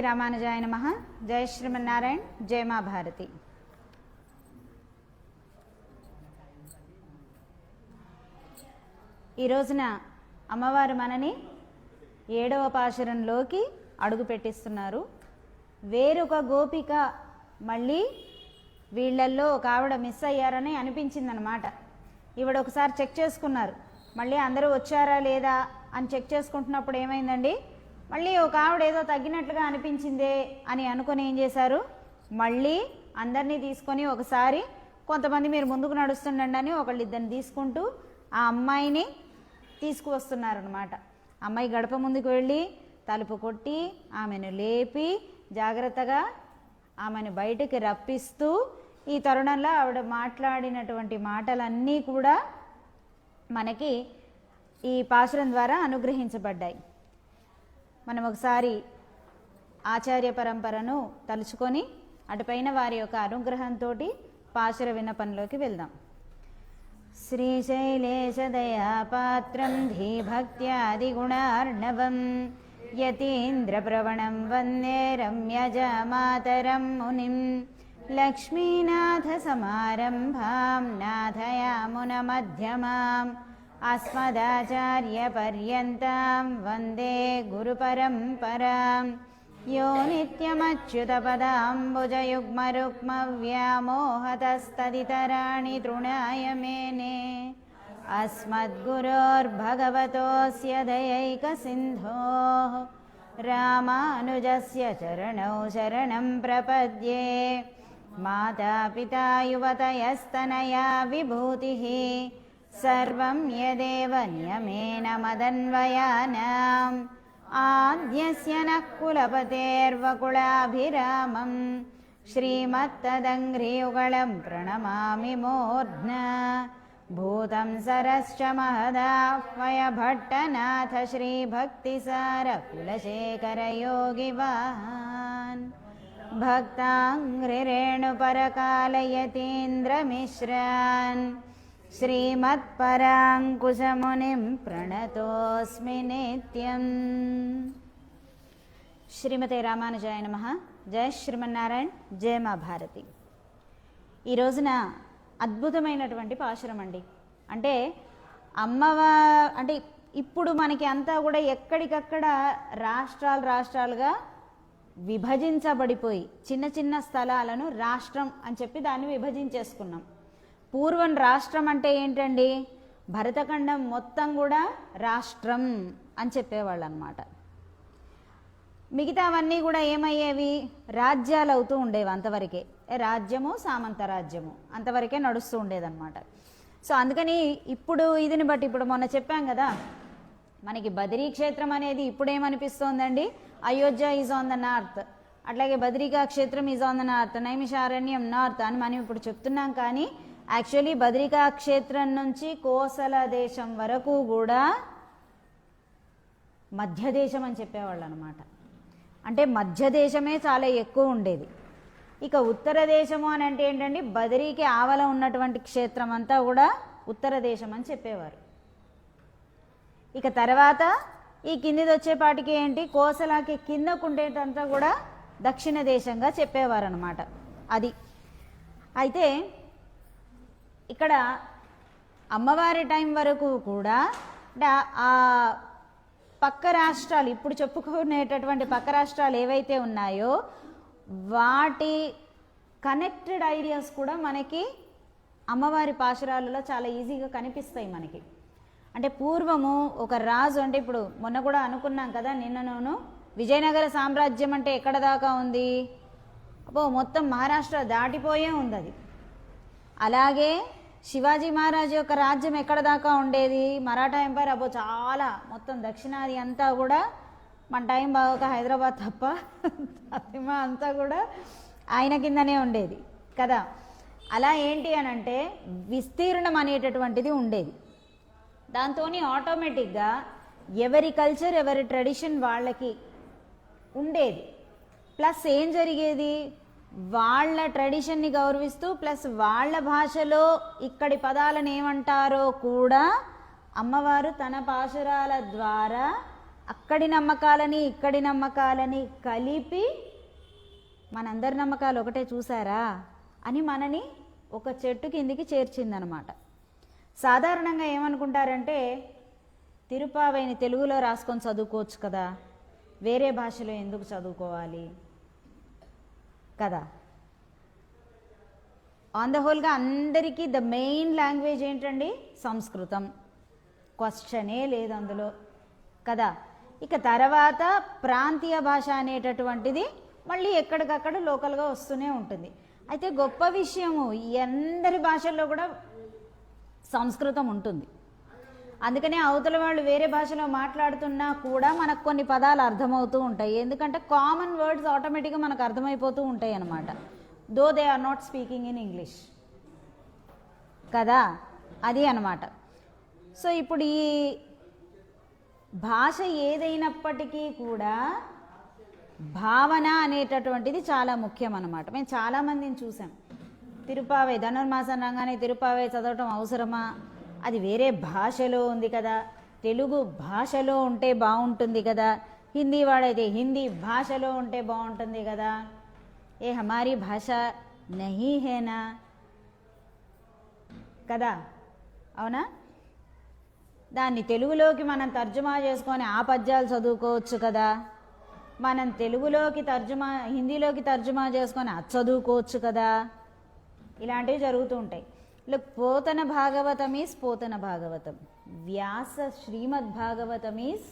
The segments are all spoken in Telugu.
రామానుజాయ నమః. జయ శ్రీమన్నారాయణ. జయ మా భారతి. ఈ రోజున అమ్మవారు మనని 7వ పాశురంలోకి అడుగు పెట్టిస్తున్నారు. వేరొక గోపిక మళ్ళీ వీళ్ళల్లో ఒక ఆవిడ మిస్ అయ్యారని అనిపించిందనమాట. ఈవిడ ఒకసారి చెక్ చేసుకున్నారు, మళ్ళీ అందరూ వచ్చారా లేదా అని చెక్ చేసుకుంటున్నప్పుడు ఏమైందండి, మళ్ళీ ఒక ఆవిడ ఏదో తగ్గినట్లుగా అనిపించిందే అని అనుకుని ఏం చేశారు, మళ్ళీ అందరినీ తీసుకొని ఒకసారి కొంతమంది మీరు ముందుకు నడుస్తుండండి అని ఒకళ్ళిద్దరిని తీసుకుంటూ ఆ అమ్మాయిని తీసుకువస్తున్నారనమాట. అమ్మాయి గడప ముందుకు వెళ్ళి తలుపు కొట్టి ఆమెను లేపి జాగ్రత్తగా ఆమెను బయటికి రప్పిస్తూ ఈ తరుణంలో ఆవిడ మాట్లాడినటువంటి మాటలన్నీ కూడా మనకి ఈ పాశురం ద్వారా అనుగ్రహించబడ్డాయి. మనం ఒకసారి ఆచార్య పరంపరను తలుచుకొని అటుపైన వారి యొక్క అనుగ్రహంతో పాశుర విన్నపంలోకి వెళ్దాం. శ్రీశైలేశదయాపాత్రం ధీభక్త్యాదిగుణార్ణవం యతీంద్రప్రవణం వందే రమ్యజామాతరం మునిం లక్ష్మీనాథసమారంభాం నాథయామునమధ్యమాం అస్మదాచార్యపర్యంతాం వందే గురుపరంపరాం. యో నిత్యమచ్యుతపదాంబుజయుగ్మరుక్మవ్యామోహతస్తదితరాణి తృణాయ మేనే అస్మద్గురోర్భగవతోస్య దయైకసింధోః రామానుజస్య చరణౌ శరణం ప్రపద్యే. మాతాపితా యువతయస్తనయా విభూతిః సర్వం యదేవ నియమేన మదన్వయానాం ఆద్యస్య నః కులపతేర్వకులాభిరామం శ్రీమత్తదంఘ్రియుగళం ప్రణమామి మూర్ధ్నా. భూతం సరశ్చ మహదాహ్వయ భట్టనాథ శ్రీభక్తిసార కులశేఖరయోగివాహాన్ భక్తాంఘ్రిరేణుపరకాలయతీంద్రమిశ్రాన్ శ్రీమత్పరాంకుశమునిం ప్రణతోస్మి నిత్యం. శ్రీమతే రామానుజాయ నమః. జయ శ్రీమన్నారాయణ. జయ మా భారతి. ఈ రోజున అద్భుతమైనటువంటి పాశురం అండి. అంటే అంటే ఇప్పుడు మనకి అంతా కూడా ఎక్కడికక్కడ రాష్ట్రాలుగా విభజించబడిపోయి చిన్న చిన్న స్థలాలను రాష్ట్రం అని చెప్పి దాన్ని విభజించేసుకున్నాం. పూర్వం రాష్ట్రం అంటే ఏంటండి, భరతఖండం మొత్తం కూడా రాష్ట్రం అని చెప్పేవాళ్ళు అనమాట. మిగతావన్నీ కూడా ఏమయ్యేవి, రాజ్యాలు అవుతూ ఉండేవి. అంతవరకే రాజ్యము సామంత రాజ్యము అంతవరకే నడుస్తూ ఉండేదన్నమాట. సో అందుకని ఇప్పుడు ఇదిని బట్టి ఇప్పుడు మొన్న చెప్పాం కదా, మనకి బదరీ క్షేత్రం అనేది ఇప్పుడేమనిపిస్తోందండి, Ayodhya is on the north, అట్లాగే బద్రికా క్షేత్రం is on the north, Naimisharanyam north అని మనం ఇప్పుడు చెప్తున్నాం. కానీ యాక్చువల్లీ బద్రికా క్షేత్రం నుంచి కోసల దేశం వరకు కూడా మధ్య దేశం అని చెప్పేవాళ్ళు అనమాట. అంటే మధ్య దేశమే చాలా ఎక్కువ ఉండేది. ఇక ఉత్తర దేశము అని అంటే ఏంటండి, బదరీకి ఆవల ఉన్నటువంటి క్షేత్రం అంతా కూడా ఉత్తర దేశం అని చెప్పేవారు. ఇక తర్వాత ఈ కిందిది వచ్చేపాటికి ఏంటి, కోసలాకి కిందకుండేటంతా కూడా దక్షిణ దేశంగా చెప్పేవారు అనమాట. అది అయితే ఇక్కడ అమ్మవారి టైం వరకు కూడా ఆ పక్క రాష్ట్రాలు, ఇప్పుడు చెప్పుకునేటటువంటి పక్క రాష్ట్రాలు ఏవైతే ఉన్నాయో వాటి కనెక్టెడ్ ఐడియాస్ కూడా మనకి అమ్మవారి పాశురాలలో చాలా ఈజీగా కనిపిస్తాయి మనకి. అంటే పూర్వము ఒక రాజు, అంటే ఇప్పుడు మొన్న కూడా అనుకున్నాం కదా నిన్నను, విజయనగర సామ్రాజ్యం అంటే ఎక్కడ దాకా ఉంది, మొత్తం మహారాష్ట్ర దాటిపోయే ఉంది అది. అలాగే శివాజీ మహారాజు యొక్క రాజ్యం ఎక్కడ దాకా ఉండేది, మరాఠా ఎంపైర్ చాలా మొత్తం దక్షిణాది అంతా కూడా, మన టైం బాగోక హైదరాబాద్ తప్ప సినిమా అంతా కూడా ఆయన కిందనే ఉండేది కదా. అలా ఏంటి అని అంటే విస్తీర్ణం అనేటటువంటిది ఉండేది. దాంతో ఆటోమేటిక్గా ఎవరి కల్చర్ ఎవరి ట్రెడిషన్ వాళ్ళకి ఉండేది. ప్లస్ ఏం జరిగేది, వాళ్ళ ట్రెడిషన్ని గౌరవిస్తూ ప్లస్ వాళ్ళ భాషలో ఇక్కడి పదాలను ఏమంటారో కూడా అమ్మవారు తన పాశురాల ద్వారా అక్కడి నమ్మకాలని ఇక్కడి నమ్మకాలని కలిపి మనందరి నమ్మకాలు ఒకటే చూసారా అని మనని ఒక చెట్టు కిందికి చేర్చిందనమాట. సాధారణంగా ఏమనుకుంటారంటే తిరుపావైని తెలుగులో రాసుకొని చదువుకోవచ్చు కదా, వేరే భాషలో ఎందుకు చదువుకోవాలి కదా. ఆన్ ద హోల్గా అందరికీ ద మెయిన్ లాంగ్వేజ్ ఏంటండి? సంస్కృతం. క్వశ్చనే లేదు అందులో కదా. ఇక తర్వాత ప్రాంతీయ భాష అనేటటువంటిది మళ్ళీ ఎక్కడికక్కడ లోకల్గా వస్తూనే ఉంటుంది. అయితే గొప్ప విషయము అందరి భాషల్లో కూడా సంస్కృతం ఉంటుంది. అందుకనే అవతల వాళ్ళు వేరే భాషలో మాట్లాడుతున్నా కూడా మనకు కొన్ని పదాలు అర్థమవుతూ ఉంటాయి. ఎందుకంటే కామన్ వర్డ్స్ ఆటోమేటిక్గా మనకు అర్థమైపోతూ ఉంటాయి అన్నమాట. Though they are not speaking in English కదా, అది అన్నమాట. సో ఇప్పుడు ఈ భాష ఏదైనప్పటికీ కూడా భావన అనేటటువంటిది చాలా ముఖ్యం అన్నమాట. మేము చాలామందిని చూసాం, తిరుపావై ధనుర్మాసం రంగానే తిరుపావై చదవటం అవసరమా, అది వేరే భాషలో ఉంది కదా, తెలుగు భాషలో ఉంటే బాగుంటుంది కదా, హిందీ వాడైతే హిందీ భాషలో ఉంటే బాగుంటుంది కదా, ఏ హమారీ భాష నహీ హేనా కదా, అవునా? దాన్ని తెలుగులోకి మనం తర్జుమా చేసుకొని ఆ పద్యాలు చదువుకోవచ్చు కదా, మనం తెలుగులోకి హిందీలోకి తర్జుమా చేసుకొని అది చదువుకోవచ్చు కదా. ఇలాంటివి జరుగుతూ ఉంటాయి. Potana Bhagavatam is Potana Bhagavatam, Vyasa Srimad Bhagavatam is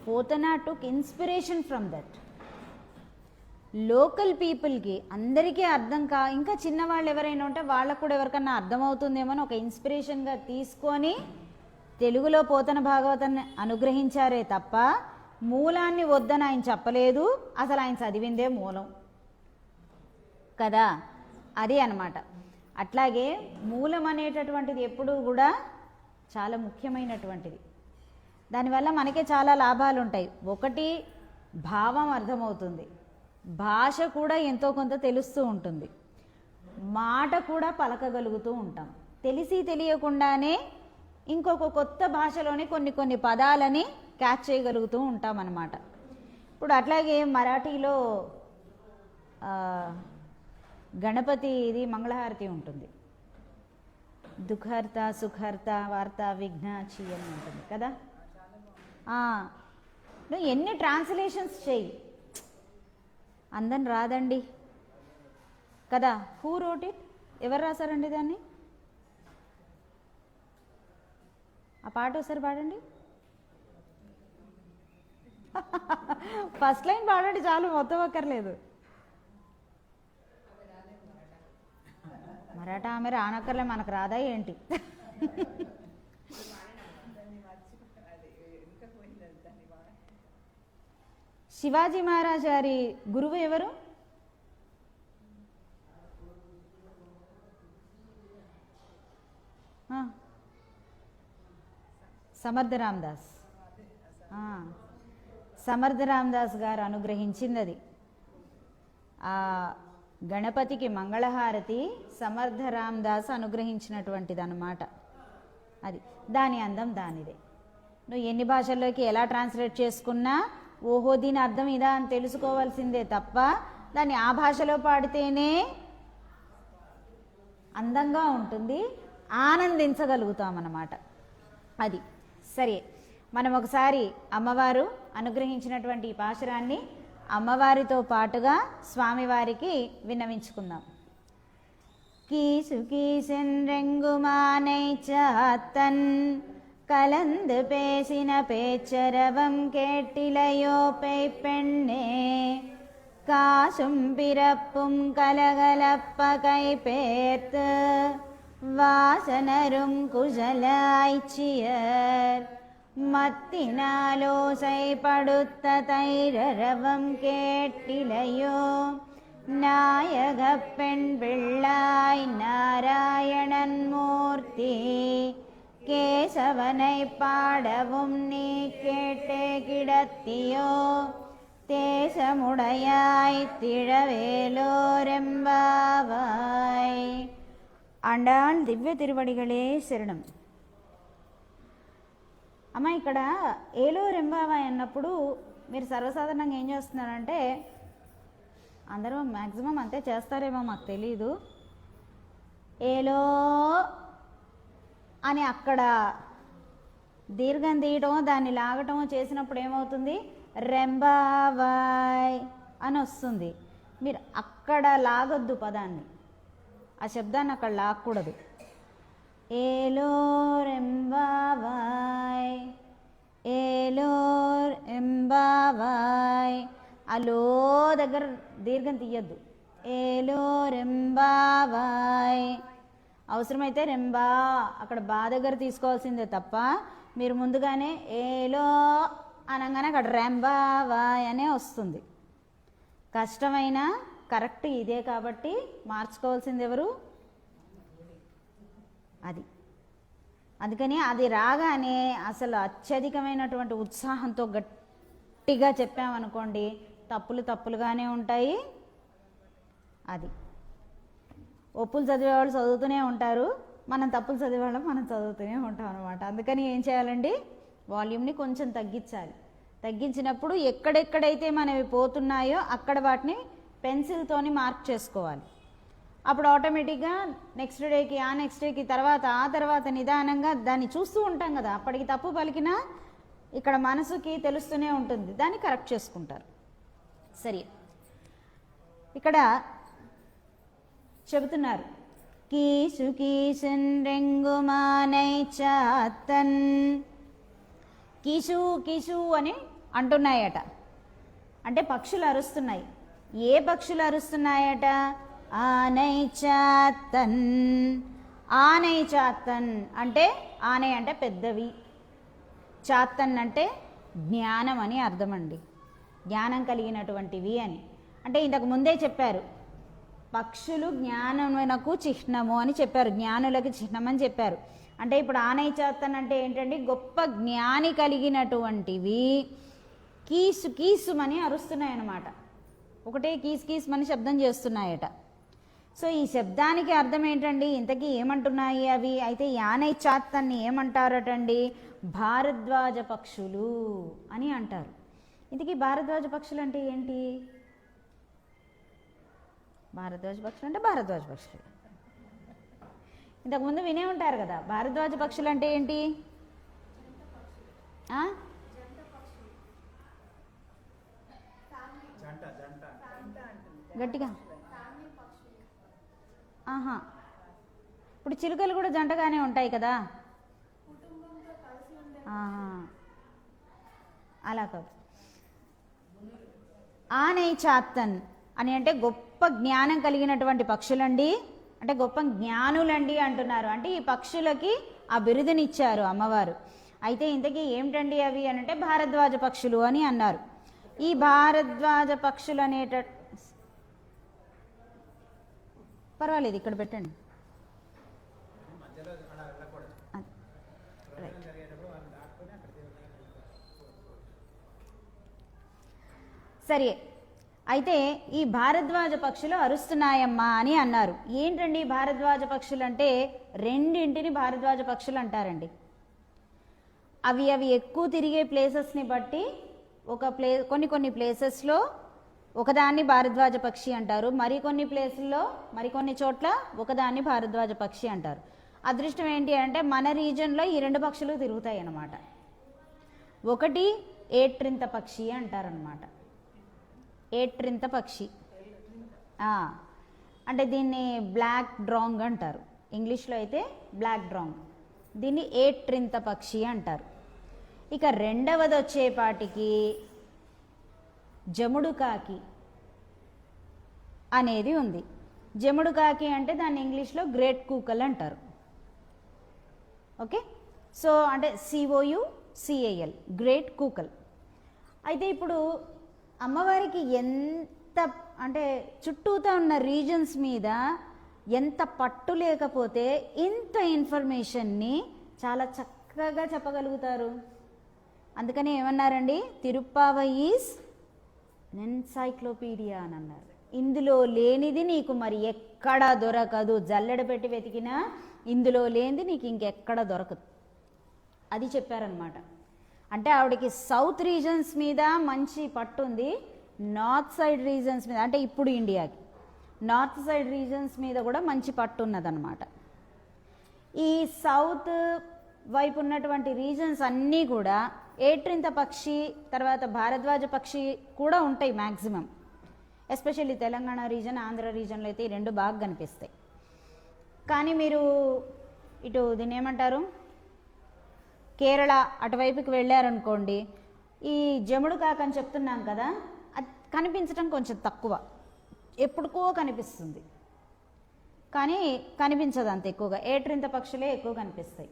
Potana took inspiration from that. Local పీపుల్కి అందరికీ అర్థం ఇంకా చిన్నవాళ్ళు ఎవరైనా ఉంటే వాళ్ళకు కూడా ఎవరికన్నా అర్థమవుతుందేమో అని ఒక ఇన్స్పిరేషన్గా తీసుకొని తెలుగులో పోతన భాగవతాన్ని అనుగ్రహించారే తప్ప మూలాన్ని వద్దని ఆయన చెప్పలేదు. అసలు ఆయన చదివిందే మూలం కదా, అది అన్నమాట. అట్లాగే మూలం అనేటటువంటిది ఎప్పుడూ కూడా చాలా ముఖ్యమైనటువంటిది. దానివల్ల మనకే చాలా లాభాలు ఉంటాయి. ఒకటి, భావం అర్థమవుతుంది, భాష కూడా ఎంతో కొంత తెలుస్తూ ఉంటుంది, మాట కూడా పలకగలుగుతూ ఉంటాం, తెలిసి తెలియకుండానే ఇంకొక కొత్త భాషలోని కొన్ని పదాలని క్యాచ్ చేయగలుగుతూ ఉంటాం అన్నమాట. ఇప్పుడు అట్లాగే మరాఠీలో గణపతిది మంగళహారతి ఉంటుంది, దుఃఖహర్త సుఖహర్త వార్త విఘ్నాచి అని ఉంటుంది కదా. నువ్వు ఎన్ని ట్రాన్స్లేషన్స్ చేయి, అందరం రాదండి కదా. Who wrote it? ఎవరు రాశారండి దాన్ని? ఆ పాట ఒకసారి పాడండి. ఫస్ట్ లైన్ పాడండి చాలు, మొత్తం అక్కర్లేదు. మరాఠా ఆమె రానక్కర్లే, మనకు రాదా ఏంటి? శివాజీ మహారాజ్ గారి గురువు ఎవరు? సమర్థ రామదాస్. సమర్థ రామదాస్ గారు అనుగ్రహించింది అది. ఆ గణపతికి మంగళహారతి సమర్థ రామదాస్ అనుగ్రహించినటువంటిది అన్నమాట. అది దాని అందం దానిదే. నువ్వు ఎన్ని భాషల్లోకి ఎలా ట్రాన్స్లేట్ చేసుకున్నా ఓహో దీని అర్థం ఇదా అని తెలుసుకోవాల్సిందే తప్ప దాన్ని ఆ భాషలో పాడితేనే అందంగా ఉంటుంది, ఆనందించగలుగుతామన్నమాట. అది సరే. మనం ఒకసారి అమ్మవారు అనుగ్రహించినటువంటి ఈ పాశురాన్ని అమ్మవారితో పాటుగా స్వామివారికి విన్నవించుకుందాం. కీసు కీసెన్ రెంగుమానై చాత్తన్ கலந்து பேசின பேச்சரவம் கேட்டிலையோ பெண்ணே, காசும் பிறப்பும் கலகலப்ப கை பேர்த்து வாசனரும் குசலாய்ச்சியர் மத்தினாலோசை படுத்த தைரரவம் கேட்டிலையோ, நாயக பெண் பிள்ளாய் நாராயணன் மூர்த்தி கேசவனை பாடவும் நீ கேட்டே கிடத்தியோ, தேசமுடையாய் திழவேலோரெம்பாவாய். ஆண்டாள் திவ்ய திருவடிகளே சரணம். అమ్మ ఇక్కడ ఏలో రెంబావాయ్ అన్నప్పుడు మీరు సర్వసాధారణంగా ఏం చేస్తున్నారంటే, అందరూ మ్యాక్సిమం అంతే చేస్తారేమో మాకు తెలీదు, ఏలో అని అక్కడ దీర్ఘం తీయటం దాన్ని లాగటం చేసినప్పుడు ఏమవుతుంది, రెంబావాయ్ అని వస్తుంది. మీరు అక్కడ లాగొద్దు పదాన్ని, ఆ శబ్దాన్ని అక్కడ లాగకూడదు. ఏలో రెంబావాయ్, ఏలో రెంబావాయ్, ఆ లో దగ్గర దీర్ఘం తీయద్దు. ఏలో రెంబావాయ్, అవసరమైతే రెంబా అక్కడ బా దగ్గర తీసుకోవాల్సిందే తప్ప మీరు ముందుగానే ఏలో అనగానే అక్కడ రెంబావాయ్ అనే వస్తుంది. కష్టమైన కరెక్ట్ ఇదే కాబట్టి మార్చుకోవాల్సింది ఎవరు, అది. అందుకని అది రాగానే అసలు అత్యధికమైనటువంటి ఉత్సాహంతో గట్టిగా చెప్పామనుకోండి, తప్పులు తప్పులుగానే ఉంటాయి. అది ఒప్పులు చదివేవాళ్ళు చదువుతూనే ఉంటారు, మనం తప్పులు చదివేవాళ్ళం మనం చదువుతూనే ఉంటాం అనమాట. అందుకని ఏం చేయాలండి, వాల్యూమ్ని కొంచెం తగ్గించాలి. తగ్గించినప్పుడు ఎక్కడెక్కడైతే మనవి పోతున్నాయో అక్కడ వాటిని పెన్సిల్తోని మార్క్ చేసుకోవాలి. అప్పుడు ఆటోమేటిక్గా నెక్స్ట్ డేకి, ఆ నెక్స్ట్ డేకి, ఆ తర్వాత నిదానంగా దాన్ని చూస్తూ ఉంటాం కదా, అప్పటికి తప్పు పలికినా ఇక్కడ మనసుకి తెలుస్తూనే ఉంటుంది, దాన్ని కరెక్ట్ చేసుకుంటారు. సరే, ఇక్కడ చెబుతున్నారు, కీసు కీసున్ రెంగుమానై చాతన్, కీసు కీసు అని అంటున్నాయట, అంటే పక్షులు అరుస్తున్నాయి. ఏ పక్షులు అరుస్తున్నాయట, ఆనై చాతన్. ఆనై చాతన్ అంటే, ఆనై అంటే పెద్దవి, చాతన్ అంటే జ్ఞానం అని అర్థం అండి, జ్ఞానం కలిగినటువంటివి అని. అంటే ఇంతకు ముందే చెప్పారు, పక్షులు జ్ఞానమునకు చిహ్నము అని చెప్పారు, జ్ఞానులకు చిహ్నం అని చెప్పారు. అంటే ఇప్పుడు ఆనై చాతన్ అంటే ఏంటండి, గొప్ప జ్ఞాని కలిగినటువంటివి కీసు కీసుమని అరుస్తున్నాయి అన్నమాట. ఒకటే కీసు కీసుమని శబ్దం చేస్తున్నాయట. సో ఈ శబ్దానికి అర్థం ఏంటండి, ఇంతకీ ఏమంటున్నాయి అవి? అయితే యానై చాత్తన్ని ఏమంటారటండి, భారద్వాజ పక్షులు అని అంటారు. ఇంతకీ భారద్వాజ పక్షులు అంటే ఏంటి? భారద్వాజ పక్షులు అంటే భారద్వాజ పక్షులు ఇంతకుముందు వినే ఉంటారు కదా. భారద్వాజ పక్షులు అంటే ఏంటి? గట్టిగా ఆహా, ఇప్పుడు చిలుకలు కూడా జంటగానే ఉంటాయి కదా, అలా కాదు. ఆనై చాత్తన్ అని అంటే గొప్ప జ్ఞానం కలిగినటువంటి పక్షులండి, అంటే గొప్ప జ్ఞానులండి అంటున్నారు. అంటే ఈ పక్షులకి ఆ బిరుదునిచ్చారు అమ్మవారు. అయితే ఇంతకీ ఏమిటండి అవి అని అంటే భారద్వాజ పక్షులు అని అన్నారు. ఈ భారద్వాజ పక్షులు పర్వాలేదు ఇక్కడ పెట్టండి. సరే, అయితే ఈ భారద్వాజ పక్షులు అరుస్తున్నాయమ్మా అని అన్నారు. ఏంటండి భారద్వాజ పక్షులు అంటే? రెండింటిని భారద్వాజ పక్షులు అంటారండి. అవి ఎక్కువ తిరిగే ప్లేసెస్ని బట్టి కొన్ని ప్లేసెస్లో ఒకదాన్ని భారద్వాజ పక్షి అంటారు, మరికొన్ని ప్లేసుల్లో మరికొన్ని చోట్ల ఒకదాన్ని భారద్వాజ పక్షి అంటారు. అదృష్టం ఏంటి అంటే మన రీజన్లో ఈ రెండు పక్షులు తిరుగుతాయి అన్నమాట. ఒకటి ఏట్రింత పక్షి అంటారనమాట. ఏట్రింత పక్షి అంటే దీన్ని బ్లాక్ డ్రాంగ్ అంటారు, ఇంగ్లీష్లో అయితే బ్లాక్ డ్రాంగ్, దీన్ని ఏట్రింత పక్షి అంటారు. ఇక రెండవది వచ్చేపాటికి జముడు కాకి అనేది ఉంది. జముడు కాకి అంటే దాన్ని ఇంగ్లీష్లో గ్రేట్ కూకల్ అంటారు. ఓకే, సో అంటే COUCAL, గ్రేట్ కూకల్. అయితే ఇప్పుడు అమ్మవారికి ఎంత అంటే చుట్టూతా ఉన్న రీజన్స్ మీద ఎంత పట్టు లేకపోతే ఇంత ఇన్ఫర్మేషన్ని చాలా చక్కగా చెప్పగలుగుతారు. అందుకని ఏమన్నారండి, తిరుప్పావై ఈజ్ ఎన్సైక్లోపీడియా అని అన్నారు. ఇందులో లేనిది నీకు మరి ఎక్కడా దొరకదు, జల్లెడ పెట్టి వెతికినా ఇందులో లేనిది నీకు ఇంకెక్కడ దొరకదు, అది చెప్పారనమాట. అంటే ఆవిడకి సౌత్ రీజన్స్ మీద మంచి పట్టు ఉంది, నార్త్ సైడ్ రీజన్స్ మీద అంటే ఇప్పుడు ఇండియాకి నార్త్ సైడ్ రీజన్స్ మీద కూడా మంచి పట్టు ఉన్నదన్నమాట. ఈ సౌత్ వైపు ఉన్నటువంటి రీజన్స్ అన్నీ కూడా ఏట్రింత పక్షి తర్వాత భారద్వాజ పక్షి కూడా ఉంటాయి maximum. Especially Telangana region, Andhra రీజన్లో అయితే ఈ రెండు బాగా కనిపిస్తాయి. కానీ మీరు ఇటు దీన్ని ఏమంటారు కేరళ అటువైపుకి వెళ్ళారనుకోండి, ఈ జముడు కాక అని చెప్తున్నాం కదా, అది కనిపించడం కొంచెం తక్కువ, ఎప్పుడుకో కనిపిస్తుంది కానీ కనిపించదు అంత ఎక్కువగా. ఏట్రింత పక్షులే ఎక్కువ కనిపిస్తాయి.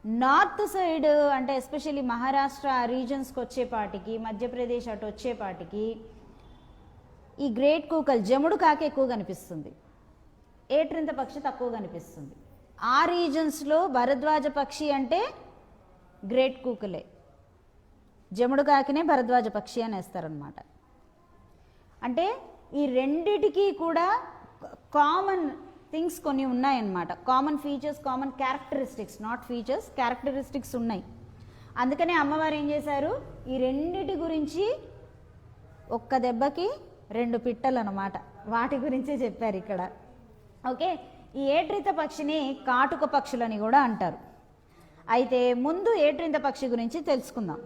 నార్త్ సైడ్ అంటే ఎస్పెషల్లీ మహారాష్ట్ర రీజన్స్కి వచ్చేపాటికి, మధ్యప్రదేశ్ అటు వచ్చేపాటికి ఈ గ్రేట్ కూకల్ జముడు కాక ఎక్కువ కనిపిస్తుంది, ఏట్రింత పక్షి తక్కువ కనిపిస్తుంది. ఆ రీజన్స్లో భరద్వాజ పక్షి అంటే గ్రేట్ కూకలే, జముడు కాకినే భరద్వాజ పక్షి అని వేస్తారనమాట. అంటే ఈ రెండిటికి కూడా కామన్ థింగ్స్ కొన్ని ఉన్నాయన్నమాట, common features, common characteristics, not features, characteristics ఉన్నాయి. అందుకనే అమ్మవారు ఏం చేశారు, ఈ రెండిటి గురించి ఒక్క దెబ్బకి రెండు పిట్టలు అన్నమాట, వాటి గురించే చెప్పారు ఇక్కడ. ఓకే, ఈ ఏట్రింత పక్షిని కాటుక పక్షులని కూడా అంటారు. అయితే ముందు ఏట్రింత పక్షి గురించి తెలుసుకుందాం.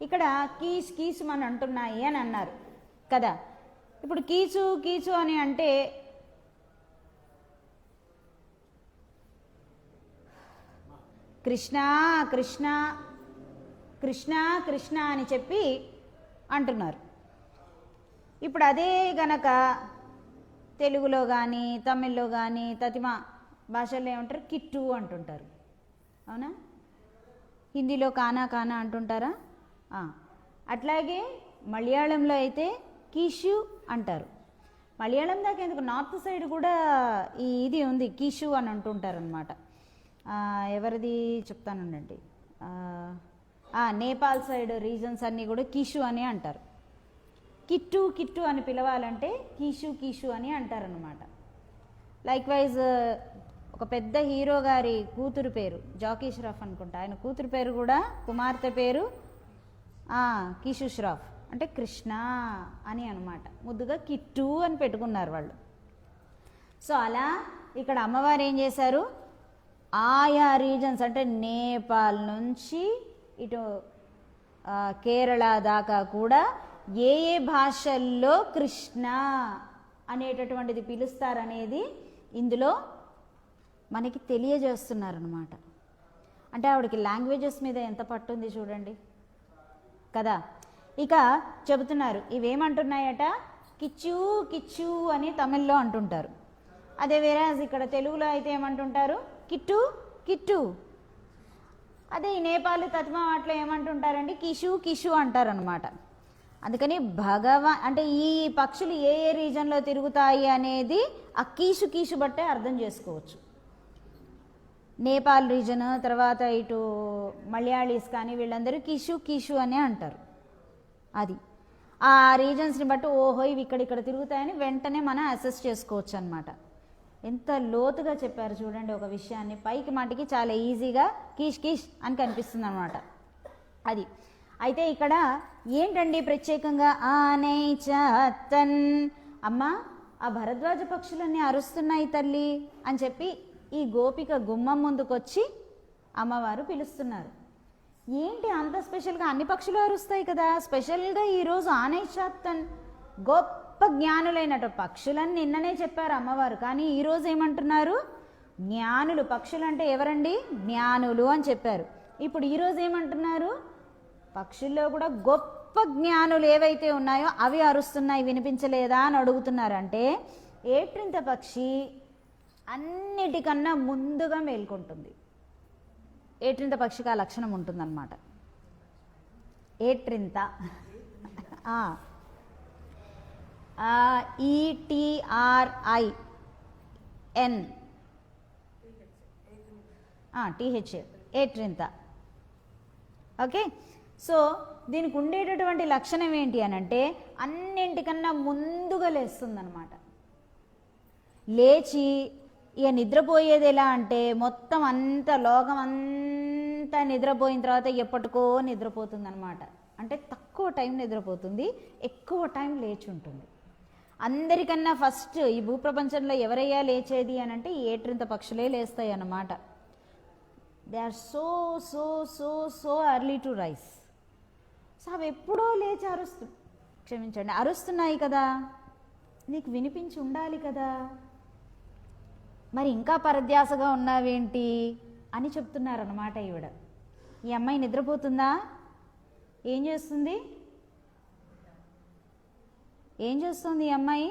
ఇక్కడ కీచు కీచు అని అంటున్నాయి అని అన్నారు కదా. ఇప్పుడు కీచు కీచు అని అంటే కృష్ణ కృష్ణ కృష్ణ కృష్ణ అని చెప్పి అంటున్నారు. ఇప్పుడు అదే గనక తెలుగులో కానీ తమిళ్లో కానీ తతిమ భాషల్లో ఏమంటారు, కిట్టు అంటుంటారు, అవునా? హిందీలో కానా కానా అంటుంటారా? అట్లాగే మలయాళంలో అయితే కీషు అంటారు. మలయాళం దాకా ఎందుకు, నార్త్ సైడ్ కూడా ఈ ఇది ఉంది, కీషు అని అంటుంటారు అనమాట. ఎవరిది చెప్తానండి, నేపాల్ సైడ్ రీజన్స్ అన్నీ కూడా కీషు అని అంటారు. కిట్టు కిట్టు అని పిలవాలంటే కీషు కీషు అని అంటారనమాట. లైక్ వైజ్ ఒక పెద్ద హీరో గారి కూతురు పేరు జాకీ ష్రాఫ్ అనుకుంటా, ఆయన కూతురు పేరు కూడా, కుమార్తె పేరు కీషు ష్రాఫ్, అంటే కృష్ణ అని అనమాట. ముద్దుగా కిట్టు అని పెట్టుకున్నారు వాళ్ళు. సో అలా ఇక్కడ అమ్మవారు ఏం చేశారు, ఆయా రీజన్స్ అంటే నేపాల్ నుంచి ఇటు కేరళ దాకా కూడా ఏ ఏ భాషల్లో కృష్ణ అనేటటువంటిది పిలుస్తారనేది ఇందులో మనకి తెలియజేస్తున్నారనమాట. అంటే ఆవిడకి లాంగ్వేజెస్ మీద ఎంత పట్టుంది చూడండి కదా. ఇక చెబుతున్నారు, ఇవేమంటున్నాయట, కిచ్చు కిచ్చు అని తమిళ్లో అంటుంటారు. అదే వేరే ఇక్కడ తెలుగులో అయితే ఏమంటుంటారు, కిట్టు కిట్టు. అదే ఈ నేపాల్ తత్మ వాటిలో ఏమంటుంటారండి, కిషు కిషు అంటారనమాట. అందుకని అంటే ఈ పక్షులు ఏ ఏ రీజన్లో తిరుగుతాయి అనేది ఆ కీషు కీషు బట్టే అర్థం చేసుకోవచ్చు. నేపాల్ రీజన్ తర్వాత ఇటు మలయాళీస్ కానీ వీళ్ళందరూ కిషు కిషు అనే అంటారు. అది ఆ రీజన్స్ని బట్టి ఓహో ఇవి ఇక్కడ తిరుగుతాయని వెంటనే మనం అసెస్ చేసుకోవచ్చు అనమాట. ఎంత లోతుగా చెప్పారు చూడండి ఒక విషయాన్ని, పైకి మాటికి చాలా ఈజీగా కీష్ కీష్ అని కనిపిస్తుంది అనమాట. అది అయితే ఇక్కడ ఏంటండి ప్రత్యేకంగా ఆనైచాతన్ అమ్మ ఆ భరద్వాజ పక్షులన్నీ అరుస్తున్నాయి తల్లి అని చెప్పి ఈ గోపిక గుమ్మం ముందుకొచ్చి అమ్మవారు పిలుస్తున్నారు. ఏంటి అంత స్పెషల్గా, అన్ని పక్షులు అరుస్తాయి కదా, స్పెషల్గా ఈరోజు ఆనైచాతన్ గొప్ప జ్ఞానులైనటు పక్షులని నిన్ననే చెప్పారు అమ్మవారు, కానీ ఈరోజు ఏమంటున్నారు, జ్ఞానులు. పక్షులు అంటే ఎవరండి, జ్ఞానులు అని చెప్పారు. ఇప్పుడు ఈరోజు ఏమంటున్నారు, పక్షుల్లో కూడా గొప్ప జ్ఞానులు ఏవైతే ఉన్నాయో అవి అరుస్తున్నాయి వినిపించలేదా అని అడుగుతున్నారు. అంటే ఏట్రింత పక్షి అన్నిటికన్నా ముందుగా మేల్కొంటుంది. ఏట్రింత పక్షికి ఆ లక్షణం ఉంటుందన్నమాట. ఏట్రింత ETRIN TH ఏట్రింత. ఓకే, సో దీనికి ఉండేటటువంటి లక్షణం ఏంటి అని అంటే అన్నింటికన్నా ముందుగా లేస్తుందన్నమాట. లేచి ఇక నిద్రపోయేది ఎలా అంటే మొత్తం అంతా లోకం అంతా అంతా నిద్రపోయిన తర్వాత ఎప్పటికో నిద్రపోతుంది అనమాట. అంటే తక్కువ టైం నిద్రపోతుంది, ఎక్కువ టైం లేచి ఉంటుంది. అందరికన్నా ఫస్ట్ ఈ భూప్రపంచంలో ఎవరయ్యా లేచేది అని అంటే ఏట్రింత పక్షులే లేస్తాయి అన్నమాట. They are so so so so early to rise. సో అవి ఎప్పుడో లేచి అరుస్తున్నాయి కదా, నీకు వినిపించి ఉండాలి కదా, మరి ఇంకా పరధ్యాసగా ఉన్నావేంటి అని చెప్తున్నారన్నమాట ఈవిడ. ఈ అమ్మాయి నిద్రపోతుందా? ఏం చేస్తుంది ఈ అమ్మాయి?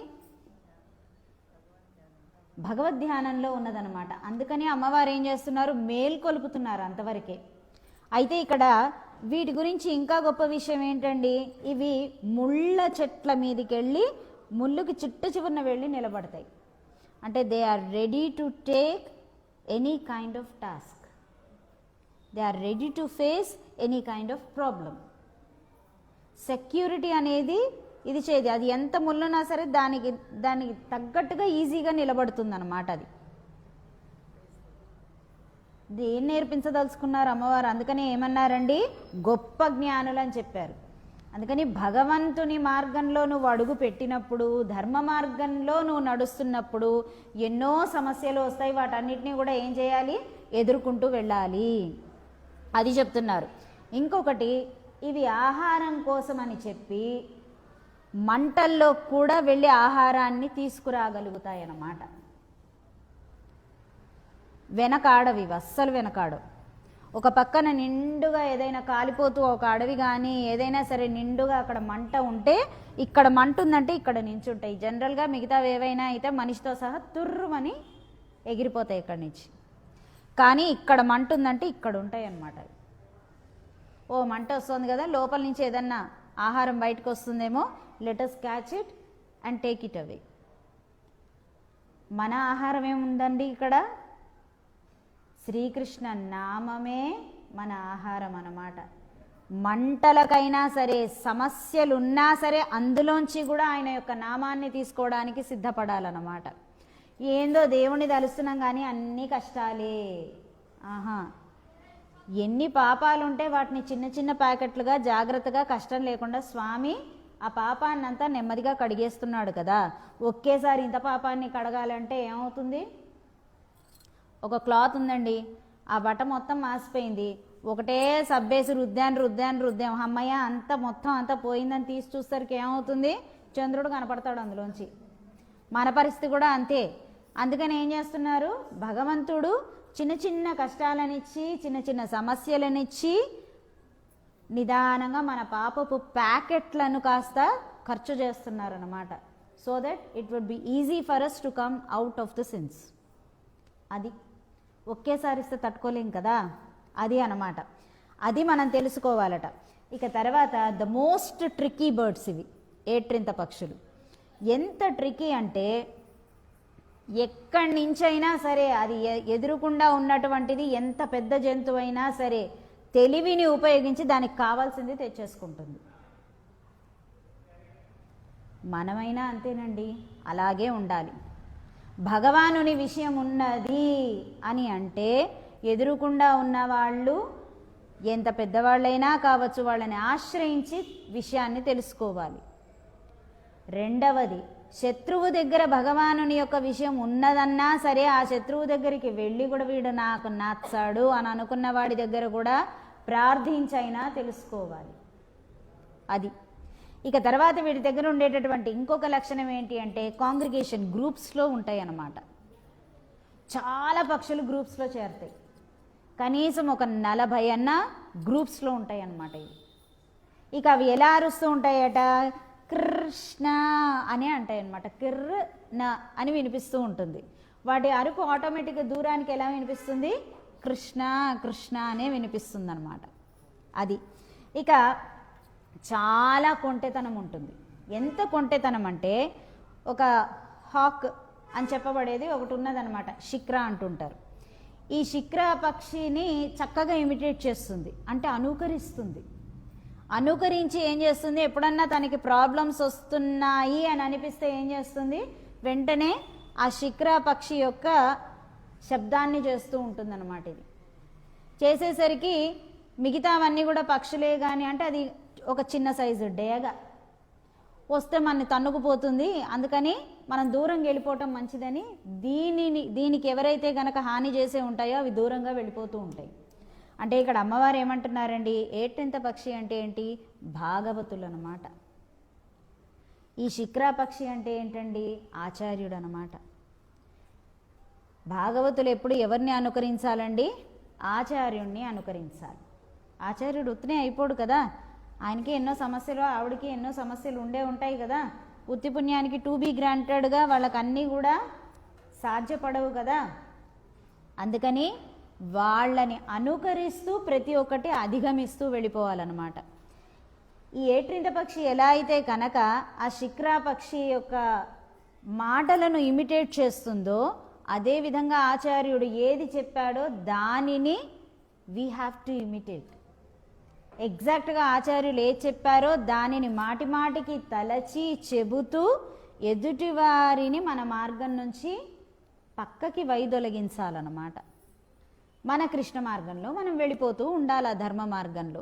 భగవద్ధ్యానంలో ఉన్నదనమాట. అందుకని అమ్మవారు ఏం చేస్తున్నారు, మేల్కొలుపుతున్నారు అంతవరకే. అయితే ఇక్కడ వీటి గురించి ఇంకా గొప్ప విషయం ఏంటండి, ఇవి ముళ్ళ చెట్ల మీదకి వెళ్ళి ముళ్ళుకి చివరన వెళ్ళి నిలబడతాయి. అంటే they are ready to take any kind of task, they are ready to face any kind of problem. Security అనేది ఇది చేయదు, అది ఎంత ముళ్ళున్నా సరే దానికి తగ్గట్టుగా ఈజీగా నిలబడుతుంది అన్నమాట. అది ఏం నేర్పించదలుచుకున్నారు అమ్మవారు? అందుకని ఏమన్నారండి, గొప్ప జ్ఞానులు అని చెప్పారు. అందుకని భగవంతుని మార్గంలో నువ్వు అడుగు పెట్టినప్పుడు, ధర్మ మార్గంలో నువ్వు నడుస్తున్నప్పుడు ఎన్నో సమస్యలు వస్తాయి. వాటన్నిటినీ కూడా ఏం చేయాలి, ఎదుర్కొంటూ వెళ్ళాలి, అది చెప్తున్నారు. ఇంకొకటి, ఇవి ఆహారం కోసం అని చెప్పి మంటల్లో కూడా వెళ్ళి ఆహారాన్ని తీసుకురాగలుగుతాయి అన్నమాట. వెనకాడవి, అస్సలు వెనకాడవు. ఒక పక్కన నిండుగా ఏదైనా కాలిపోతూ ఒక అడవి కానీ ఏదైనా సరే నిండుగా అక్కడ మంట ఉంటే, ఇక్కడ మంట ఉందంటే ఇక్కడ నించుంటాయి. జనరల్గా మిగతావి ఏవైనా అయితే మనిషితో సహా తుర్రుమని ఎగిరిపోతాయి ఇక్కడి నుంచి. కానీ ఇక్కడ మంట ఉందంటే ఇక్కడ ఉంటాయి అన్నమాట. ఓ మంట వస్తుంది కదా, లోపల నుంచి ఏదన్నా ఆహారం బయటకు వస్తుందేమో, let's catch it and take it away. మన ఆహారం ఏముందండి ఇక్కడ, శ్రీకృష్ణ నామమే మన ఆహారం అన్నమాట. మంటలకైనా సరే, సమస్యలున్నా సరే, అందులోంచి కూడా ఆయన యొక్క నామాన్ని తీసుకోవడానికి సిద్ధపడాలన్నమాట. ఏందో దేవుణ్ణి తలుస్తున్నాం కానీ అన్నీ కష్టాలే. ఎన్ని పాపాలుంటే వాటిని చిన్న చిన్న ప్యాకెట్లుగా జాగ్రత్తగా కష్టం లేకుండా స్వామి ఆ పాపాన్నంతా నెమ్మదిగా కడిగేస్తున్నాడు కదా. ఒకేసారి ఇంత పాపాన్ని కడగాలంటే ఏమవుతుంది? ఒక క్లాత్ ఉందండి, ఆ బట్ట మొత్తం మాసిపోయింది, ఒకటే సబ్బేసి రుద్దాను, అమ్మయ్య మొత్తం అంతా పోయిందని తీసి చూసేసరికి ఏమవుతుంది, చంద్రుడు కనపడతాడు అందులోంచి. మన పరిస్థితి కూడా అంతే. అందుకని ఏం చేస్తున్నారు, భగవంతుడు చిన్న చిన్న కష్టాలనిచ్చి, చిన్న చిన్న సమస్యలనిచ్చి, నిదానంగా మన పాపపు ప్యాకెట్లను కాస్త ఖర్చు చేస్తున్నారన్నమాట. So that it would be easy for us to come out of the sins. అది ఒకేసారి ఇస్తే తట్టుకోలేం కదా, అది అన్నమాట. అది మనం తెలుసుకోవాలట. ఇక తర్వాత ద మోస్ట్ ట్రిక్కీ బర్డ్స్ ఇవి ఏట్రింత పక్షులు. ఎంత ట్రిక్కీ అంటే ఎక్కడి నుంచైనా సరే, అది ఎదురుకుండా ఉన్నటువంటిది ఎంత పెద్ద జంతువైనా సరే తెలివిని ఉపయోగించి దానికి కావాల్సింది తెచ్చేసుకుంటుంది. మనమైనా అంతేనండి, అలాగే ఉండాలి. భగవానుని విషయం ఉన్నది అని అంటే ఎదురుకుండా ఉన్నవాళ్ళు ఎంత పెద్దవాళ్ళైనా కావచ్చు, వాళ్ళని ఆశ్రయించి విషయాన్ని తెలుసుకోవాలి. రెండవది, శత్రువు దగ్గర భగవానుని యొక్క విషయం ఉన్నదన్నా సరే ఆ శత్రువు దగ్గరికి వెళ్ళి కూడా వీడు నాకు నచ్చాడు అని అనుకున్న వాడి దగ్గర కూడా ప్రార్థించైనా తెలుసుకోవాలి. అది. ఇక తర్వాత వీడి దగ్గర ఉండేటటువంటి ఇంకొక లక్షణం ఏంటి అంటే కాంగ్రిగేషన్, గ్రూప్స్లో ఉంటాయి అన్నమాట. చాలా పక్షులు గ్రూప్స్లో చేరుతాయి, కనీసం ఒక 40 అన్నా గ్రూప్స్లో ఉంటాయి అన్నమాట ఇవి. ఇక అవి ఎలా అరుస్తూ ఉంటాయట, కృష్ణ అని అంటాయి అన్నమాట. కిర్న అని వినిపిస్తూ ఉంటుంది. వాటి అరుపు ఆటోమేటిక్గా దూరానికి ఎలా వినిపిస్తుంది, కృష్ణ కృష్ణ అనే వినిపిస్తుంది అన్నమాట. అది. ఇక చాలా కొంటెతనం ఉంటుంది. ఎంత కొంటెతనం అంటే ఒక హాక్ అని చెప్పబడేది ఒకటి ఉన్నదనమాట, శిక్రా అంటుంటారు. ఈ శిక్రా పక్షిని చక్కగా ఇమిటేట్ చేస్తుంది, అంటే అనుకరిస్తుంది. అనుకరించి ఏం చేస్తుంది, ఎప్పుడన్నా తనకి ప్రాబ్లమ్స్ వస్తున్నాయి అని అనిపిస్తే ఏం చేస్తుంది, వెంటనే ఆ శిక్రా పక్షి యొక్క శబ్దాన్ని చేస్తూ ఉంటుందన్నమాట. ఇది చేసేసరికి మిగతావన్నీ కూడా పక్షులే కానీ అంటే అది ఒక చిన్న సైజు డేగ వస్తే మనని తన్నుకుపోతుంది, అందుకని మనం దూరంగా వెళ్ళిపోవటం మంచిదని దీనికి ఎవరైతే గనక హాని చేసే ఉంటాయో అవి దూరంగా వెళ్ళిపోతూ ఉంటాయి. అంటే ఇక్కడ అమ్మవారు ఏమంటున్నారండి, ఏట్రింత పక్షి అంటే ఏంటి, భాగవతులు అన్నమాట. ఈ శిక్రా పక్షి అంటే ఏంటండి, ఆచార్యుడు అన్నమాట. భాగవతులు ఎప్పుడు ఎవరిని అనుకరించాలండి, ఆచార్యుణ్ణి అనుకరించాలి. ఆచార్యుడు ఉత్తినే అయిపోడు కదా, ఆయనకి ఎన్నో సమస్యలు, ఆవిడకి ఎన్నో సమస్యలు ఉండే ఉంటాయి కదా. ఉత్తి పుణ్యానికి టు బీ గ్రాంటెడ్గా వాళ్ళకి అన్నీ కూడా సాధ్యపడవు కదా. అందుకని వాళ్ళని అనుకరిస్తూ ప్రతి ఒక్కటి అధిగమిస్తూ వెళ్ళిపోవాలన్నమాట. ఈ ఏట్రింత పక్షి ఎలా అయితే కనుక ఆ శిక్రా పక్షి యొక్క మాటలను ఇమిటేట్ చేస్తుందో, అదేవిధంగా ఆచార్యుడు ఏది చెప్పాడో దానిని వీ హ్యావ్ టు ఇమిటేట్. ఎగ్జాక్ట్గా ఆచార్యులు ఏది చెప్పారో దానిని మాటి మాటికి తలచి చెబుతూ ఎదుటివారిని మన మార్గం నుంచి పక్కకి వైదొలగించాలన్నమాట. మన కృష్ణ మార్గంలో మనం వెళ్ళిపోతూ ఉండాలి, ఆ ధర్మ మార్గంలో.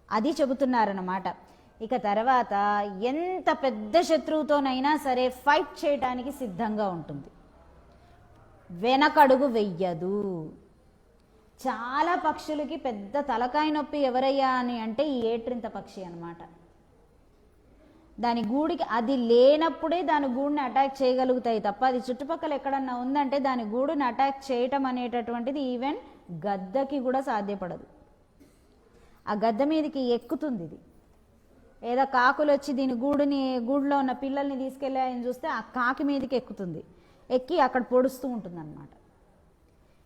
అది చెబుతున్నారన్నమాట. ఇక తర్వాత ఎంత పెద్ద శత్రువుతోనైనా సరే ఫైట్ చేయడానికి సిద్ధంగా ఉంటుంది, వెనకడుగు వెయ్యదు. చాలా పక్షులకి పెద్ద తలకాయ నొప్పి ఎవరయ్యా అని అంటే ఈ ఏట్రింత పక్షి అన్నమాట. దాని గూడికి అది లేనప్పుడే దాని గూడుని అటాక్ చేయగలుగుతాయి తప్ప అది చుట్టుపక్కల ఎక్కడన్నా ఉందంటే దాని గూడుని అటాక్ చేయటం అనేటటువంటిది ఈవెన్ గద్దకి కూడా సాధ్యపడదు. ఆ గద్ద మీదకి ఎక్కుతుంది ఇది. ఏదో కాకులు వచ్చి దీని గూడులో ఉన్న పిల్లల్ని తీసుకెళ్ళాయని చూస్తే ఆ కాకి మీదకి ఎక్కుతుంది, ఎక్కి అక్కడ పొడుస్తూ ఉంటుంది అన్నమాట.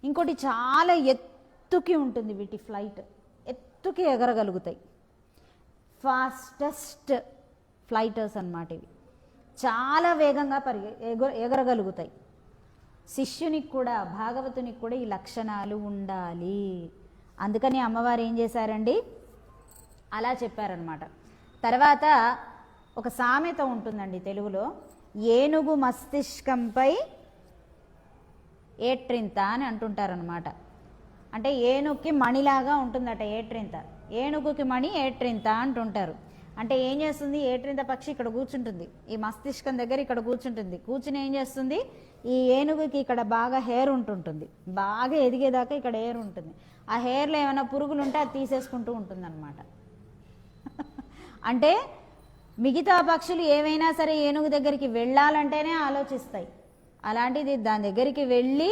ఇంకోటి చాలా ఎత్తుకి ఉంటుంది వీటి ఫ్లైట్, ఎత్తుకి ఎగరగలుగుతాయి. ఫాస్టెస్ట్ ఫ్లైటర్స్ అన్నమాట ఇవి. చాలా వేగంగా ఎగరగలుగుతాయి. శిష్యునికి కూడా, భాగవతునికి కూడా ఈ లక్షణాలు ఉండాలి. అందుకని అమ్మవారు ఏం చేశారండి, అలా చెప్పారనమాట. తర్వాత ఒక సామెత ఉంటుందండి తెలుగులో, ఏనుగు మస్తిష్కంపై ఏట్రింత అని అంటుంటారనమాట. అంటే ఏనుగుకి మణిలాగా ఉంటుందట ఏట్రింత, ఏనుగుకి మణి ఏట్రింత అంటుంటారు. అంటే ఏం చేస్తుంది, ఏట్రింత పక్షి ఇక్కడ కూర్చుంటుంది, ఈ మస్తిష్కం దగ్గర ఇక్కడ కూర్చుంటుంది. కూర్చుని ఏం చేస్తుంది, ఈ ఏనుగుకి ఇక్కడ బాగా హెయిర్ ఉంటుంటుంది, బాగా ఎదిగేదాకా ఇక్కడ హెయిర్ ఉంటుంది. ఆ హెయిర్లో ఏమైనా పురుగులు ఉంటే అది తీసేసుకుంటూ ఉంటుంది అనమాట. అంటే మిగతా పక్షులు ఏవైనా సరే ఏనుగు దగ్గరికి వెళ్ళాలంటేనే ఆలోచిస్తాయి, అలాంటిది దాని దగ్గరికి వెళ్ళి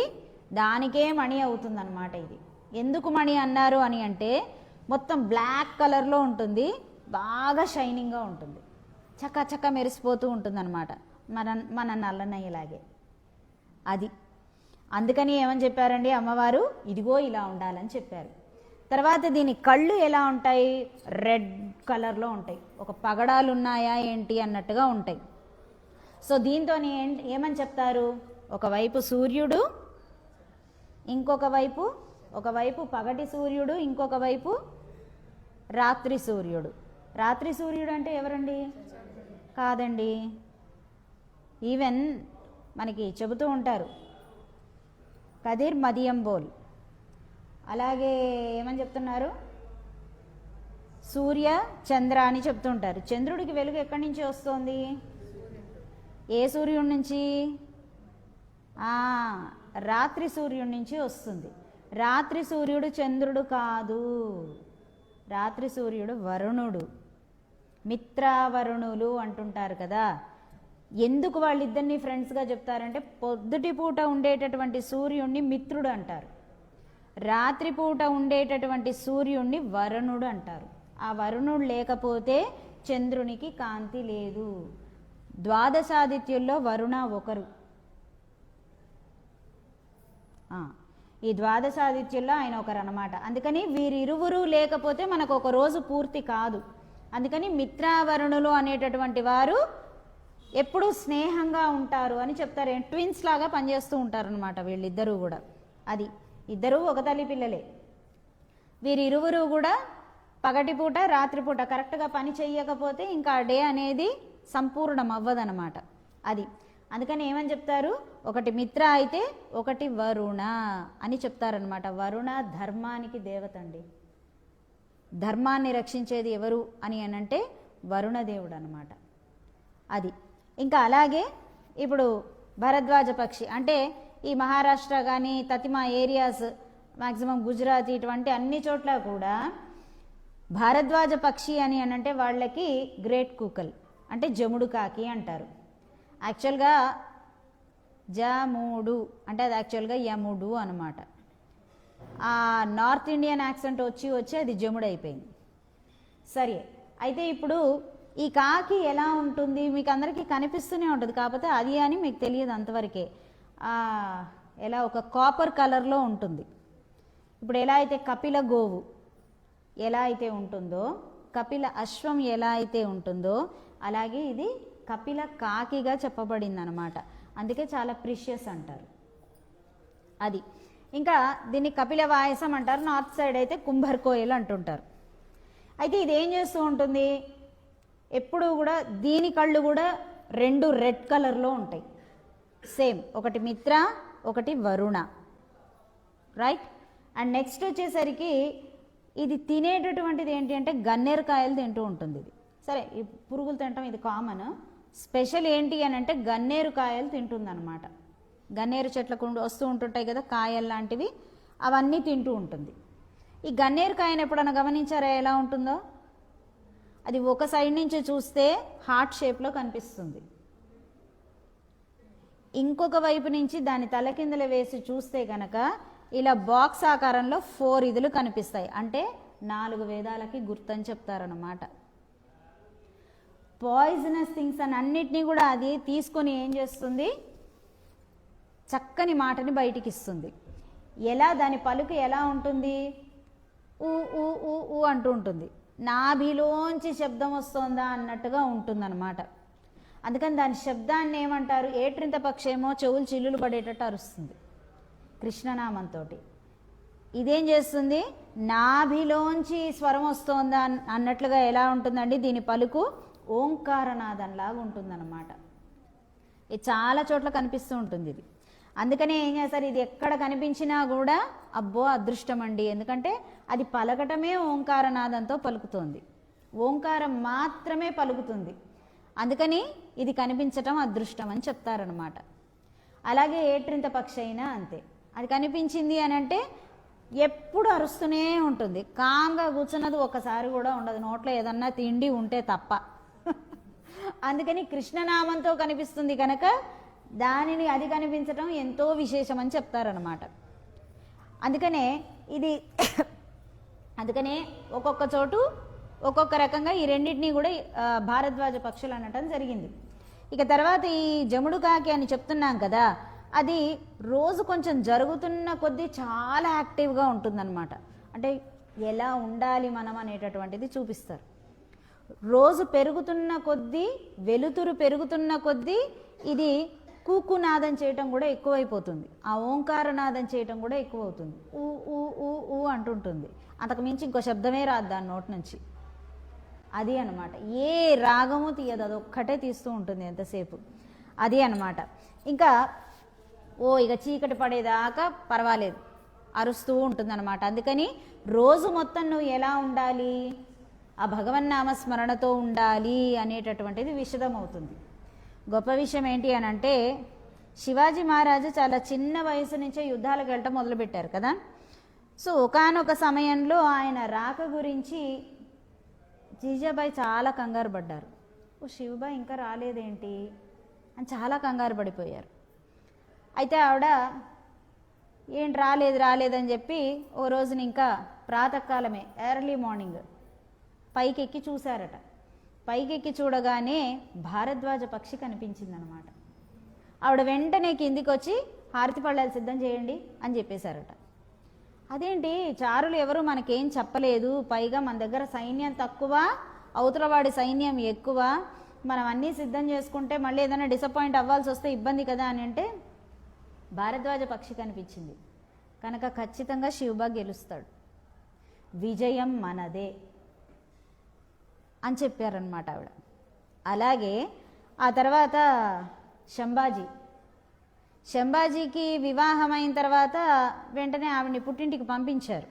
దానికే మణి అవుతుందన్నమాట. ఇది ఎందుకు మణి అన్నారు అని అంటే మొత్తం బ్లాక్ కలర్లో ఉంటుంది, బాగా షైనింగ్గా ఉంటుంది, చక్క చక్క మెరిసిపోతూ ఉంటుందన్నమాట, మన నల్లనయ్యలాగే. అది అందుకని ఏమని చెప్పారండి అమ్మవారు, ఇదిగో ఇలా ఉండాలని చెప్పారు. తర్వాత దీని కళ్ళు ఎలా ఉంటాయి, రెడ్ కలర్లో ఉంటాయి, ఒక పగడాలు ఉన్నాయా ఏంటి అన్నట్టుగా ఉంటాయి. సో దీంతో ఏమని చెప్తారు, ఒకవైపు సూర్యుడు, ఒకవైపు పగటి సూర్యుడు, ఇంకొక వైపు రాత్రి సూర్యుడు. రాత్రి సూర్యుడు అంటే ఎవరండి, కాదండి, ఈవెన్ మనకి చెబుతూ ఉంటారు కదిర్ మదియం బోల్. అలాగే ఏమని చెప్తున్నారు, సూర్య చంద్ర అని చెప్తుంటారు. చంద్రుడికి వెలుగు ఎక్కడి నుంచి వస్తుంది, ఏ సూర్యుడి నుంచి, రాత్రి సూర్యుడి నుంచి వస్తుంది. రాత్రి సూర్యుడు చంద్రుడు కాదు, రాత్రి సూర్యుడు వరుణుడు, మిత్రావరుణులు అంటుంటారు కదా. ఎందుకు వాళ్ళిద్దరిని ఫ్రెండ్స్గా చెప్తారంటే పొద్దుటి పూట ఉండేటటువంటి సూర్యుడిని మిత్రుడు అంటారు, రాత్రిపూట ఉండేటటువంటి సూర్యుడిని వరుణుడు అంటారు. ఆ వరుణుడు లేకపోతే చంద్రునికి కాంతి లేదు. ద్వాదశాదిత్యుల్లో వరుణ ఒకరు. ఈ ద్వాదశాదిత్యుల్లో ఆయన ఒకరు అన్నమాట. అందుకని వీరిరువురు లేకపోతే మనకు ఒక రోజు పూర్తి కాదు. అందుకని మిత్రావరుణులు అనేటటువంటి వారు ఎప్పుడూ స్నేహంగా ఉంటారు అని చెప్తారు. ట్విన్స్ లాగా పనిచేస్తూ ఉంటారు అనమాట వీళ్ళిద్దరూ కూడా. అది ఇద్దరూ ఒక తల్లి పిల్లలే. వీరిరువురు కూడా పగటిపూట రాత్రిపూట కరెక్ట్గా పని చెయ్యకపోతే ఇంకా డే అనేది సంపూర్ణం అవ్వదనమాట. అది అందుకని ఏమని చెప్తారు, ఒకటి మిత్ర అయితే ఒకటి వరుణ అని చెప్తారనమాట. వరుణ ధర్మానికి దేవత అండి. ధర్మాన్ని రక్షించేది ఎవరు అని అనంటే వరుణదేవుడు అనమాట. అది ఇంకా అలాగే ఇప్పుడు భరద్వాజ పక్షి అంటే ఈ మహారాష్ట్ర కానీ తతిమా ఏరియాస్ మ్యాక్సిమం గుజరాత్ ఇటువంటి అన్ని చోట్ల కూడా భారద్వాజ పక్షి అని అనంటే వాళ్ళకి గ్రేట్ కూకల్ అంటే జముడు కాకి అంటారు. యాక్చువల్గా జముడు అంటే అది యాక్చువల్గా యముడు అనమాట. ఆ నార్త్ ఇండియన్ యాక్సెంట్ వచ్చి అది జముడు అయిపోయింది. సరే, అయితే ఇప్పుడు ఈ కాకి ఎలా ఉంటుంది మీకు అందరికీ కనిపిస్తూనే ఉంటుంది, కాకపోతే అది అని మీకు తెలియదు అంతవరకే. ఎలా ఒక కాపర్ కలర్లో ఉంటుంది. ఇప్పుడు ఎలా అయితే కపిల గోవు ఎలా అయితే ఉంటుందో, కపిల అశ్వం ఎలా అయితే ఉంటుందో, అలాగే ఇది కపిల కాకిగా చెప్పబడింది అనమాట. అందుకే చాలా ప్రిషియస్ అంటారు. అది ఇంకా దీన్ని కపిల వాయసం అంటారు. నార్త్ సైడ్ అయితే కుంభర్ కోయల్ అంటుంటారు. అయితే ఇది ఏం చేస్తూ ఉంటుంది, ఎప్పుడు కూడా దీని కళ్ళు కూడా 2 రెడ్ కలర్లో ఉంటాయి. సేమ్, ఒకటి మిత్ర ఒకటి వరుణ, రైట్. అండ్ నెక్స్ట్ వచ్చేసరికి ఇది తినేటటువంటిది ఏంటి అంటే గన్నేరు కాయలు తింటూ ఉంటుంది ఇది. సరే, ఈ పురుగులు తినటం ఇది కామన్. స్పెషల్ ఏంటి అని అంటే గన్నేరు కాయలు తింటుందన్నమాట. గన్నేరు చెట్లకు వస్తూ ఉంటుంటాయి కదా కాయలు లాంటివి, అవన్నీ తింటూ ఉంటుంది. ఈ గన్నేరు కాయను ఎప్పుడన్నా గమనించారా ఎలా ఉంటుందో? అది ఒక సైడ్ నుంచి చూస్తే హార్ట్ షేప్లో కనిపిస్తుంది, ఇంకొక వైపు నుంచి దాని తలకిందులు వేసి చూస్తే కనుక ఇలా బాక్స్ ఆకారంలో 4 ఇదులు కనిపిస్తాయి. అంటే 4 వేదాలకి గుర్తని చెప్తారన్నమాట. పాయిజనస్ థింగ్స్ అని అన్నిటినీ కూడా అది తీసుకొని ఏం చేస్తుంది, చక్కని మాటని బయటికి ఇస్తుంది. ఎలా దాని పలుకు ఎలా ఉంటుంది, ఊ ఊ ఊ ఊ అంటూ ఉంటుంది. నాభిలోంచి శబ్దం వస్తుందా అన్నట్టుగా ఉంటుందన్నమాట. అందుకని దాని శబ్దాన్ని ఏమంటారు, ఏట్రింత పక్షేమో చెవులు చిల్లులు పడేటట్టు అరుస్తుంది కృష్ణనామంతో. ఇదేం చేస్తుంది, నాభిలోంచి స్వరం వస్తోందా అన్నట్లుగా ఎలా ఉంటుందండి దీని పలుకు, ఓంకారనాదంలాగా ఉంటుందన్నమాట. ఇది చాలా చోట్ల కనిపిస్తూ ఉంటుంది ఇది. అందుకనే ఏం చేస్తారు, ఇది ఎక్కడ కనిపించినా కూడా అబ్బో అదృష్టం అండి, ఎందుకంటే అది పలకటమే ఓంకారనాదంతో పలుకుతోంది, ఓంకారం మాత్రమే పలుకుతుంది. అందుకని ఇది కనిపించటం అదృష్టం అని చెప్తారనమాట. అలాగే ఏట్రింత పక్షి అయినా అంతే, అది కనిపించింది అని అంటే ఎప్పుడు అరుస్తూనే ఉంటుంది. కామ్గా కూర్చున్నది ఒకసారి కూడా ఉండదు, నోట్లో ఏదన్నా తిండి ఉంటే తప్ప. అందుకని కృష్ణనామంతో కనిపిస్తుంది కనుక దానిని అది కనిపించటం ఎంతో విశేషం అని చెప్తారనమాట. అందుకనే ఇది అందుకనే ఒక్కొక్క చోటు ఒక్కొక్క రకంగా ఈ రెండింటినీ కూడా భారద్వాజ పక్షులు అనటం జరిగింది. ఇక తర్వాత ఈ జముడు కాకి అని చెప్తున్నాం కదా, అది రోజు కొంచెం జరుగుతున్న కొద్దీ చాలా యాక్టివ్గా ఉంటుందన్నమాట. అంటే ఎలా ఉండాలి మనం అనేటటువంటిది చూపిస్తారు. రోజు పెరుగుతున్న కొద్దీ, వెలుతురు పెరుగుతున్న కొద్దీ ఇది కూకునాదం చేయటం కూడా ఎక్కువైపోతుంది, ఆ ఓంకారనాదం చేయటం కూడా ఎక్కువ అవుతుంది. ఊ ఊ ఊ ఊ అంటుంటుంది, అంతకు మించి ఇంకో శబ్దమే రాదు దాని నోటి నుంచి. అది అనమాట, ఏ రాగము తీయదు, అది ఒక్కటే తీస్తూ ఉంటుంది ఎంతసేపు, అది అనమాట. ఇంకా ఇక చీకటి పడేదాకా పర్వాలేదు అరుస్తూ ఉంటుందన్నమాట. అందుకని రోజు మొత్తం నువ్వు ఎలా ఉండాలి, ఆ భగవన్నామ స్మరణతో ఉండాలి అనేటటువంటిది విశదమవుతుంది. గొప్ప విషయం ఏంటి అని అంటే, శివాజీ మహారాజు చాలా చిన్న వయసు నుంచే యుద్ధాలకు వెళ్ళటం మొదలుపెట్టారు కదా. సో ఒకానొక సమయంలో ఆయన రాక గురించి జీజాబాయి చాలా కంగారు పడ్డారు. శివబాయి ఇంకా రాలేదేంటి అని చాలా కంగారు పడిపోయారు. అయితే ఆవిడ ఏంటి రాలేదని చెప్పి ఓ రోజున ఇంకా ప్రాతకాలమే ఎర్లీ మార్నింగ్ పైకెక్కి చూశారట. పైకెక్కి చూడగానే భారద్వాజ పక్షి కనిపించిందనమాట. ఆవిడ వెంటనే కిందికి వచ్చి హారతి పళ్ళాలు సిద్ధం చేయండి అని చెప్పేశారట. అదేంటి చారులు ఎవరు మనకేం చెప్పలేదు, పైగా మన దగ్గర సైన్యం తక్కువ, అవతలవాడి సైన్యం ఎక్కువ, మనం అన్నీ సిద్ధం చేసుకుంటే మళ్ళీ ఏదైనా డిసప్పాయింట్ అవ్వాల్సి వస్తే ఇబ్బంది కదా అని అంటే, భారద్వాజ పక్షి కనిపించింది కనుక ఖచ్చితంగా శివబా గెలుస్తాడు, విజయం మనదే అని చెప్పారనమాట ఆవిడ. అలాగే ఆ తర్వాత శంభాజీకి వివాహమైన తర్వాత వెంటనే ఆవిడ్ని పుట్టింటికి పంపించారు.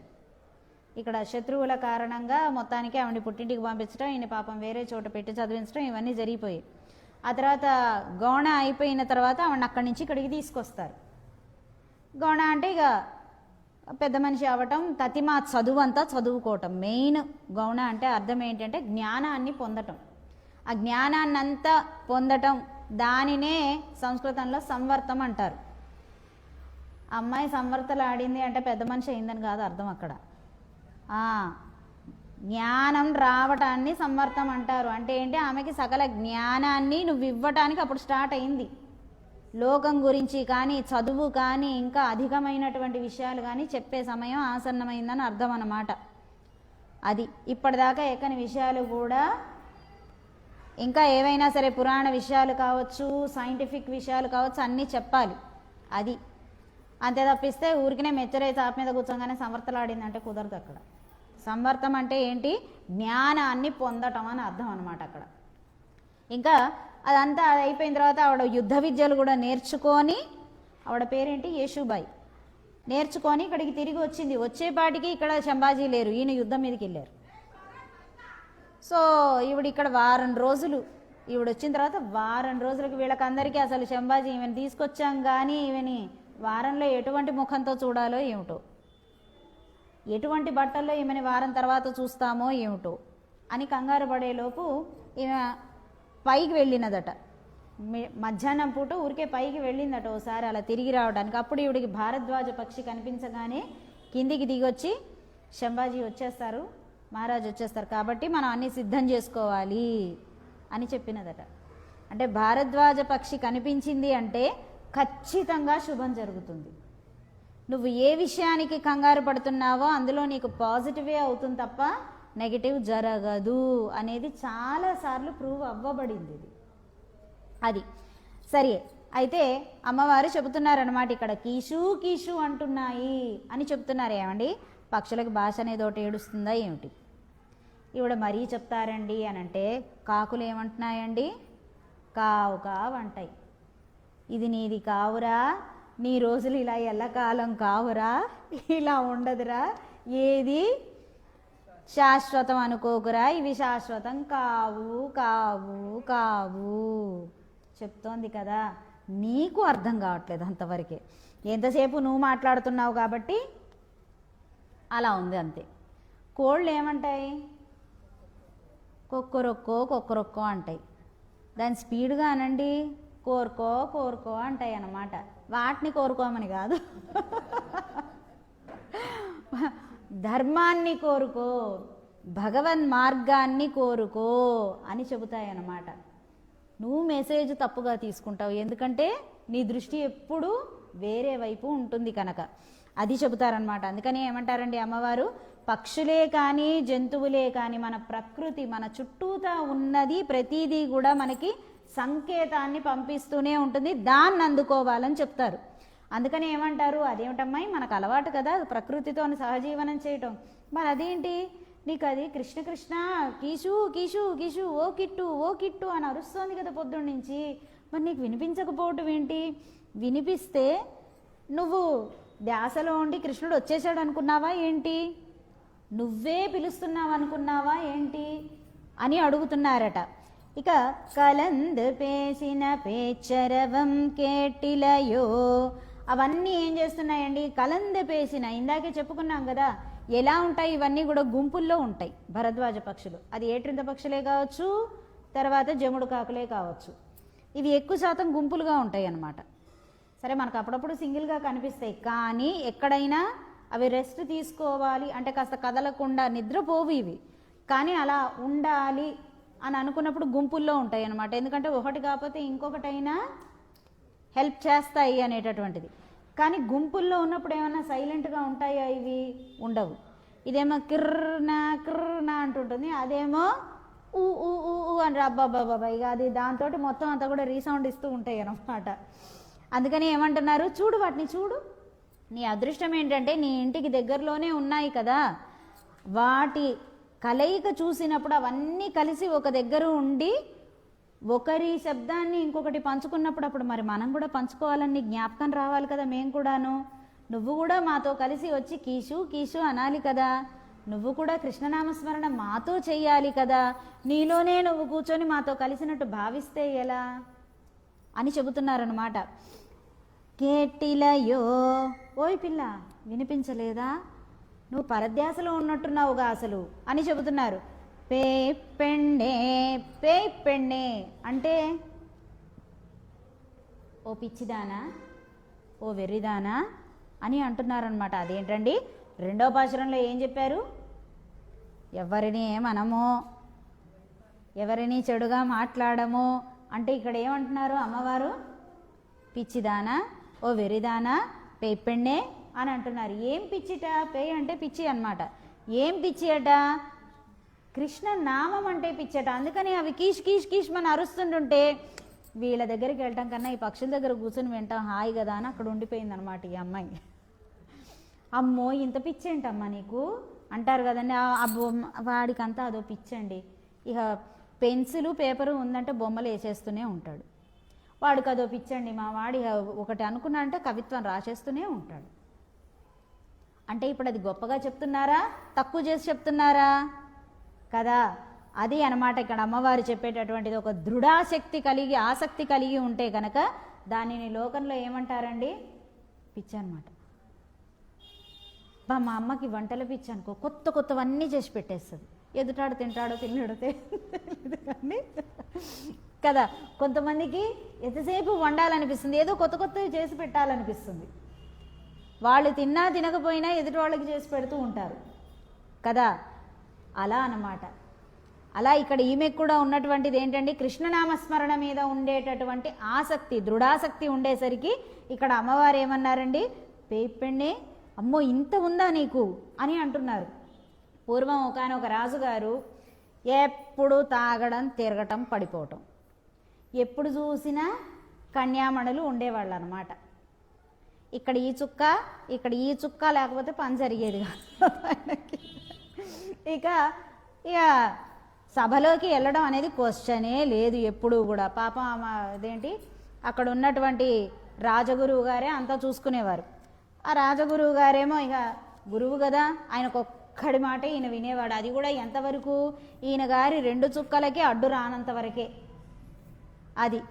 ఇక్కడ శత్రువుల కారణంగా మొత్తానికి ఆవిడ్ని పుట్టింటికి పంపించడం, ఈయన పాపం వేరే చోట పెట్టి చదివించడం, ఇవన్నీ జరిగిపోయాయి. ఆ తర్వాత గౌణ అయిపోయిన తర్వాత ఆవిడని అక్కడి నుంచి ఇక్కడికి తీసుకొస్తారు. గౌణ అంటే ఇక పెద్ద మనిషి అవ్వటం, తతిమా చదువు అంతా చదువుకోవటం. మెయిన్ గౌణ అంటే అర్థం ఏంటంటే జ్ఞానాన్ని పొందటం. ఆ జ్ఞానాన్ని అంతా పొందటం, దానినే సంస్కృతంలో సంవర్తం అంటారు. అమ్మాయి సంవర్తలు ఆడింది అంటే పెద్ద మనిషి అయిందని కాదు అర్థం. అక్కడ జ్ఞానం రావటాన్ని సంవర్తం అంటారు. అంటే ఏంటి, ఆమెకి సకల జ్ఞానాన్ని నువ్వు ఇవ్వటానికి అప్పుడు స్టార్ట్ అయింది. లోకం గురించి కానీ, చదువు కానీ, ఇంకా అధికమైనటువంటి విషయాలు కానీ చెప్పే సమయం ఆసన్నమైందని అర్థం అన్నమాట. అది ఇప్పటిదాకా ఎక్కని విషయాలు కూడా, ఇంకా ఏవైనా సరే పురాణ విషయాలు కావచ్చు, సైంటిఫిక్ విషయాలు కావచ్చు, అన్నీ చెప్పాలి. అది అంతే తప్పిస్తే ఊరికినే మెచ్చరే చాప మీద కూర్చోగానే సంవర్తలాడిందంటే కుదరదు. అక్కడ సంవర్తం అంటే ఏంటి, జ్ఞానాన్ని పొందటం అని అర్థం అన్నమాట అక్కడ. ఇంకా అదంతా అయిపోయిన తర్వాత ఆవిడ యుద్ధ విద్యలు కూడా నేర్చుకొని, ఆవిడ పేరేంటి, యేషుబాయి, నేర్చుకొని ఇక్కడికి తిరిగి వచ్చింది. వచ్చేపాటికి ఇక్కడ శంభాజీ లేరు, ఈయన యుద్ధం మీదకి వెళ్ళారు. సో ఈవిడ ఇక్కడ వారం రోజులు, ఈవిడ వచ్చిన తర్వాత వారం రోజులకి వీళ్ళకందరికీ అసలు శంభాజీ ఈమెను తీసుకొచ్చాం కానీ ఈమెని వారంలో ఎటువంటి ముఖంతో చూడాలో ఏమిటో, ఎటువంటి బట్టల్లో ఈమెని వారం తర్వాత చూస్తామో ఏమిటో అని కంగారు పడేలోపు ఈమె పైకి వెళ్ళినదట. మధ్యాహ్నం పూట ఊరికే పైకి వెళ్ళిందట ఓసారి అలా తిరిగి రావడానికి. అప్పుడు ఈవిడికి భారద్వాజ పక్షి కనిపించగానే కిందికి దిగొచ్చి, శంభాజీ వచ్చేస్తారు, మహారాజు వచ్చేస్తారు, కాబట్టి మనం అన్నీ సిద్ధం చేసుకోవాలి అని చెప్పినదట. అంటే భారద్వాజ పక్షి కనిపించింది అంటే ఖచ్చితంగా శుభం జరుగుతుంది. నువ్వు ఏ విషయానికి కంగారు పడుతున్నావో అందులో నీకు పాజిటివే అవుతుంది తప్ప నెగిటివ్ జరగదు అనేది చాలాసార్లు ప్రూవ్ అవ్వబడింది. అది సరే. అయితే అమ్మవారు చెబుతున్నారనమాట ఇక్కడ, కీషు కీషు అంటున్నాయి అని చెప్తున్నారు. ఏమండి, పక్షులకి భాష అనేది ఒకటి ఏడుస్తుందా ఏమిటి? ఇవిడ మరీ చెప్తారండి అని అంటే, కాకులు ఏమంటున్నాయండి, కావు కావు అంటాయి. ఇది నీది కావురా, నీ రోజులు ఇలా ఎల్లకాలం కావురా, ఇలా ఉండదురా, ఏది శాశ్వతం అనుకోకురా, ఇవి శాశ్వతం కావు కావు కావు చెప్తోంది కదా. నీకు అర్థం కావట్లేదు అంతవరకే, ఎంతసేపు నువ్వు మాట్లాడుతున్నావు కాబట్టి అలా ఉంది అంతే. కోళ్ళు ఏమంటాయి, కొక్కరొక్కో కొక్కరొక్కో అంటాయి. దాని స్పీడ్గా అనండి, కోరుకో కోరుకో అంటాయి అన్నమాట. వాటిని కోరుకోమని కాదు, ధర్మాన్ని కోరుకో, భగవన్ మార్గాన్ని కోరుకో అని చెబుతాయి అన్నమాట. నువ్వు మెసేజ్ తప్పుగా తీసుకుంటావు, ఎందుకంటే నీ దృష్టి ఎప్పుడు వేరే వైపు ఉంటుంది కనుక. అది చెబుతారనమాట. అందుకని ఏమంటారండి అమ్మవారు, పక్షులే కానీ జంతువులే కానీ మన ప్రకృతి, మన చుట్టూతా ఉన్నది ప్రతిదీ కూడా మనకి సంకేతాన్ని పంపిస్తూనే ఉంటుంది, దాన్ని అందుకోవాలని చెప్తారు. అందుకని ఏమంటారు, అదేమిటమ్మాయి మనకు అలవాటు కదా ప్రకృతితో సహజీవనం చేయటం, మరి అదేంటి నీకు అది కృష్ణ కృష్ణ కీషు కీషు కీషు ఓ కిట్టు ఓ కిట్టు అని అరుస్తోంది కదా పొద్దున్న నుంచి, మరి నీకు వినిపించకపోవటం ఏంటి? వినిపిస్తే నువ్వు ధ్యాసలో ఉండి కృష్ణుడు వచ్చేసాడు అనుకున్నావా ఏంటి, నువ్వే పిలుస్తున్నావు అనుకున్నావా ఏంటి అని అడుగుతున్నారట. ఇక కలంద్ పేసిన పేచరవం కేటిలయో, అవన్నీ ఏం చేస్తున్నాయండి, కలంద పేసిన, ఇందాకే చెప్పుకున్నాం కదా ఎలా ఉంటాయి ఇవన్నీ కూడా గుంపుల్లో ఉంటాయి భరద్వాజ పక్షులు. అది ఏట్రింత పక్షులే కావచ్చు, తర్వాత జముడు కాకులే కావచ్చు, ఇవి ఎక్కువ శాతం గుంపులుగా ఉంటాయి అన్నమాట. సరే మనకు అప్పుడప్పుడు సింగిల్గా కనిపిస్తాయి, కానీ ఎక్కడైనా అవి రెస్ట్ తీసుకోవాలి అంటే కాస్త కదలకుండా నిద్రపోవు ఇవి, కానీ అలా ఉండాలి అని అనుకున్నప్పుడు గుంపుల్లో ఉంటాయి అన్నమాట. ఎందుకంటే ఒకటి కాకపోతే ఇంకొకటైనా హెల్ప్ చేస్తాయి అనేటటువంటిది. కానీ గుంపుల్లో ఉన్నప్పుడు ఏమన్నా సైలెంట్గా ఉంటాయా, ఇవి ఉండవు. ఇదేమో కిర్నా కిర్నా అంటుంటుంది, అదేమో ఊ ఊ ఊ అని రబ్బాబాబా, ఇక అది దాంతో మొత్తం అంతా కూడా రీసౌండ్ ఇస్తూ ఉంటాయి అన్నమాట. అందుకని ఏమంటున్నారు, చూడు వాటిని చూడు, నీ అదృష్టం ఏంటంటే నీ ఇంటికి దగ్గరలోనే ఉన్నాయి కదా, వాటి కలయిక చూసినప్పుడు అవన్నీ కలిసి ఒక దగ్గర ఉండి ఒకరి శబ్దాన్ని ఇంకొకటి పంచుకున్నప్పుడు అప్పుడు మరి మనం కూడా పంచుకోవాలని జ్ఞాపకం రావాలి కదా. మేము కూడాను నువ్వు కూడా మాతో కలిసి వచ్చి కీషు కీషు అనాలి కదా, నువ్వు కూడా కృష్ణనామస్మరణ మాతో చెయ్యాలి కదా, నీలోనే నువ్వు కూర్చొని మాతో కలిసినట్టు భావిస్తే ఎలా అని చెబుతున్నారన్నమాట. కేటిలయో, ఓయ్ పిల్ల వినిపించలేదా, నువ్వు పరధ్యాసలో ఉన్నట్టున్నావుగా అసలు అని చెబుతున్నారు. పే పెండే, పే పెండే అంటే ఓ పిచ్చిదానా, ఓ వెర్రిదానా అని అంటున్నారనమాట. అదేంటండి, రెండో పాశురంలో ఏం చెప్పారు? ఎవరిని మనము, ఎవరిని చెడుగా మాట్లాడము అంటే ఇక్కడ ఏమంటున్నారు అమ్మవారు? పిచ్చిదానా, ఓ వెర్రిదానా, పేపెండే అని అంటున్నారు. ఏం పిచ్చిట? పే అంటే పిచ్చి అన్నమాట. ఏం పిచ్చి అట? కృష్ణ నామం అంటే పిచ్చట. అందుకని అవి కీష్ కీష్ కీష్ మన అరుస్తుంటుంటే వీళ్ళ దగ్గరికి వెళ్ళటం కన్నా ఈ పక్షుల దగ్గర కూర్చొని వింటాం హాయి కదా అని అక్కడ ఉండిపోయింది అనమాట ఈ అమ్మాయి. అమ్మో ఇంత పిచ్చేంటమ్మా నీకు అంటారు కదండి. వాడికంతా అదో పిచ్చండి. ఇక పెన్సిలు పేపరు ఉందంటే బొమ్మలు వేసేస్తూనే ఉంటాడు. వాడికి అదో పిచ్చండి. మా వాడి ఒకటి అనుకున్నా అంటే కవిత్వం రాసేస్తూనే ఉంటాడు. అంటే ఇప్పుడు అది గొప్పగా చెప్తున్నారా, తక్కువ చేసి చెప్తున్నారా కదా? అది అనమాట ఇక్కడ అమ్మవారు చెప్పేటటువంటిది. ఒక దృఢాశక్తి కలిగి ఆసక్తి కలిగి ఉంటే కనుక దానిని లోకంలో ఏమంటారండి? పిచ్చి అనమాట. మా అమ్మకి వంటల పిచ్చి అనుకో, కొత్త కొత్తవన్నీ చేసి పెట్టేస్తుంది. ఎదుటాడు తింటాడో తిన్నాడో తెలియదు కానీ కదా. కొంతమందికి ఎంతసేపు వండాలనిపిస్తుంది, ఏదో కొత్త కొత్తవి చేసి పెట్టాలనిపిస్తుంది. వాళ్ళు తిన్నా తినకపోయినా ఎదుటి వాళ్ళకి చేసి పెడుతూ ఉంటారు కదా. అలా అన్నమాట. అలా ఇక్కడ ఈమెకు కూడా ఉన్నటువంటిది ఏంటంటే కృష్ణనామస్మరణ మీద ఉండేటటువంటి ఆసక్తి, దృఢాసక్తి ఉండేసరికి ఇక్కడ అమ్మవారు ఏమన్నారండి? పేపెండే, అమ్మో ఇంత ఉందా నీకు అని అంటున్నారు. పూర్వం ఒకానొక రాజుగారు ఎప్పుడు తాగడం, తిరగటం, పడిపోవటం, ఎప్పుడు చూసినా కన్యామణులు ఉండేవాళ్ళు అనమాట. ఇక్కడ ఈ చుక్క, ఇక్కడ ఈ చుక్క లేకపోతే పని జరిగేది కాదు. ఇక సభలోకి వెళ్ళడం అనేది క్వశ్చనే లేదు ఎప్పుడూ కూడా. పాపం అదేంటి అక్కడ ఉన్నటువంటి రాజగురువు గారే అంతా చూసుకునేవారు. ఆ రాజగురువు గారేమో ఇక గురువు కదా, ఆయనకు ఒక్కడి మాట ఈయన వినేవాడు. అది కూడా ఎంతవరకు? ఈయన గారి 2 చుక్కలకి అడ్డు రానంత వరకే. అది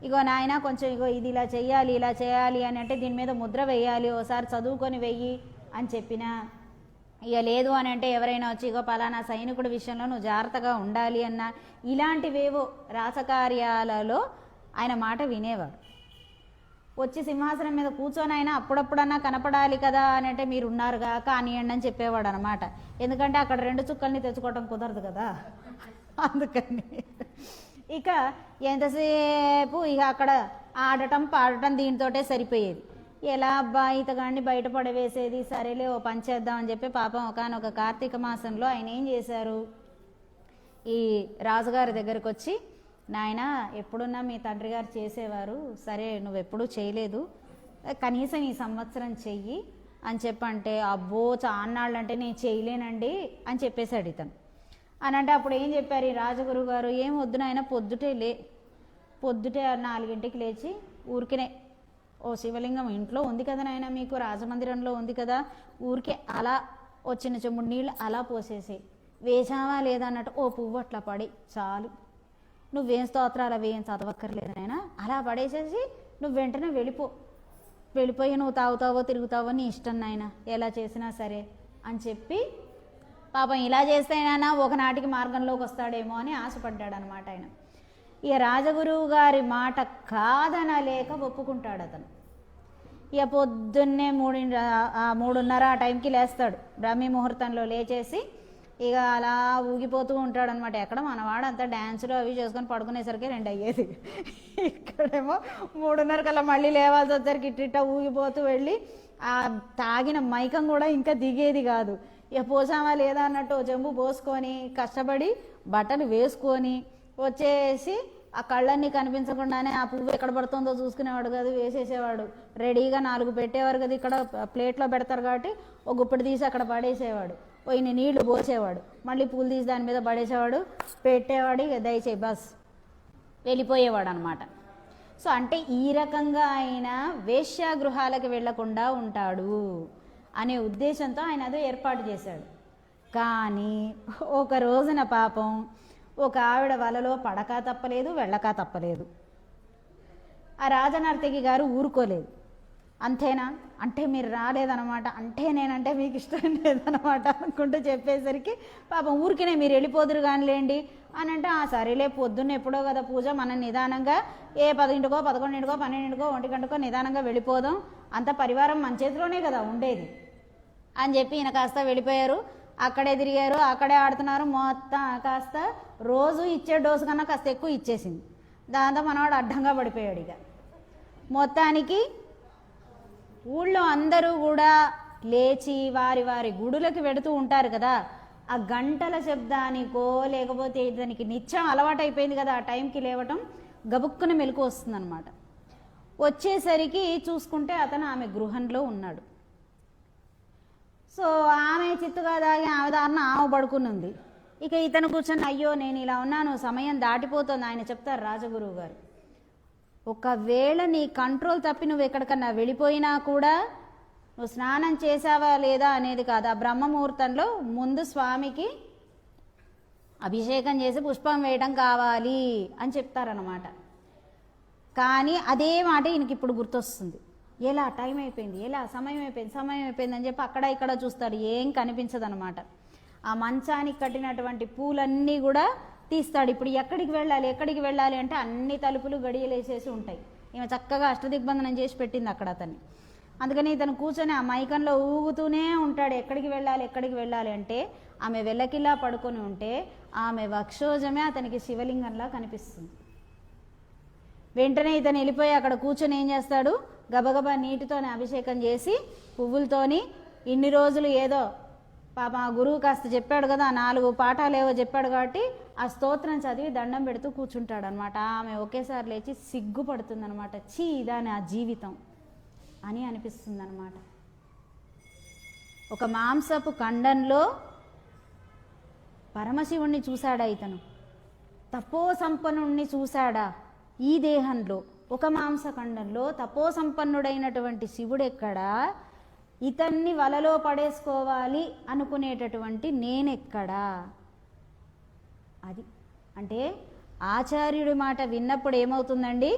ఇగో నాయన కొంచెం ఇగో ఇది ఇలా చెయ్యాలి, ఇలా చేయాలి అని అంటే దీని మీద ముద్ర వేయాలి, ఓసారి చదువుకొని వెయ్యి అని చెప్పినా ఇక లేదు అని అంటే ఎవరైనా వచ్చి ఇగో పలానా సైనికుడి విషయంలో నువ్వు జాగ్రత్తగా ఉండాలి అన్న ఇలాంటివేవో రాసకార్యాలలో ఆయన మాట వినేవారు. వచ్చి సింహాసనం మీద కూర్చొని అయినా అప్పుడప్పుడన్నా కనపడాలి కదా అని అంటే మీరు ఉన్నారుగా కానివ్వండి అని చెప్పేవాడు అనమాట. ఎందుకంటే అక్కడ 2 చుక్కల్ని తెచ్చుకోవటం కుదరదు కదా, అందుకని ఇక ఎంతసేపు ఇక అక్కడ ఆడటం పాడటం దీంతోటే సరిపోయేది. ఎలా అబ్బా ఇతగాన్ని బయట పడవేసేది, సరేలే ఓ పని చేద్దామని చెప్పి పాపం ఒకానొక కార్తీక మాసంలో ఆయన ఏం చేశారు? ఈ రాజుగారి దగ్గరకు వచ్చి, నాయన ఎప్పుడున్నా మీ తండ్రి గారు చేసేవారు, సరే నువ్వెప్పుడూ చేయలేదు, కనీసం ఈ సంవత్సరం చెయ్యి అని చెప్పంటే అబ్బో చాన్నాళ్ళు అంటే నేను చేయలేనండి అని చెప్పేశాడు ఇతను. అని అంటే అప్పుడు ఏం చెప్పారు ఈ రాజగురువు గారు? ఏం వద్దు నాయన, పొద్దుటే 4 లేచి ఊరికినే ఓ శివలింగం ఇంట్లో ఉంది కదా నాయన, మీకు రాజమందిరంలో ఉంది కదా, ఊరికే అలా ఓ చిన్న చెంబుడు నీళ్ళు అలా పోసేసి వేసావా లేదా అన్నట్టు ఓ పువ్వు అట్లా పడి చాలు, నువ్వేం స్తోత్రాలు అవి ఏం చదవక్కర్లేదు నాయన, అలా పడేసేసి నువ్వు వెంటనే వెళ్ళిపోయి నువ్వు తాగుతావో తిరుగుతావో నీ ఇష్టం నాయన, ఎలా చేసినా సరే అని చెప్పి పాపం ఇలా చేస్తేనైనా ఒకనాటికి మార్గంలోకి వస్తాడేమో అని ఆశపడ్డాడు అనమాట ఆయన. ఇక రాజగురువు గారి మాట కాదనలేక ఒప్పుకుంటాడు అతను. ఇక పొద్దున్నే 3:30 ఆ టైంకి లేస్తాడు. బ్రాహ్మీ ముహూర్తంలో లేచేసి ఇక అలా ఊగిపోతూ ఉంటాడు అనమాట. ఎక్కడ మనవాడంతా డ్యాన్సులు అవి చేసుకొని పడుకునేసరికి 2 అయ్యేది. ఇక్కడేమో 3:30 కల్లా మళ్ళీ లేవాల్సి వచ్చేసరికి ఇట్టిట్ట ఊగిపోతూ వెళ్ళి ఆ తాగిన మైకం కూడా ఇంకా దిగేది కాదు. ఇక పోసామా లేదా అన్నట్టు చెంబు పోసుకొని కష్టపడి బట్టలు వేసుకొని వచ్చేసి ఆ కళ్ళన్నీ కనిపించకుండానే ఆ పువ్వు ఎక్కడ పడుతుందో చూసుకునేవాడు కాదు, వేసేసేవాడు. రెడీగా 4 పెట్టేవారు కదా, ఇక్కడ ప్లేట్లో పెడతారు కాబట్టి ఒక గుప్పెడు తీసి అక్కడ పడేసేవాడు. పోయిన నీళ్లు పోసేవాడు, మళ్ళీ పూలు తీసి దాని మీద పడేసేవాడు, పెట్టేవాడు. ఇక దయచేయి బస్ వెళ్ళిపోయేవాడు అనమాట. సో అంటే ఈ రకంగా ఆయన వేశ్యాగృహాలకు వెళ్లకుండా ఉంటాడు అనే ఉద్దేశంతో ఆయన అదే ఏర్పాటు చేశాడు. కానీ ఒక రోజున పాపం ఒక ఆవిడ వలలో పడక తప్పలేదు, వెళ్ళక తప్పలేదు. ఆ రాజనర్తకి గారు ఊరుకోలేదు. అంతేనా అంటే మీరు రాలేదనమాట, అంటే నేనంటే మీకు ఇష్టం లేదనమాట అనుకుంటూ చెప్పేసరికి పాపం ఊరికినే మీరు వెళ్ళిపోదురు కానిలేండి అని అంటే, సరేలే పొద్దున్న ఎప్పుడో కదా పూజ, మనం నిదానంగా 10:00కో 11:00కో 12:00కో 1:00కో నిదానంగా వెళ్ళిపోదాం, అంత పరివారం మన చేతిలోనే కదా ఉండేది అని చెప్పి ఈయన కాస్త వెళ్ళిపోయారు. అక్కడే తిరిగారు, అక్కడే ఆడుతున్నారు. మొత్తం కాస్త రోజు ఇచ్చే డోసు కన్నా కాస్త ఎక్కువ ఇచ్చేసింది. దాంతో మనవాడు అడ్డంగా పడిపోయాడు. ఇక మొత్తానికి ఊళ్ళో అందరూ కూడా లేచి వారి వారి గుడులకు వెడుతూ ఉంటారు కదా, ఆ గంటల శబ్దానికో లేకపోతే దానికి నిత్యం అలవాటు అయిపోయింది కదా ఆ టైంకి లేవటం, గబుక్కున మెలకు వస్తుందన్నమాట. వచ్చేసరికి చూసుకుంటే అతను ఆమె గృహంలో ఉన్నాడు. సో ఆమె చిత్తుగా దాగి ఆమె దారిన ఆమె పడుకుని ఉంది. ఇక ఇతను కూర్చొని అయ్యో నేను ఇలా ఉన్నాను, సమయం దాటిపోతుంది. ఆయన చెప్తారు రాజగురువు గారు, ఒకవేళ నీ కంట్రోల్ తప్పి నువ్వు ఎక్కడికన్నా వెళ్ళిపోయినా కూడా నువ్వు స్నానం చేసావా లేదా అనేది కాదు, ఆ బ్రహ్మముహూర్తంలో ముందు స్వామికి అభిషేకం చేసి పుష్పం వేయడం కావాలి అని చెప్తారనమాట. కానీ అదే మాట ఈయనకి ఇప్పుడు గుర్తొస్తుంది. ఎలా టైం అయిపోయింది, ఎలా సమయం అయిపోయింది అని చెప్పి అక్కడ ఇక్కడ చూస్తాడు, ఏం కనిపించదు అనమాట. ఆ మంచానికి కట్టినటువంటి పూలన్నీ కూడా తీస్తాడు. ఇప్పుడు ఎక్కడికి వెళ్ళాలి అంటే అన్ని తలుపులు గడియలేసేసి ఉంటాయి. ఈమె చక్కగా అష్టదిగ్బంధనం చేసి పెట్టింది అక్కడ అతన్ని. అందుకని ఇతను కూర్చొని ఆ మైకంలో ఊగుతూనే ఉంటాడు, ఎక్కడికి వెళ్ళాలి అంటే. ఆమె వెల్లకిలా పడుకొని ఉంటే ఆమె వక్షోజమే అతనికి శివలింగంలా కనిపిస్తుంది. వెంటనే ఇతను వెళ్ళిపోయి అక్కడ కూర్చొని ఏం చేస్తాడు, గబగబా నీటితోనే అభిషేకం చేసి పువ్వులతోని ఇన్ని రోజులు ఏదో పాప ఆ గురువు కాస్త చెప్పాడు కదా, 4 పాఠాలు ఏవో చెప్పాడు కాబట్టి ఆ స్తోత్రం చదివి దండం పెడుతూ కూర్చుంటాడు అనమాట. ఆమె ఒకేసారి లేచి సిగ్గుపడుతుంది అనమాట. చీ ఇదాని ఆ జీవితం అని అనిపిస్తుంది అనమాట. ఒక మాంసపు ఖండంలో పరమశివుణ్ణి చూశాడా ఇతను, తపోసంపన్నుణ్ణి చూశాడా ఈ దేహంలో? ఒక మాంసఖండంలో తపోసంపన్నుడైనటువంటి శివుడెక్కడా, ఇతన్ని వలలో పడేసుకోవాలి అనుకునేటటువంటి నేనెక్కడా? అది అంటే ఆచార్యుడి మాట విన్నప్పుడు ఏమవుతుందండి,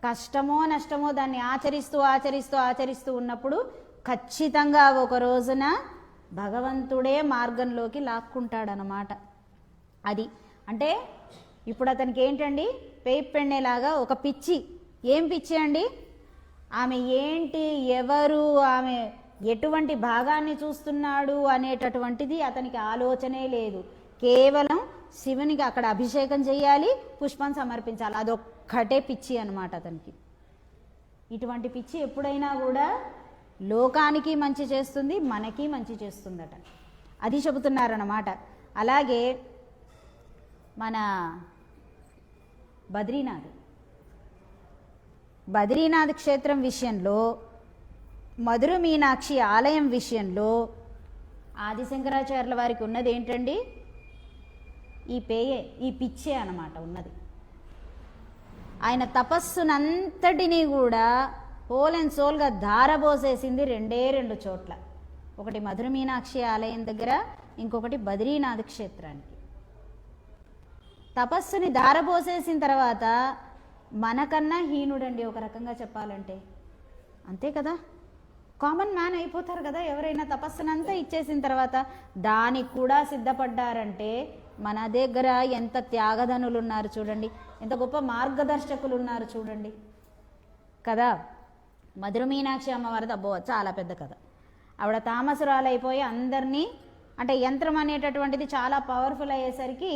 కష్టమో నష్టమో దాన్ని ఆచరిస్తూ ఉన్నప్పుడు ఖచ్చితంగా ఒక రోజున భగవంతుడే మార్గంలోకి లాక్కుంటాడనమాట. అది అంటే ఇప్పుడు అతనికి ఏంటండి, పేపు పెಣ್ಣేలాగా ఒక పిచ్చి. ఏం పిచ్చి అండి, ఆమె ఏంటి, ఎవరు, ఆమె ఎటువంటి భాగాన్ని చూస్తున్నాడు అనేటటువంటిది అతనికి ఆలోచనే లేదు. కేవలం శివునికి అక్కడ అభిషేకం చేయాలి, పుష్పం సమర్పించాలి, అదొక్కటే పిచ్చి అనమాట అతనికి. ఇటువంటి పిచ్చి ఎప్పుడైనా కూడా లోకానికి మంచి చేస్తుంది, మనకి మంచి చేస్తుందట. అది చెబుతున్నారన్నమాట. అలాగే మన బద్రీనాథ్ క్షేత్రం విషయంలో, మధుర మీనాక్షి ఆలయం విషయంలో ఆదిశంకరాచార్యుల వారికి ఉన్నది ఏంటండి, ఈ పిచ్చే అన్నమాట ఉన్నది. ఆయన తపస్సునంతటినీ కూడా హోల్ అండ్ సోల్గా ధారబోసేసింది 2 చోట్ల. ఒకటి మధుర మీనాక్షి ఆలయం దగ్గర, ఇంకొకటి బద్రీనాథ్ క్షేత్రానికి. తపస్సుని ధారబోసేసిన తర్వాత మనకన్నా హీనుడండి ఒక రకంగా చెప్పాలంటే, అంతే కదా, కామన్ మ్యాన్ అయిపోతారు కదా ఎవరైనా. తపస్సునంతా ఇచ్చేసిన తర్వాత దానికి కూడా సిద్ధపడ్డారంటే మన దగ్గర ఎంత త్యాగధనులు ఉన్నారు చూడండి, ఎంత గొప్ప మార్గదర్శకులు ఉన్నారు చూడండి కదా. మధుర మీనాక్షి అమ్మవారిది అబ్బో చాలా పెద్ద కథ. ఆవిడ తామసురాలు అయిపోయి అందరినీ, అంటే యంత్రం అనేటటువంటిది చాలా పవర్ఫుల్ అయ్యేసరికి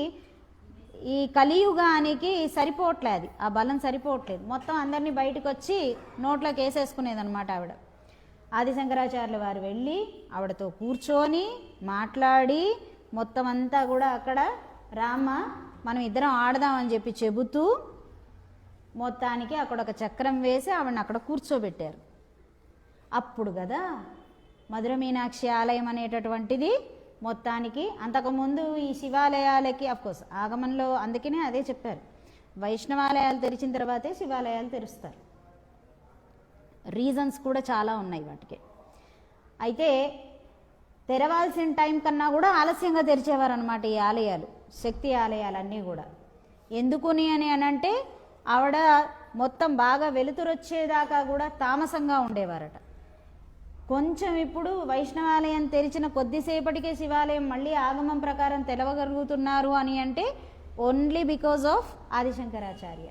ఈ కలియుగానికి సరిపోవట్లేదు, ఆ బలం సరిపోవట్లేదు. మొత్తం అందరినీ బయటకు వచ్చి నోట్లోకి వేసేసుకునేదనమాట ఆవిడ. ఆదిశంకరాచార్యుల వారు వెళ్ళి ఆవిడతో కూర్చొని మాట్లాడి మొత్తం అంతా కూడా అక్కడ రామ్మ మనం ఇద్దరం ఆడదామని చెప్పి చెబుతూ మొత్తానికి అక్కడ ఒక చక్రం వేసి ఆవిడని అక్కడ కూర్చోబెట్టారు. అప్పుడు కదా మధుర మీనాక్షి ఆలయం అనేటటువంటిది మొత్తానికి. అంతకుముందు ఈ శివాలయాలకి అఫ్కోర్స్ ఆగమంలో అందుకనే అదే చెప్పారు, వైష్ణవాలయాలు తెరిచిన తర్వాతే శివాలయాలు తెరుస్తారు. రీజన్స్ కూడా చాలా ఉన్నాయి వాటికి. అయితే తెరవాల్సిన టైం కన్నా కూడా ఆలస్యంగా తెరిచేవారు అనమాట ఈ ఆలయాలు, శక్తి ఆలయాలన్నీ కూడా. ఎందుకుని అని అంటే ఆవిడ మొత్తం బాగా వెలుతురొచ్చేదాకా కూడా తామసంగా ఉండేవారట. కొంచెం ఇప్పుడు వైష్ణవాలయం తెరిచిన కొద్దిసేపటికే శివాలయం మళ్ళీ ఆగమం ప్రకారం తెలవగలుగుతున్నారు అని అంటే ఓన్లీ బికాజ్ ఆఫ్ ఆదిశంకరాచార్య.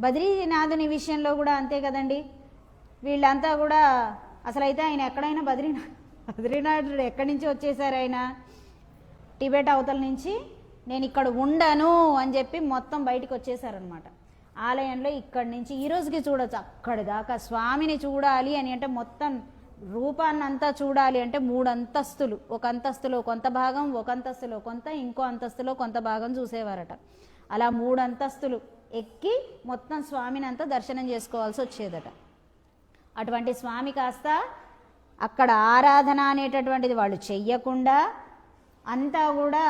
బద్రీనాథుని విషయంలో కూడా అంతే కదండి. వీళ్ళంతా కూడా అసలైతే ఆయన ఎక్కడైనా బద్రీనాథుడు ఎక్కడి నుంచి వచ్చేసారు, ఆయన టిబెట్ అవతల నుంచి నేను ఇక్కడ ఉండను అని చెప్పి మొత్తం బయటికి వచ్చేసారనమాట. ఆలయంలో ఇక్కడి నుంచి ఈ రోజుకి చూడొచ్చు, అక్కడి దాకా స్వామిని చూడాలి అని అంటే మొత్తం రూపాన్ని అంతా చూడాలి అంటే 3 అంతస్తులు, ఒక అంతస్తులో కొంత భాగం, ఒక అంతస్తులో కొంత, ఇంకో అంతస్తులో కొంత భాగం చూసేవారట. అలా 3 అంతస్తులు ఎక్కి మొత్తం స్వామిని అంతా దర్శనం చేసుకోవాల్సి వచ్చేదట. అటువంటి స్వామి కాస్త అక్కడ ఆరాధన అనేటటువంటిది వాళ్ళు చెయ్యకుండా అంతా కూడా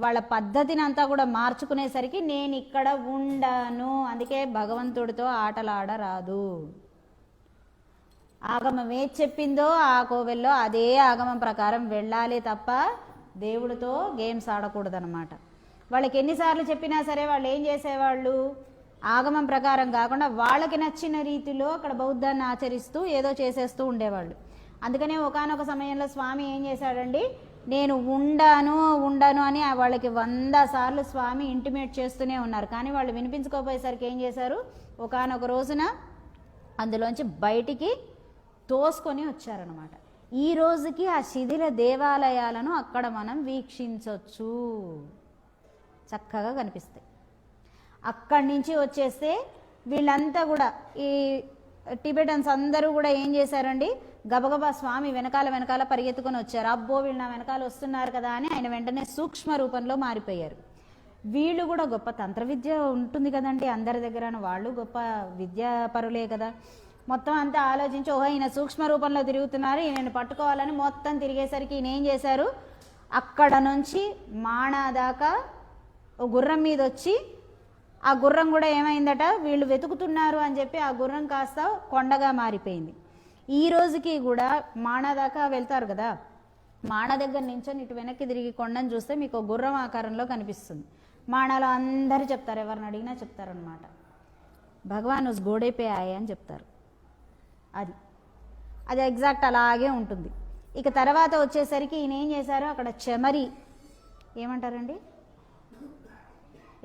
వాళ్ళ పద్ధతిని అంతా కూడా మార్చుకునేసరికి నేను ఇక్కడ ఉండను, అందుకే భగవంతుడితో ఆటలాడరాదు. ఆగమం ఏది చెప్పిందో ఆ కోవెల్లో అదే ఆగమం ప్రకారం వెళ్ళాలి తప్ప దేవుడితో గేమ్స్ ఆడకూడదనమాట. వాళ్ళకి ఎన్నిసార్లు చెప్పినా సరే వాళ్ళు ఏం చేసేవాళ్ళు, ఆగమం ప్రకారం కాకుండా వాళ్ళకి నచ్చిన రీతిలో అక్కడ బౌద్ధాన్ని ఆచరిస్తూ ఏదో చేసేస్తూ ఉండేవాళ్ళు. అందుకనే ఒకానొక సమయంలో స్వామి ఏం చేశాడండి, నేను ఉండను అని వాళ్ళకి 100 సార్లు స్వామి ఇంటిమేట్ చేస్తూనే ఉన్నారు. కానీ వాళ్ళు వినిపించుకోపోయేసరికి ఏం చేశారు, ఒకానొక రోజున అందులోంచి బయటికి తోసుకొని వచ్చారనమాట. ఈ రోజుకి ఆ శిథిల దేవాలయాలను అక్కడ మనం వీక్షించవచ్చు, చక్కగా కనిపిస్తాయి. అక్కడి నుంచి వచ్చేస్తే వీళ్ళంతా కూడా ఈ టిబెటన్స్ అందరూ కూడా ఏం చేశారండి, గబగబా స్వామి వెనకాల పరిగెత్తుకొని వచ్చారు. అబ్బో వీళ్ళు నా వెనకాల వస్తున్నారు కదా అని ఆయన వెంటనే సూక్ష్మ రూపంలో మారిపోయారు. వీళ్ళు కూడా గొప్ప తంత్ర విద్య ఉంటుంది కదండి అందరి దగ్గర, వాళ్ళు గొప్ప విద్యాపరులే కదా. మొత్తం అంతా ఆలోచించి ఓహో ఈయన సూక్ష్మ రూపంలో తిరుగుతున్నారు, ఈయనని పట్టుకోవాలని మొత్తం తిరిగేసరికి ఈయన ఏం చేశారు, అక్కడ నుంచి మాణా దాకా ఓ గుర్రం మీద వచ్చి ఆ గుర్రం కూడా ఏమైందట, వీళ్ళు వెతుకుతున్నారు అని చెప్పి ఆ గుర్రం కాస్త కొండగా మారిపోయింది. ఈ రోజుకి కూడా మాణా దాకా వెళ్తారు కదా, మాణా దగ్గర నించొని ఇటు వెనక్కి తిరిగి కొండను చూస్తే మీకు గుర్రం ఆకారంలో కనిపిస్తుంది. మాణాలో అందరూ చెప్తారు, ఎవరిని అడిగినా చెప్తారనమాట, భగవాన్ ఉస్ గోడే పే ఆయే అని చెప్తారు. అది ఎగ్జాక్ట్ అలాగే ఉంటుంది. ఇక తర్వాత వచ్చేసరికి ఈయన ఏం చేశారు, అక్కడ చెమరి ఏమంటారండి,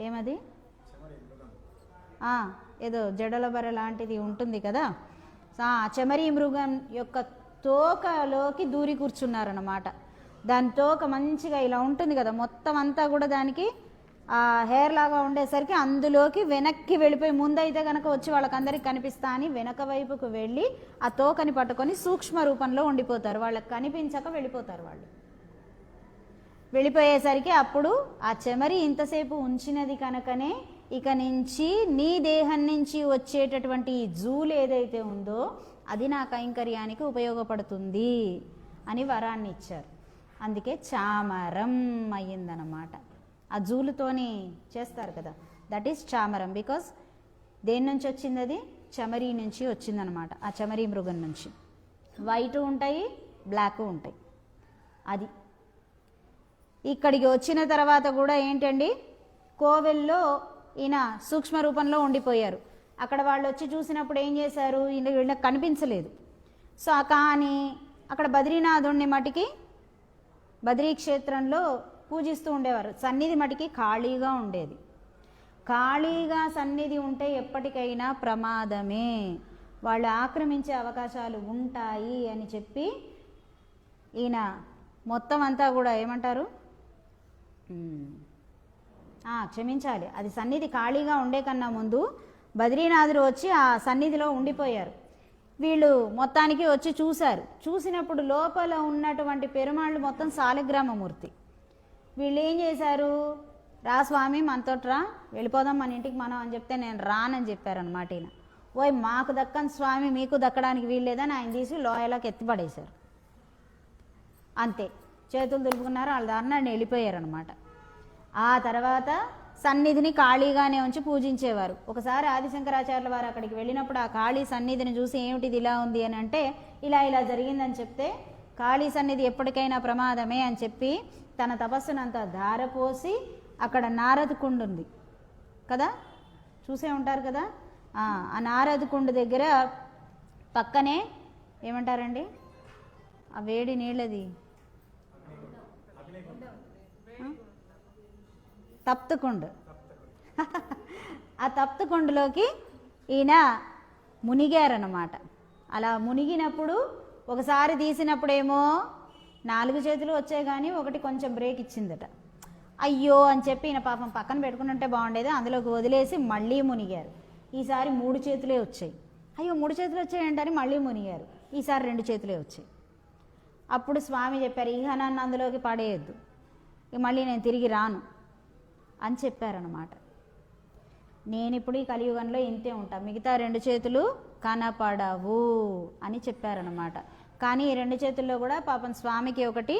ఏమది ఏదో జడలబర లాంటిది ఉంటుంది కదా, చెమరి మృగం యొక్క తోకలోకి దూరి కూర్చున్నారన్నమాట. దాని తోక మంచిగా ఇలా ఉంటుంది కదా, మొత్తం అంతా కూడా దానికి హెయిర్ లాగా ఉండేసరికి అందులోకి వెనక్కి వెళ్ళిపోయి, ముందైతే కనుక వచ్చి వాళ్ళకందరికి కనిపిస్తా అని వెనక వైపుకు వెళ్ళి ఆ తోకని పట్టుకొని సూక్ష్మ రూపంలో ఉండిపోతారు. వాళ్ళకి కనిపించక వెళ్ళిపోతారు. వాళ్ళు వెళ్ళిపోయేసరికి అప్పుడు ఆ చెమరి ఇంతసేపు ఉంచినది కనుకనే ఇక నుంచి నీ దేహం నుంచి వచ్చేటటువంటి ఈ జూలు ఏదైతే ఉందో అది నా కైంకర్యానికి ఉపయోగపడుతుంది అని వరాన్ని ఇచ్చారు. అందుకే చామరం అయ్యిందనమాట. ఆ జూలుతోని చేస్తారు కదా, దట్ ఈస్ చామరం. బికాజ్ దేని నుంచి వచ్చింది, అది చమరీ నుంచి వచ్చిందనమాట. ఆ చమరీ మృగం నుంచి వైట్ ఉంటాయి, బ్లాక్ ఉంటాయి. అది ఇక్కడికి వచ్చిన తర్వాత కూడా ఏంటండి, కోవెల్లో ఈయన సూక్ష్మ రూపంలో ఉండిపోయారు. అక్కడ వాళ్ళు వచ్చి చూసినప్పుడు ఏం చేశారు, వీళ్ళకి కనిపించలేదు. సో కానీ అక్కడ బద్రీనాథుడిని మటుకి బద్రీ క్షేత్రంలో పూజిస్తూ ఉండేవారు. సన్నిధి మటుకి ఖాళీగా ఉండేది. ఖాళీగా సన్నిధి ఉంటే ఎప్పటికైనా ప్రమాదమే, వాళ్ళు ఆక్రమించే అవకాశాలు ఉంటాయి అని చెప్పి ఈయన మొత్తం అంతా కూడా ఏమంటారు, క్షమించాలి, అది సన్నిధి ఖాళీగా ఉండే కన్నా ముందు బద్రీనాథుడు వచ్చి ఆ సన్నిధిలో ఉండిపోయారు. వీళ్ళు మొత్తానికి వచ్చి చూశారు. చూసినప్పుడు లోపల ఉన్నటువంటి పెరుమాళ్ళు మొత్తం సాలిగ్రామమూర్తి. వీళ్ళు ఏం చేశారు, రా స్వామి మనతోట్రా, వెళ్ళిపోదాం మన ఇంటికి మనం అని చెప్తే నేను రానని చెప్పారనమాట. ఈయన ఓయ్ మాకు దక్కని స్వామి మీకు దక్కడానికి వీల్లేదని ఆయన తీసి లోయలోకి ఎత్తిపడేశారు. అంతే, చేతులు దులుపుకున్నారు, వాళ్ళ దారిని వెళ్ళిపోయారనమాట. ఆ తర్వాత సన్నిధిని ఖాళీగానే ఉంచి పూజించేవారు. ఒకసారి ఆదిశంకరాచార్యుల వారు అక్కడికి వెళ్ళినప్పుడు ఆ ఖాళీ సన్నిధిని చూసి ఏమిటిది ఇలా ఉంది అని అంటే, ఇలా జరిగిందని చెప్తే, ఖాళీ సన్నిధి ఎప్పటికైనా ప్రమాదమే అని చెప్పి తన తపస్సునంతా ధారపోసి అక్కడ నారద కుండు ఉంది కదా, చూసే ఉంటారు కదా, ఆ నారద కుండు దగ్గర పక్కనే ఏమంటారండి ఆ వేడి నీళ్ళది, తప్తకుండు. ఆ తప్తకుండులోకి ఈయన మునిగారన్నమాట. అలా మునిగినప్పుడు ఒకసారి తీసినప్పుడేమో 4 చేతులు వచ్చాయి, కానీ ఒకటి కొంచెం బ్రేక్ ఇచ్చిందట. అయ్యో అని చెప్పి ఈయన పాపం పక్కన పెట్టుకుని ఉంటే బాగుండేది, అందులోకి వదిలేసి మళ్ళీ మునిగారు. ఈసారి 3 చేతులే వచ్చాయి. అయ్యో 3 చేతులు వచ్చాయంటని మళ్ళీ మునిగారు. ఈసారి 2 చేతులే వచ్చాయి. అప్పుడు స్వామి చెప్పారు, ఇహ నన్ను అందులోకి పడేయద్దు, మళ్ళీ నేను తిరిగి రాను అని చెప్పారనమాట. నేను ఇప్పుడు ఈ కలియుగంలో ఇంతే ఉంటా, మిగతా 2 చేతులు కనపడవు అని చెప్పారనమాట. కానీ ఈ 2 చేతుల్లో కూడా పాపం స్వామికి ఒకటి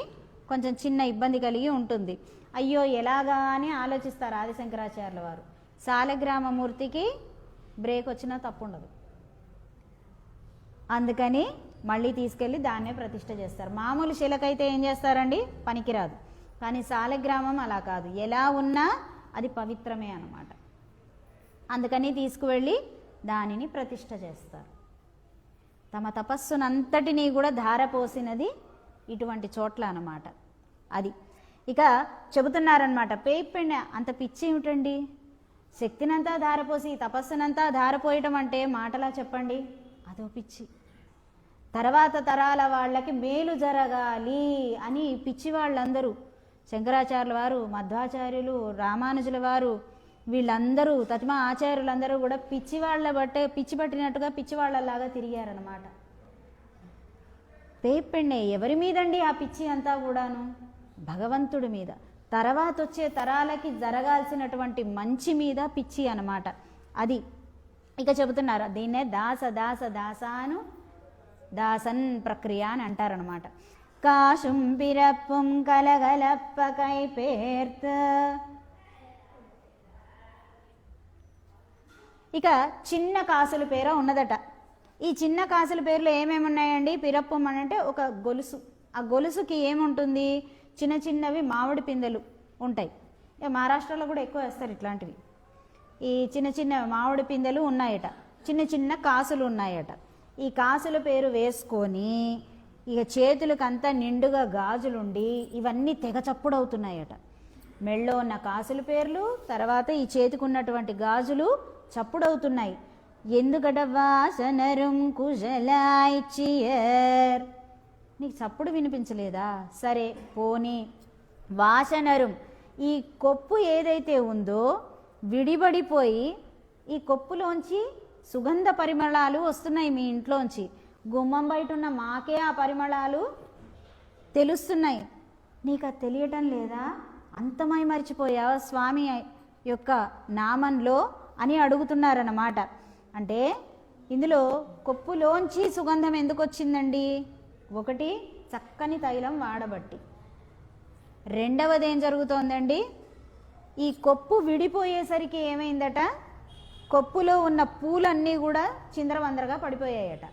కొంచెం చిన్న ఇబ్బంది కలిగి ఉంటుంది. అయ్యో ఎలాగా అని ఆలోచిస్తారు ఆదిశంకరాచార్యుల వారు. సాలగ్రామమూర్తికి బ్రేక్ వచ్చినా తప్పు ఉండదు, అందుకని మళ్ళీ తీసుకెళ్ళి దాన్నే ప్రతిష్ఠ చేస్తారు. మామూలు శిలకైతే ఏం చేస్తారండి, పనికిరాదు. కానీ సాలగ్రామం అలా కాదు, ఎలా ఉన్నా అది పవిత్రమే అన్నమాట. అందుకని తీసుకువెళ్ళి దానిని ప్రతిష్ఠ చేస్తారు. తమ తపస్సునంతటినీ కూడా ధారపోసినది ఇటువంటి చోట్ల అన్నమాట. అది ఇక చెబుతున్నారనమాట. పేపెండ అంత పిచ్చి ఏమిటండి, శక్తినంతా ధారపోసి తపస్సునంతా ధారపోయటం అంటే మాటలా చెప్పండి, అదో పిచ్చి. తర్వాత తరాల వాళ్ళకి మేలు జరగాలి అని పిచ్చి వాళ్ళందరూ, శంకరాచార్యుల వారు, మధ్వాచార్యులు, రామానుజుల వారు, వీళ్ళందరూ తతిమా ఆచార్యులందరూ కూడా పిచ్చి పట్టినట్టుగా పిచ్చివాళ్ళలాగా తిరిగారనమాట. పేపెండే ఎవరి మీదండి ఆ పిచ్చి అంతా కూడాను, భగవంతుడి మీద, తర్వాత వచ్చే తరాలకి జరగాల్సినటువంటి మంచి మీద పిచ్చి అన్నమాట. అది ఇక చెబుతున్నారు. దీన్నే దాసాను దాసన్ ప్రక్రియ అని అంటారనమాట. కాశుం పిరప్పుం కలగలప్పకై పేర్త్. ఇక చిన్న కాసుల పేర ఉన్నదట. ఈ చిన్న కాసుల పేర్లు ఏమేమి ఉన్నాయండి, పిరప్పం అని అంటే ఒక గొలుసు, ఆ గొలుసుకి ఏముంటుంది, చిన్న చిన్నవి మామిడి పిందెలు ఉంటాయి. మహారాష్ట్రలో కూడా ఎక్కువ వేస్తారు ఇట్లాంటివి. ఈ చిన్న చిన్న మామిడి పిందెలు ఉన్నాయట, చిన్న చిన్న కాసులు ఉన్నాయట. ఈ కాసుల పేరు వేసుకొని ఇక చేతులకంతా నిండుగా గాజులుండి ఇవన్నీ తెగ చప్పుడవుతున్నాయట. మెళ్ళో ఉన్న కాసుల పేర్లు, తర్వాత ఈ చేతికున్నటువంటి గాజులు చప్పుడవుతున్నాయి. ఎందుకట వాసనరుం కుశలాయిచియర్, నీకు చప్పుడు వినిపించలేదా? సరే పోనీ, వాసనరుం ఈ కొప్పు ఏదైతే ఉందో విడిబడిపోయి ఈ కొప్పులోంచి సుగంధ పరిమళాలు వస్తున్నాయి మీ ఇంట్లోంచి. గుమ్మం బయట ఉన్న మాకే ఆ పరిమళాలు తెలుస్తున్నాయి, నీకు అది తెలియటం లేదా? అంతమై మర్చిపోయావా స్వామి యొక్క నామంలో అని అడుగుతున్నారన్నమాట. అంటే ఇందులో కొప్పులోంచి సుగంధం ఎందుకు వచ్చిందండి? ఒకటి చక్కని తైలం వాడబట్టి, రెండవది ఏం జరుగుతోందండి, ఈ కొప్పు విడిపోయేసరికి ఏమైందట, కొప్పులో ఉన్న పూలన్నీ కూడా చిందరవందరగా పడిపోయాయట.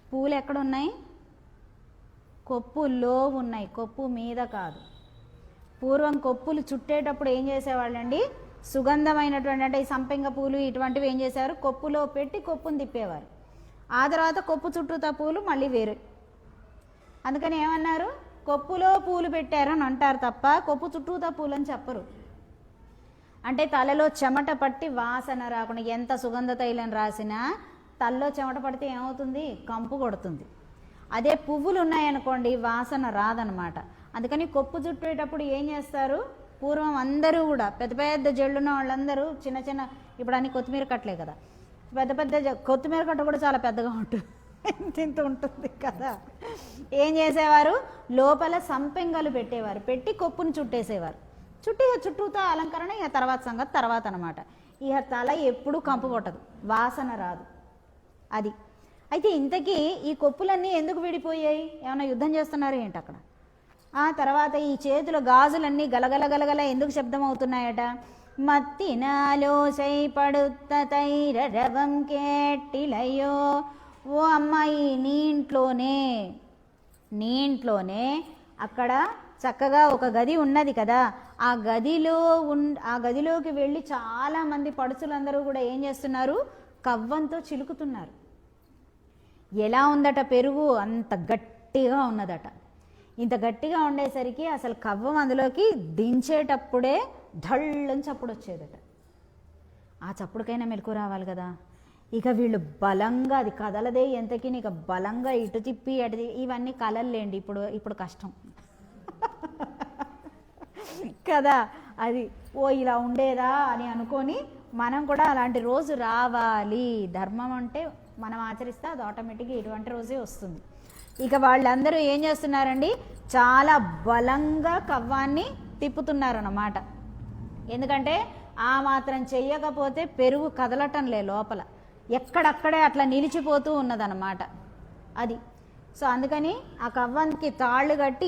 పూలు ఎక్కడున్నాయి? కొప్పులో ఉన్నాయి, కొప్పు మీద కాదు. పూర్వం కొప్పులు చుట్టేటప్పుడు ఏం చేసేవాళ్ళండి, సుగంధమైనటువంటి అంటే ఈ సంపెంగ పూలు ఇటువంటివి ఏం చేసేవారు, కొప్పులో పెట్టి కొప్పును తిప్పేవారు. ఆ తర్వాత కొప్పు చుట్టూతా పూలు మళ్ళీ వేరే. అందుకని ఏమన్నారు, కొప్పులో పూలు పెట్టారని అంటారు తప్ప కొప్పు చుట్టూతా పూలు అని చెప్పరు. అంటే తలలో చెమట పట్టి వాసన రాకుండా, ఎంత సుగంధ తైలం రాసినా తలలో చెమట పడితే ఏమవుతుంది, కంపు కొడుతుంది. అదే పువ్వులు ఉన్నాయనుకోండి వాసన రాదనమాట. అందుకని కొప్పు చుట్టేటప్పుడు ఏం చేస్తారు, పూర్వం అందరూ కూడా పెద్ద పెద్ద జళ్ళున్న వాళ్ళందరూ చిన్న చిన్న, ఇప్పుడు అన్ని కొత్తిమీర కట్టలే కదా, పెద్ద పెద్ద కొత్తిమీర కట్ట కూడా చాలా పెద్దగా ఉంటుంది, ఇంత ఉంటుంది కదా. ఏం చేసేవారు, లోపల సంపెంగలు పెట్టేవారు, పెట్టి కొప్పును చుట్టేసేవారు. చుట్టూతా అలంకరణ, ఇక తర్వాత సంగతి తర్వాత అనమాట. ఇక తల ఎప్పుడూ కంపు కొట్టదు, వాసన రాదు. అది అయితే ఇంతకీ ఈ కొప్పులన్నీ ఎందుకు విడిపోయాయి? ఏమైనా యుద్ధం చేస్తున్నారు ఏంటి అక్కడ? ఆ తర్వాత ఈ చేతుల గాజులన్నీ గలగల గలగల ఎందుకు శబ్దం అవుతున్నాయట? మత్తినాలోసై పడుత్త తైరవం కేట్టిలయో. ఓ అమ్మాయి, నీ ఇంట్లోనే అక్కడ చక్కగా ఒక గది ఉన్నది కదా, ఆ గదిలోకి వెళ్ళి చాలామంది పడుచులందరూ కూడా ఏం చేస్తున్నారు, కవ్వంతో చిలుకుతున్నారు. ఎలా ఉందట పెరుగు, అంత గట్టిగా ఉన్నదట. ఇంత గట్టిగా ఉండేసరికి అసలు కవ్వం అందులోకి దించేటప్పుడే ధళ్ళని చప్పుడు వచ్చేదట. ఆ చప్పుడుకైనా మెలకు రావాలి కదా. ఇక వీళ్ళు బలంగా, అది కదలదే ఎంతకి, ఇక బలంగా ఇటు తిప్పి అటు, ఇవన్నీ కలల్లేండి, ఇప్పుడు కష్టం కదా. అది ఇలా ఉండేదా అని అనుకొని మనం కూడా అలాంటి రోజు రావాలి. ధర్మం అంటే మనం ఆచరిస్తే అది ఆటోమేటిక్గా ఇటువంటి రోజే వస్తుంది. ఇక వాళ్ళందరూ ఏం చేస్తున్నారండి, చాలా బలంగా కవ్వాన్ని తిప్పుతున్నారన్నమాట. ఎందుకంటే ఆ మాత్రం చెయ్యకపోతే పెరుగు కదలటంలే, లోపల ఎక్కడక్కడే అట్లా నిలిచిపోతూ ఉన్నదన్నమాట అది. సో అందుకని ఆ కవ్వానికి తాళ్ళు కట్టి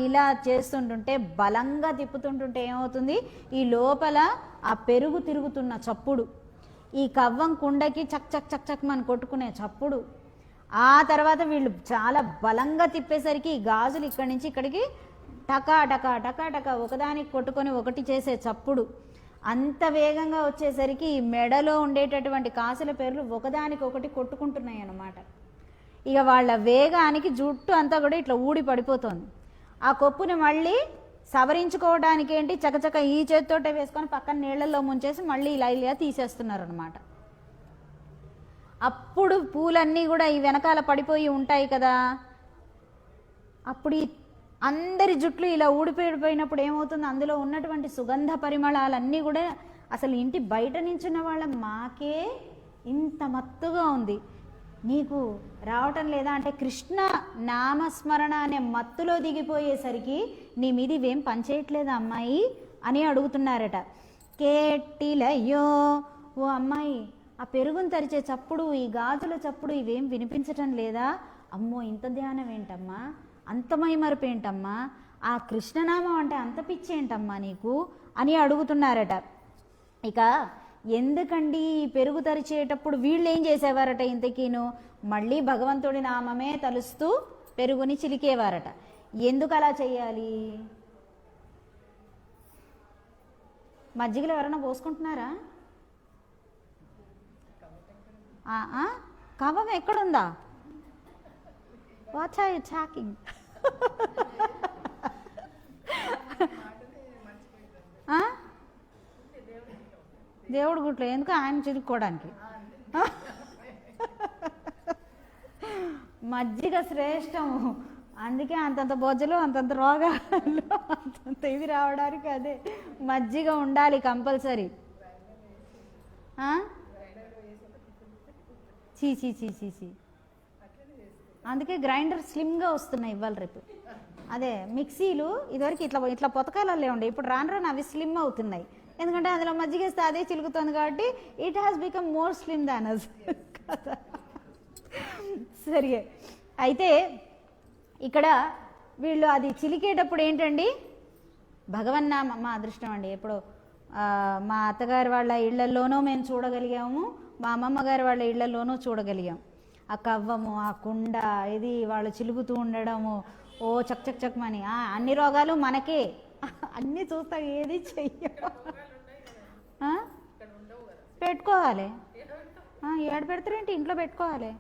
ఇలా చేస్తుంటుంటే, బలంగా తిప్పుతుంటుంటే ఏమవుతుంది, ఈ లోపల ఆ పెరుగు తిరుగుతున్న చప్పుడు, ఈ కవ్వం కుండకి చక్ చక్ చక్ చక్ మనం కొట్టుకునే చప్పుడు, ఆ తర్వాత వీళ్ళు చాలా బలంగా తిప్పేసరికి ఈ గాజులు ఇక్కడి నుంచి ఇక్కడికి టకా టకా టకా టకా ఒకదానికి కొట్టుకొని ఒకటి చేసే చప్పుడు, అంత వేగంగా వచ్చేసరికి ఈ మెడలో ఉండేటటువంటి కాసుల పేర్లు ఒకదానికొకటి కొట్టుకుంటున్నాయి అన్నమాట. ఇక వాళ్ళ వేగానికి జుట్టు అంతా కూడా ఇట్లా ఊడి పడిపోతుంది. ఆ కొప్పుని మళ్ళీ సవరించుకోవడానికి ఏంటి, చకచక ఈ చేతితోటే వేసుకొని పక్కన నీళ్లలో ముంచేసి మళ్ళీ ఇలా తీసేస్తున్నారు అనమాట. అప్పుడు పూలన్నీ కూడా ఈ వెనకాల పడిపోయి ఉంటాయి కదా, అప్పుడు అందరి జుట్లు ఇలా ఊడిపోయినప్పుడు ఏమవుతుంది, అందులో ఉన్నటువంటి సుగంధ పరిమళాలన్నీ కూడా అసలు ఇంటి బయట నించున్న వాళ్ళ మాకే ఇంత మత్తుగా ఉంది, నీకు రావటం లేదా అంటే కృష్ణ నామస్మరణ అనే మత్తులో దిగిపోయేసరికి నీ మీద ఇవేం పనిచేయట్లేదా అమ్మాయి అని అడుగుతున్నారట. కేట్టిలయ్యో, ఓ అమ్మాయి ఆ పెరుగును తరిచే చప్పుడు, ఈ గాజుల చప్పుడు ఇవేం వినిపించటం లేదా, అమ్మో ఇంత ధ్యానం ఏంటమ్మా, అంత మైమరపేంటమ్మా, ఆ కృష్ణనామం అంటే అంత పిచ్చేంటమ్మా నీకు అని అడుగుతున్నారట. ఇక ఎందుకండి ఈ పెరుగు తరిచేటప్పుడు వీళ్ళు ఏం చేసేవారట, ఇంతకీను మళ్ళీ భగవంతుడి నామమే తలుస్తూ పెరుగుని చిలికేవారట. ఎందుకు అలా చెయ్యాలి? మజ్జిగలో ఎవరైనా పోసుకుంటున్నారా? కవ్వం ఎక్కడుందా? What are you talking? దేవుడు గుట్లో ఎందుకు, ఆయన చిరుక్కోవడానికి. మజ్జిగ శ్రేష్టము, అందుకే అంతంత బొజ్జలు, అంతంత రోగాలు, అంతంత ఇవి రావడానికి అదే మజ్జిగ ఉండాలి కంపల్సరీ. చీ చీ చీ చీ చీ అందుకే గ్రైండర్ స్లిమ్గా వస్తున్నాయి ఇవాళ రేపు. అదే మిక్సీలు ఇదివరకు ఇట్లా పొతకాలే ఉండే, ఇప్పుడు రాను అవి స్లిమ్ అవుతున్నాయి. ఎందుకంటే అందులో మజ్జిగేస్తే అదే చిలుకుతుంది కాబట్టి it has become more slim than us కదా. సరే, అయితే ఇక్కడ వీళ్ళు అది చిలికేటప్పుడు ఏంటండి, భగవన్నామ మా అదృష్టం అండి. ఎప్పుడు మా అత్తగారి వాళ్ళ ఇళ్లలోనూ మేము చూడగలిగాము, మా అమ్మమ్మ గారి వాళ్ళ ఇళ్లలోనూ చూడగలిగాం. ఆ కవ్వము, ఆ కుండ, ఇది వాళ్ళు చిలుగుతూ ఉండడము, ఓ చక్ చక్ చక్మని. అన్ని రోగాలు మనకే, అన్నీ చూస్తాం, ఏది చెయ్య పెట్టుకోవాలి. ఏడ పెడతారేంటి, ఇంట్లో పెట్టుకోవాలి.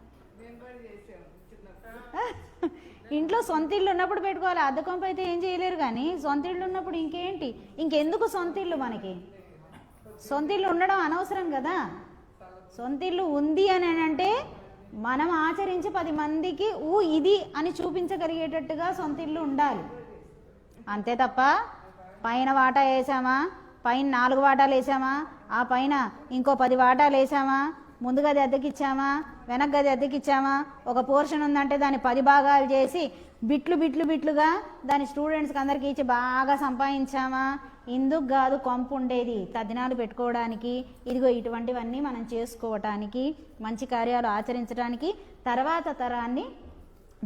ఇంట్లో సొంత ఇల్లు ఉన్నప్పుడు పెట్టుకోవాలి, అద్దె కొంప అయితే ఏం చేయలేరు. కానీ సొంత ఇల్లు ఉన్నప్పుడు ఇంకేంటి, ఇంకెందుకు సొంత ఇల్లు, మనకి సొంత ఇల్లు ఉండడం అనవసరం కదా. సొంత ఇల్లు ఉంది అని అంటే మనం ఆచరించి 10 మందికి ఇది అని చూపించగలిగేటట్టుగా సొంత ఇల్లు ఉండాలి. అంతే తప్ప పైన వాటా వేసామా, పైన 4 వాటాలు వేసామా, ఆ పైన ఇంకో 10 వాటాలు వేసామా, ముందు గది అద్దెకిచ్చామా, వెనక గది అద్దెకిచ్చామా, ఒక పోర్షన్ ఉందంటే దాన్ని 10 భాగాలు చేసి బిట్లుగా దాని స్టూడెంట్స్కి అందరికీ ఇచ్చి బాగా సంపాదించామా. ఇందుకు కాదు కొంపు ఉండేది, తద్దినాలు పెట్టుకోవడానికి, ఇదిగో ఇటువంటివన్నీ మనం చేసుకోవటానికి, మంచి కార్యాలు ఆచరించడానికి, తర్వాత తరాన్ని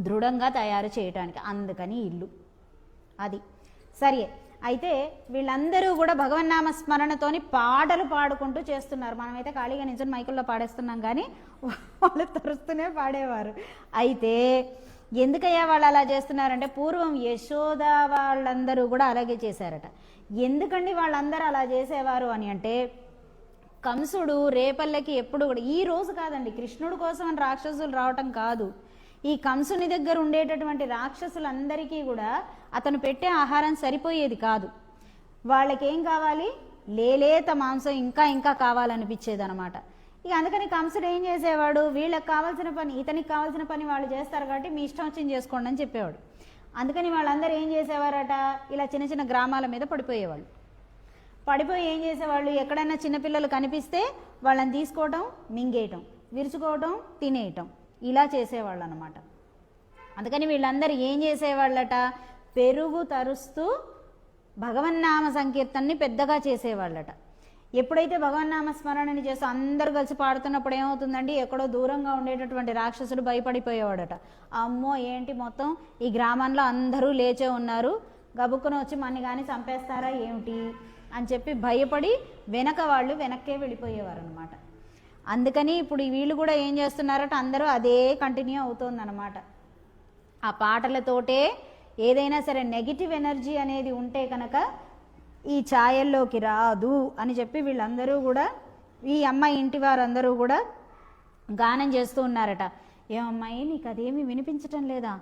దృఢంగా తయారు చేయటానికి. అందుకని ఇల్లు అది. సరే, అయితే వీళ్ళందరూ కూడా భగవన్నామ స్మరణతోని పాటలు పాడుకుంటూ చేస్తున్నారు. మనమైతే ఖాళీగా నిజం మైకుల్లో పాడేస్తున్నాం, కానీ వాళ్ళు తరుస్తూనే పాడేవారు. అయితే ఎందుకయ్యా వాళ్ళు అలా చేస్తున్నారంటే, పూర్వం యశోద వాళ్ళందరూ కూడా అలాగే చేశారట. ఎందుకండి వాళ్ళందరూ అలా చేసేవారు అని అంటే, కంసుడు రేపల్లకి ఎప్పుడు కూడా, ఈ రోజు కాదండి, కృష్ణుడి కోసం అని రాక్షసులు రావటం కాదు, ఈ కంసుని దగ్గర ఉండేటటువంటి రాక్షసులందరికీ కూడా అతను పెట్టే ఆహారం సరిపోయేది కాదు. వాళ్ళకేం కావాలి, లేలేత మాంసం ఇంకా ఇంకా కావాలనిపించేది అనమాట. ఇక అందుకని కంసుడు ఏం చేసేవాడు, వీళ్ళకి కావాల్సిన పని, ఇతనికి కావాల్సిన పని వాళ్ళు చేస్తారు కాబట్టి మీ ఇష్టం వచ్చింది చేసుకోండి అని చెప్పేవాడు. అందుకని వాళ్ళందరూ ఏం చేసేవారట, ఇలా చిన్న చిన్న గ్రామాల మీద పడిపోయేవాళ్ళు. పడిపోయి ఏం చేసేవాళ్ళు, ఎక్కడైనా చిన్నపిల్లలు కనిపిస్తే వాళ్ళని తీసుకోవటం, మింగేయటం, విరుచుకోవటం, తినేయటం, ఇలా చేసేవాళ్ళు అనమాట. అందుకని వీళ్ళందరూ ఏం చేసేవాళ్ళట, పెరుగు తరుస్తూ భగవన్నామ సంకీర్తనని పెద్దగా చేసేవాళ్ళట. ఎప్పుడైతే భగవన్నామ స్మరణని చేస్తూ అందరూ కలిసి పాడుతున్నప్పుడు ఏమవుతుందండి, ఎక్కడో దూరంగా ఉండేటటువంటి రాక్షసుడు భయపడిపోయేవాడట. అమ్మో ఏంటి మొత్తం ఈ గ్రామంలో అందరూ లేచే ఉన్నారు, గబుక్కున వచ్చి మన్ని కానీ చంపేస్తారా ఏమిటి అని చెప్పి భయపడి వాళ్ళు వెనక్కే వెళ్ళిపోయేవారు అనమాట. అందుకని ఇప్పుడు వీళ్ళు కూడా ఏం చేస్తున్నారట, అందరూ అదే కంటిన్యూ అవుతుందన్నమాట. ఆ పాటలతోటే ఏదైనా సరే నెగిటివ్ ఎనర్జీ అనేది ఉంటే కనుక ఈ ఛాయల్లోకి రాదు అని చెప్పి వీళ్ళందరూ కూడా, ఈ అమ్మాయి ఇంటి వారందరూ కూడా గానం చేస్తూ ఉన్నారట. ఏమమ్మాయి నీకు అదేమీ వినిపించటం లేదా,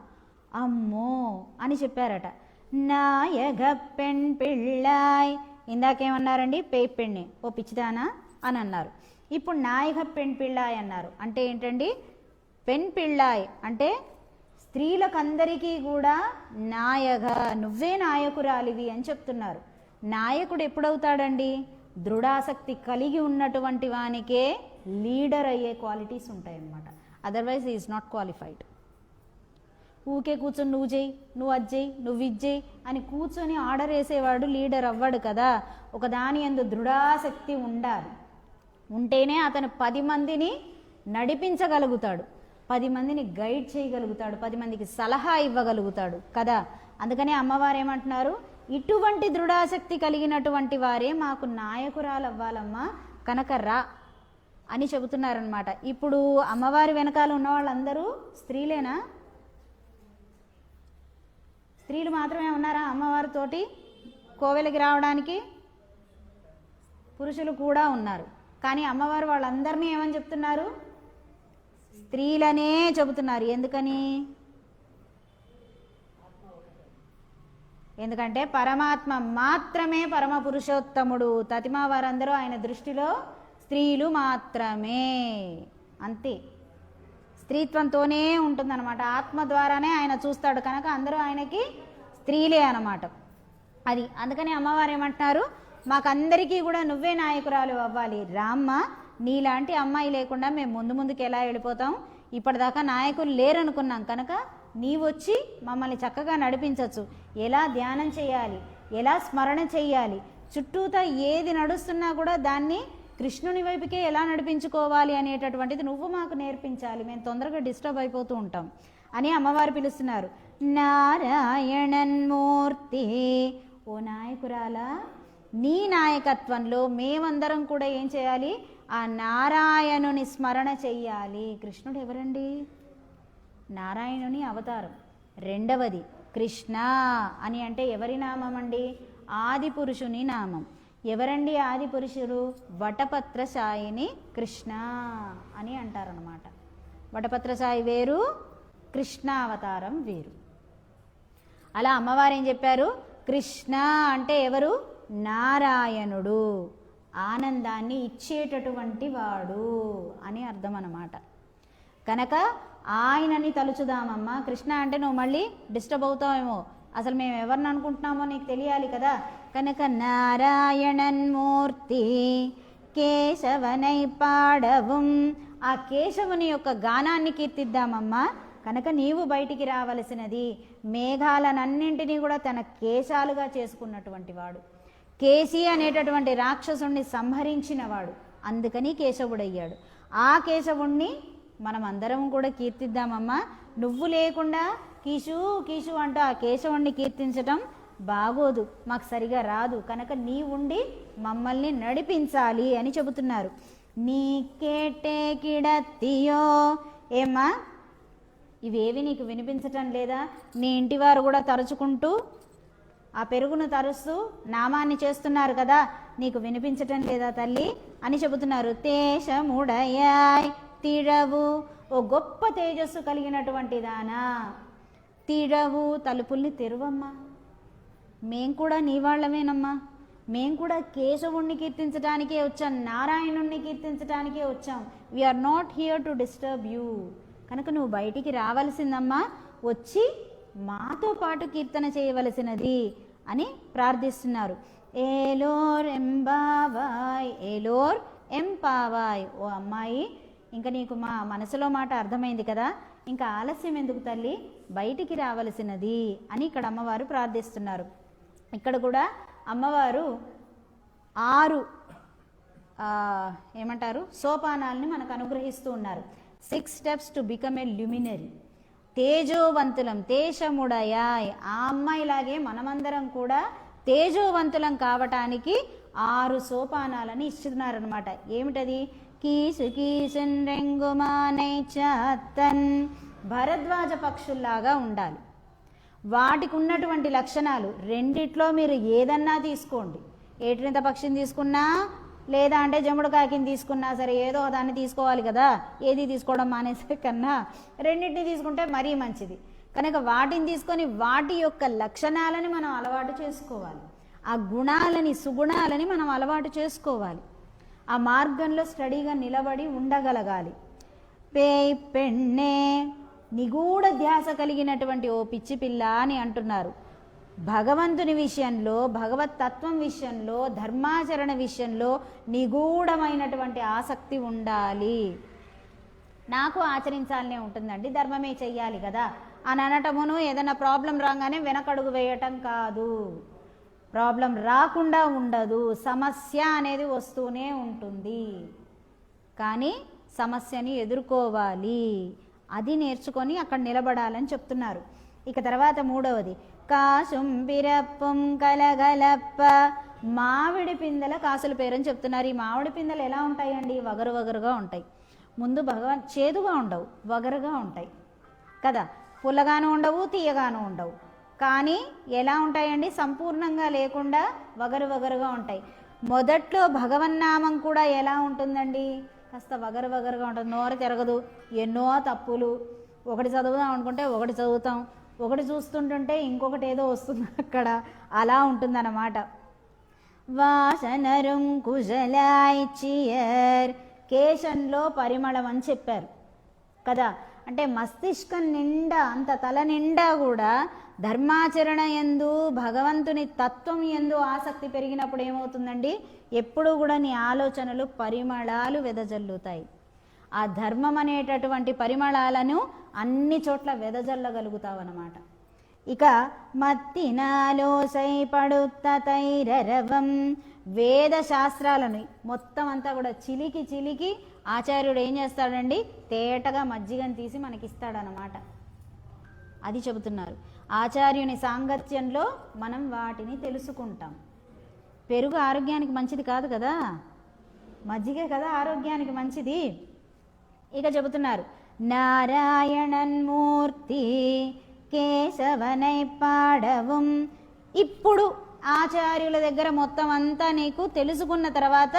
అమ్మో అని చెప్పారట. నాయగ పెన్ పిళ్ళాయ్, ఇందాకేమన్నారండి, పెణ్ణి ఓ పిచ్చిదానా అని అన్నారు. ఇప్పుడు నాయక పెన్ పిళ్ళాయ్ అన్నారు. అంటే ఏంటండి, పెన్ పిళ్ళాయ్ అంటే స్త్రీలకందరికీ కూడా నాయక, నువ్వే నాయకురాలివి అని చెప్తున్నారు. నాయకుడు ఎప్పుడవుతాడండి, దృఢాసక్తి కలిగి ఉన్నటువంటి వానికే లీడర్ అయ్యే క్వాలిటీస్ ఉంటాయన్నమాట. Otherwise is not qualified. ఊకే కూర్చొని నువ్వు చెయ్యి, నువ్వు అది చెయ్యి, నువ్వు ఇది చెయ్యి అని కూర్చొని ఆర్డర్ వేసేవాడు లీడర్ అవ్వడు కదా. ఒక దాని యందు దృఢాసక్తి ఉండాలి, ఉంటేనే అతను 10 మందిని నడిపించగలుగుతాడు, 10 మందిని గైడ్ చేయగలుగుతాడు, 10 మందికి సలహా ఇవ్వగలుగుతాడు కదా. అందుకనే అమ్మవారు ఏమంటున్నారు, ఇటువంటి దృఢాసక్తి కలిగినటువంటి వారే మాకు నాయకురాలు అవ్వాలమ్మా, కనుక రా అని చెబుతున్నారనమాట. ఇప్పుడు అమ్మవారి వెనకాల ఉన్న వాళ్ళందరూ స్త్రీలేనా, స్త్రీలు మాత్రమే ఉన్నారా అమ్మవారితోటి కోవెలకి రావడానికి? పురుషులు కూడా ఉన్నారు. కానీ అమ్మవారు వాళ్ళందరినీ ఏమని చెప్తున్నారు, స్త్రీలనే చెబుతున్నారు. ఎందుకని, ఎందుకంటే పరమాత్మ మాత్రమే పరమ పురుషోత్తముడు, తతిమా వారందరూ ఆయన దృష్టిలో స్త్రీలు మాత్రమే, అంతే. స్త్రీత్వంతోనే ఉంటుందన్నమాట, ఆత్మ ద్వారానే ఆయన చూస్తాడు కనుక అందరూ ఆయనకి స్త్రీలే అన్నమాట. అది అందుకని అమ్మవారు ఏమంటున్నారు, మాకందరికీ కూడా నువ్వే నాయకురాలు అవ్వాలి రామ్మ, నీలాంటి అమ్మాయి లేకుండా మేము ముందుకు ఎలా వెళ్ళిపోతాం, ఇప్పటిదాకా నాయకులు లేరనుకున్నాం కనుక నీవొచ్చి మమ్మల్ని చక్కగా నడిపించవచ్చు, ఎలా ధ్యానం చేయాలి, ఎలా స్మరణ చేయాలి, చుట్టూతా ఏది నడుస్తున్నా కూడా దాన్ని కృష్ణుని వైపుకే ఎలా నడిపించుకోవాలి అనేటటువంటిది నువ్వు మాకు నేర్పించాలి, మేము తొందరగా డిస్టర్బ్ అయిపోతూ ఉంటాం అని అమ్మవారు పిలుస్తున్నారు. నారాయణన్మూర్తి, ఓ నాయకురాలా, నీ నాయకత్వంలో మేమందరం కూడా ఏం చేయాలి, ఆ నారాయణుని స్మరణ చెయ్యాలి. కృష్ణుడు ఎవరండి, నారాయణుని అవతారం. రెండవది కృష్ణ అని అంటే ఎవరి నామం అండి, ఆది పురుషుని నామం. ఎవరండి ఆది పురుషుడు, వటపత్రశాయిని కృష్ణ అని అంటారనమాట. వటపత్రశాయి వేరు, కృష్ణావతారం వేరు. అలా అమ్మవారు ఏం చెప్పారు, కృష్ణ అంటే ఎవరు, నారాయణుడు, ఆనందాన్ని ఇచ్చేటటువంటి వాడు అని అర్థం అన్నమాట. కనుక ఆయనని తలుచుదామమ్మా. కృష్ణ అంటే నువ్వు మళ్ళీ డిస్టర్బ్ అవుతావేమో, అసలు మేము ఎవరిని అనుకుంటున్నామో నీకు తెలియాలి కదా. కనుక నారాయణన్మూర్తి కేశవనై పాడవం, ఆ కేశవుని యొక్క గానాన్ని కీర్తిద్దామమ్మా. కనుక నీవు బయటికి రావలసినది, మేఘాలనన్నింటినీ కూడా తన కేశాలుగా చేసుకున్నటువంటి వాడు, కేసి అనేటటువంటి రాక్షసుణ్ణి సంహరించినవాడు, అందుకని కేశవుడయ్యాడు. ఆ కేశవుణ్ణి మనం అందరం కూడా కీర్తిద్దామమ్మా. నువ్వు లేకుండా కీషు కీషు అంటూ ఆ కేశవుణ్ణి కీర్తించటం బాగోదు, మాకు సరిగా రాదు, కనుక నీ ఉండి మమ్మల్ని నడిపించాలి అని చెబుతున్నారు. నీ కేటే కిడత్తియో, ఏమ్మా ఇవేవి నీకు వినిపించటం లేదా? నీ ఇంటివారు కూడా తరుచుకుంటూ ఆ పెరుగును తరుస్తూ నామాన్ని చేస్తున్నారు కదా, నీకు వినిపించటం లేదా తల్లి అని చెబుతున్నారు. తేషముడయాయ్ తిడవు, ఓ గొప్ప తేజస్సు కలిగినటువంటి దానా, తిడవు తలుపుల్ని తెరువమ్మా, మేం కూడా నీ వాళ్ళమేనమ్మా, మేం కూడా కేశవుణ్ణి కీర్తించడానికే వచ్చాం, నారాయణుణ్ణి కీర్తించడానికే వచ్చాం. We are not here to disturb you, కనుక నువ్వు బయటికి రావాల్సిందమ్మా, వచ్చి మాతో పాటు కీర్తన చేయవలసినది అని ప్రార్థిస్తున్నారు. ఏలోర్ ఎంబావాయ్, ఏలోర్ ఎంపావాయ్, ఓ అమ్మాయి ఇంకా నీకు మా మనసులో మాట అర్థమైంది కదా, ఇంకా ఆలస్యం ఎందుకు తల్లి, బయటికి రావలసినది అని ఇక్కడ అమ్మవారు ప్రార్థిస్తున్నారు. ఇక్కడ కూడా అమ్మవారు 6 ఏమంటారు సోపానాలని మనకు అనుగ్రహిస్తూ ఉన్నారు. 6 steps to become a luminary. తేజోవంతులం, తేషముడయాయ్, ఆ అమ్మాయిలాగే మనమందరం కూడా తేజోవంతులం కావటానికి 6 సోపానాలని ఇస్తున్నారనమాట. ఏమిటది? కీసు కీసున్ రెంగుమానై చాత్తన్, భరద్వాజ పక్షుల్లాగా ఉండాలి. వాటికి ఉన్నటువంటి లక్షణాలు రెండిట్లో మీరు ఏదన్నా తీసుకోండి, ఏటినింత పక్షిని తీసుకున్నా లేదా అంటే జముడు కాకిని తీసుకున్నా సరే, ఏదో దాన్ని తీసుకోవాలి కదా, ఏది తీసుకోవడం మానేసే కన్నా రెండింటిని తీసుకుంటే మరీ మంచిది. కనుక వాటిని తీసుకొని వాటి యొక్క లక్షణాలని మనం అలవాటు చేసుకోవాలి, ఆ గుణాలని సుగుణాలని మనం అలవాటు చేసుకోవాలి, ఆ మార్గంలో స్టడీగా నిలబడి ఉండగలగాలి. పేయ్ పెన్నే, నిగూఢ ధ్యాస కలిగినటువంటి ఓ పిచ్చి పిల్ల అని అంటున్నారు. భగవంతుని విషయంలో, భగవత్ తత్వం విషయంలో, ధర్మాచరణ విషయంలో నిగూఢమైనటువంటి ఆసక్తి ఉండాలి. నాకు ఆచరించాలనే ఉంటుందండి, ధర్మమే చెయ్యాలి కదా అని అనటమును, ఏదైనా ప్రాబ్లం రాగానే వెనకడుగు వేయటం కాదు. ప్రాబ్లం రాకుండా ఉండదు, సమస్య అనేది వస్తూనే ఉంటుంది, కానీ సమస్యని ఎదుర్కోవాలి, అది నేర్చుకొని అక్కడ నిలబడాలని చెప్తున్నారు. ఇక తర్వాత 3వది కాసుంబిరప్పం కలగలప్ప, మామిడి పిందెల కాసుల పేరని చెప్తున్నారు. ఈ మామిడి పిందెలు ఎలా ఉంటాయండి? వగరు వగరుగా ఉంటాయి. ముందు చేదుగా ఉండవు, వగరుగా ఉంటాయి కదా, పుల్లగాను ఉండవు, తీయగాను ఉండవు. కానీ ఎలా ఉంటాయండి? సంపూర్ణంగా లేకుండా వగరు వగరుగా ఉంటాయి. మొదట్లో భగవన్నామం కూడా ఎలా ఉంటుందండి? కాస్త వగరు వగరుగా ఉంటుంది, నోరు తిరగదు, ఎన్నో తప్పులు, ఒకటి చదువుదాం అనుకుంటే ఒకటి చదువుతాం, ఒకటి చూస్తుంటుంటే ఇంకొకటి ఏదో వస్తుంది అక్కడ, అలా ఉంటుందన్నమాట. వాసనరుం కుశలాయ్ చియర్, కేశంలో పరిమళం అని చెప్పారు కదా, అంటే మస్తిష్కం నిండా, అంత తల నిండా కూడా ధర్మాచరణ యందు, భగవంతుని తత్వం యందు ఆసక్తి పెరిగినప్పుడు ఏమవుతుందండి? ఎప్పుడూ కూడా నీ ఆలోచనలు పరిమళాలు వెదజల్లుతాయి. ఆ ధర్మం అనేటటువంటి పరిమళాలను అన్ని చోట్ల వెదజల్లగలుగుతావు అన్నమాట. ఇక మత్తినాలోసై పడుత్తైరవం, వేద శాస్త్రాలను మొత్తం అంతా కూడా చిలికి చిలికి ఆచార్యుడు ఏం చేస్తాడండి? తేటగా మజ్జిగను తీసి మనకిస్తాడనమాట. అది చెబుతున్నారు. ఆచార్యుని సాంగత్యంలో మనం వాటిని తెలుసుకుంటాం. పెరుగు ఆరోగ్యానికి మంచిది కాదు కదా, మజ్జిగే కదా ఆరోగ్యానికి మంచిది. ఇక చెబుతున్నారు నారాయణన్ మూర్తి కేశవనై పాడవం. ఇప్పుడు ఆచార్యుల దగ్గర మొత్తం అంతా నీకు తెలుసుకున్న తర్వాత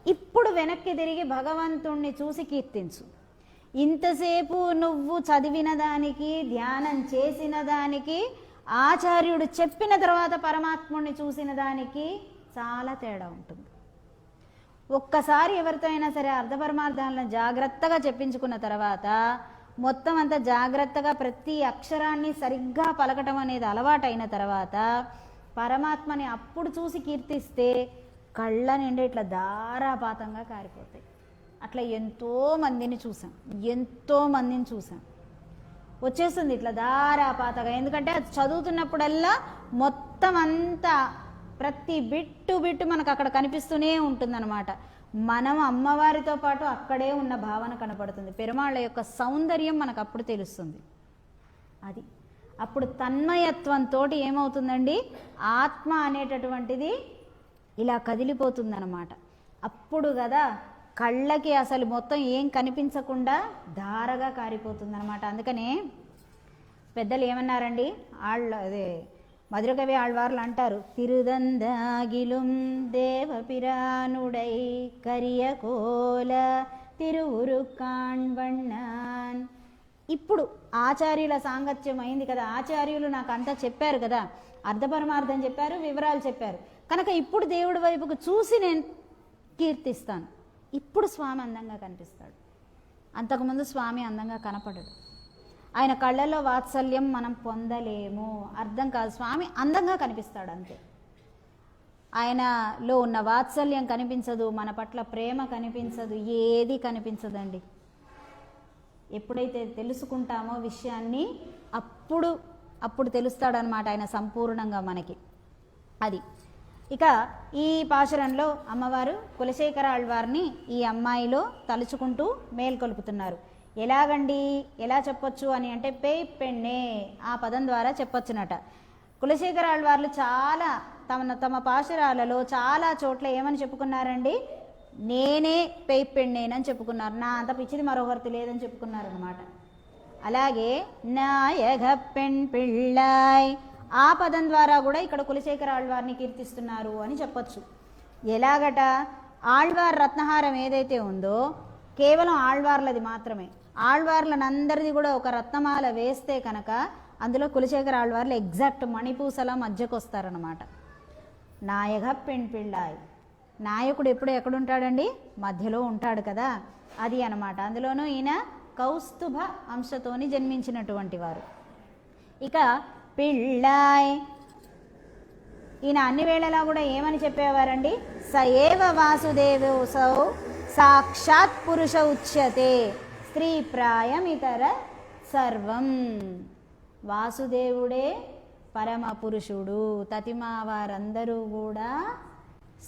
ఇప్పుడు వెనక్కి తిరిగి భగవంతుణ్ణి చూసి కీర్తించు. ఇంతసేపు నువ్వు చదివిన దానికి, ధ్యానం చేసిన దానికి, ఆచార్యుడు చెప్పిన తర్వాత పరమాత్ముణ్ణి చూసిన దానికి చాలా తేడా ఉంటుంది. ఒక్కసారి ఎవరితో అయినా సరే అర్ధపరమార్థాలను జాగ్రత్తగా చెప్పించుకున్న తర్వాత మొత్తం అంతా జాగ్రత్తగా ప్రతి అక్షరాన్ని సరిగ్గా పలకటం అనేది అలవాటైన తర్వాత పరమాత్మని అప్పుడు చూసి కీర్తిస్తే కళ్ళ నిండా ఇట్లా ధారాపాతంగా కారిపోతాయి. అట్లా ఎంతో మందిని చూసాం, వచ్చేస్తుంది ఇట్లా ధారాపాతగా. ఎందుకంటే అది చదువుతున్నప్పుడల్లా మొత్తం అంతా ప్రతి బిట్టు మనకు అక్కడ కనిపిస్తూనే ఉంటుందన్నమాట. మనం అమ్మవారితో పాటు అక్కడే ఉన్న భావన కనపడుతుంది. పెరుమాళ్ళ యొక్క సౌందర్యం మనకు అప్పుడు తెలుస్తుంది. అది అప్పుడు తన్మయత్వంతో ఏమవుతుందండి, ఆత్మ అనేటటువంటిది ఇలా కదిలిపోతుందన్నమాట. అప్పుడు కదా కళ్ళకి అసలు మొత్తం ఏం కనిపించకుండా ధారగా కారిపోతుందన్నమాట. అందుకనే పెద్దలు ఏమన్నారండి, అదే మధురకవి ఆళ్వార్లు అంటారు, తిరుదందాగిలుం దేవపిరానుడై కరియకోల తిరువురు కాణ్వణ్ణాన్. ఇప్పుడు ఆచార్యుల సాంగత్యం అయింది కదా, ఆచార్యులు నాకు అంతా చెప్పారు కదా, అర్ధపరమార్థం చెప్పారు, వివరాలు చెప్పారు కనుక ఇప్పుడు దేవుడి వైపుకు చూసి నేను కీర్తిస్తాను. ఇప్పుడు స్వామి అందంగా కనిపిస్తాడు. అంతకుముందు స్వామి అందంగా కనపడడు. ఆయన కళ్ళల్లో వాత్సల్యం మనం పొందలేము, అర్థం కాదు. స్వామి అందంగా కనిపిస్తాడు అంతే. ఆయనలో ఉన్న వాత్సల్యం కనిపించదు, మన పట్ల ప్రేమ కనిపించదు, ఏది కనిపించదండి. ఎప్పుడైతే తెలుసుకుంటామో విషయాన్ని అప్పుడు తెలుస్తాడనమాట ఆయన సంపూర్ణంగా మనకి. అది ఇక ఈ పాశురంలో అమ్మవారు కులశేఖర ఆళ్వార్ని ఈ అమ్మాయిలో తలుచుకుంటూ మేల్కొల్పుతున్నారు. ఎలాగండి, ఎలా చెప్పొచ్చు అని అంటే పేయ్ పెన్నే ఆ పదం ద్వారా చెప్పొచ్చునట. కులశేఖర ఆళ్వార్లు చాలా తమ పాశురాలలో చాలా చోట్ల ఏమని చెప్పుకున్నారండి, నేనే పేయ్ పెన్నేనని చెప్పుకున్నారు. నా అంత పిచ్చిది మరొకరిది లేదని చెప్పుకున్నారు అనమాట. అలాగే నాయగ పెన్ పిళ్ళాయ్ ఆ పదం ద్వారా కూడా ఇక్కడ కులశేఖర ఆళ్వార్ని కీర్తిస్తున్నారు అని చెప్పొచ్చు. ఎలాగట, ఆళ్వార్ రత్నహారం ఏదైతే ఉందో కేవలం ఆళ్వార్లది మాత్రమే. ఆళ్వార్లనందరిది కూడా ఒక రత్నమాల వేస్తే కనుక అందులో కులశేఖర ఆళ్వార్లు ఎగ్జాక్ట్ మణిపూసల మధ్యకు వస్తారనమాట. నాయగ పెన్ పిళ్ళాయ్, నాయకుడు ఎప్పుడు ఎక్కడుంటాడండి, మధ్యలో ఉంటాడు కదా, అది అనమాట. అందులోనూ ఈయన కౌస్తుభ అంశతోని జన్మించినటువంటి వారు. ఇక పిళ్ళాయ్ ఈయన అన్ని వేళలా కూడా ఏమని చెప్పేవారండి, సయేవ వాసుదేవోసౌ సాక్షాత్ పురుష ఉచ్యతే స్త్రీ ప్రాయమితర సర్వం. వాసుదేవుడే పరమ పురుషుడు, తతిమా వారందరూ కూడా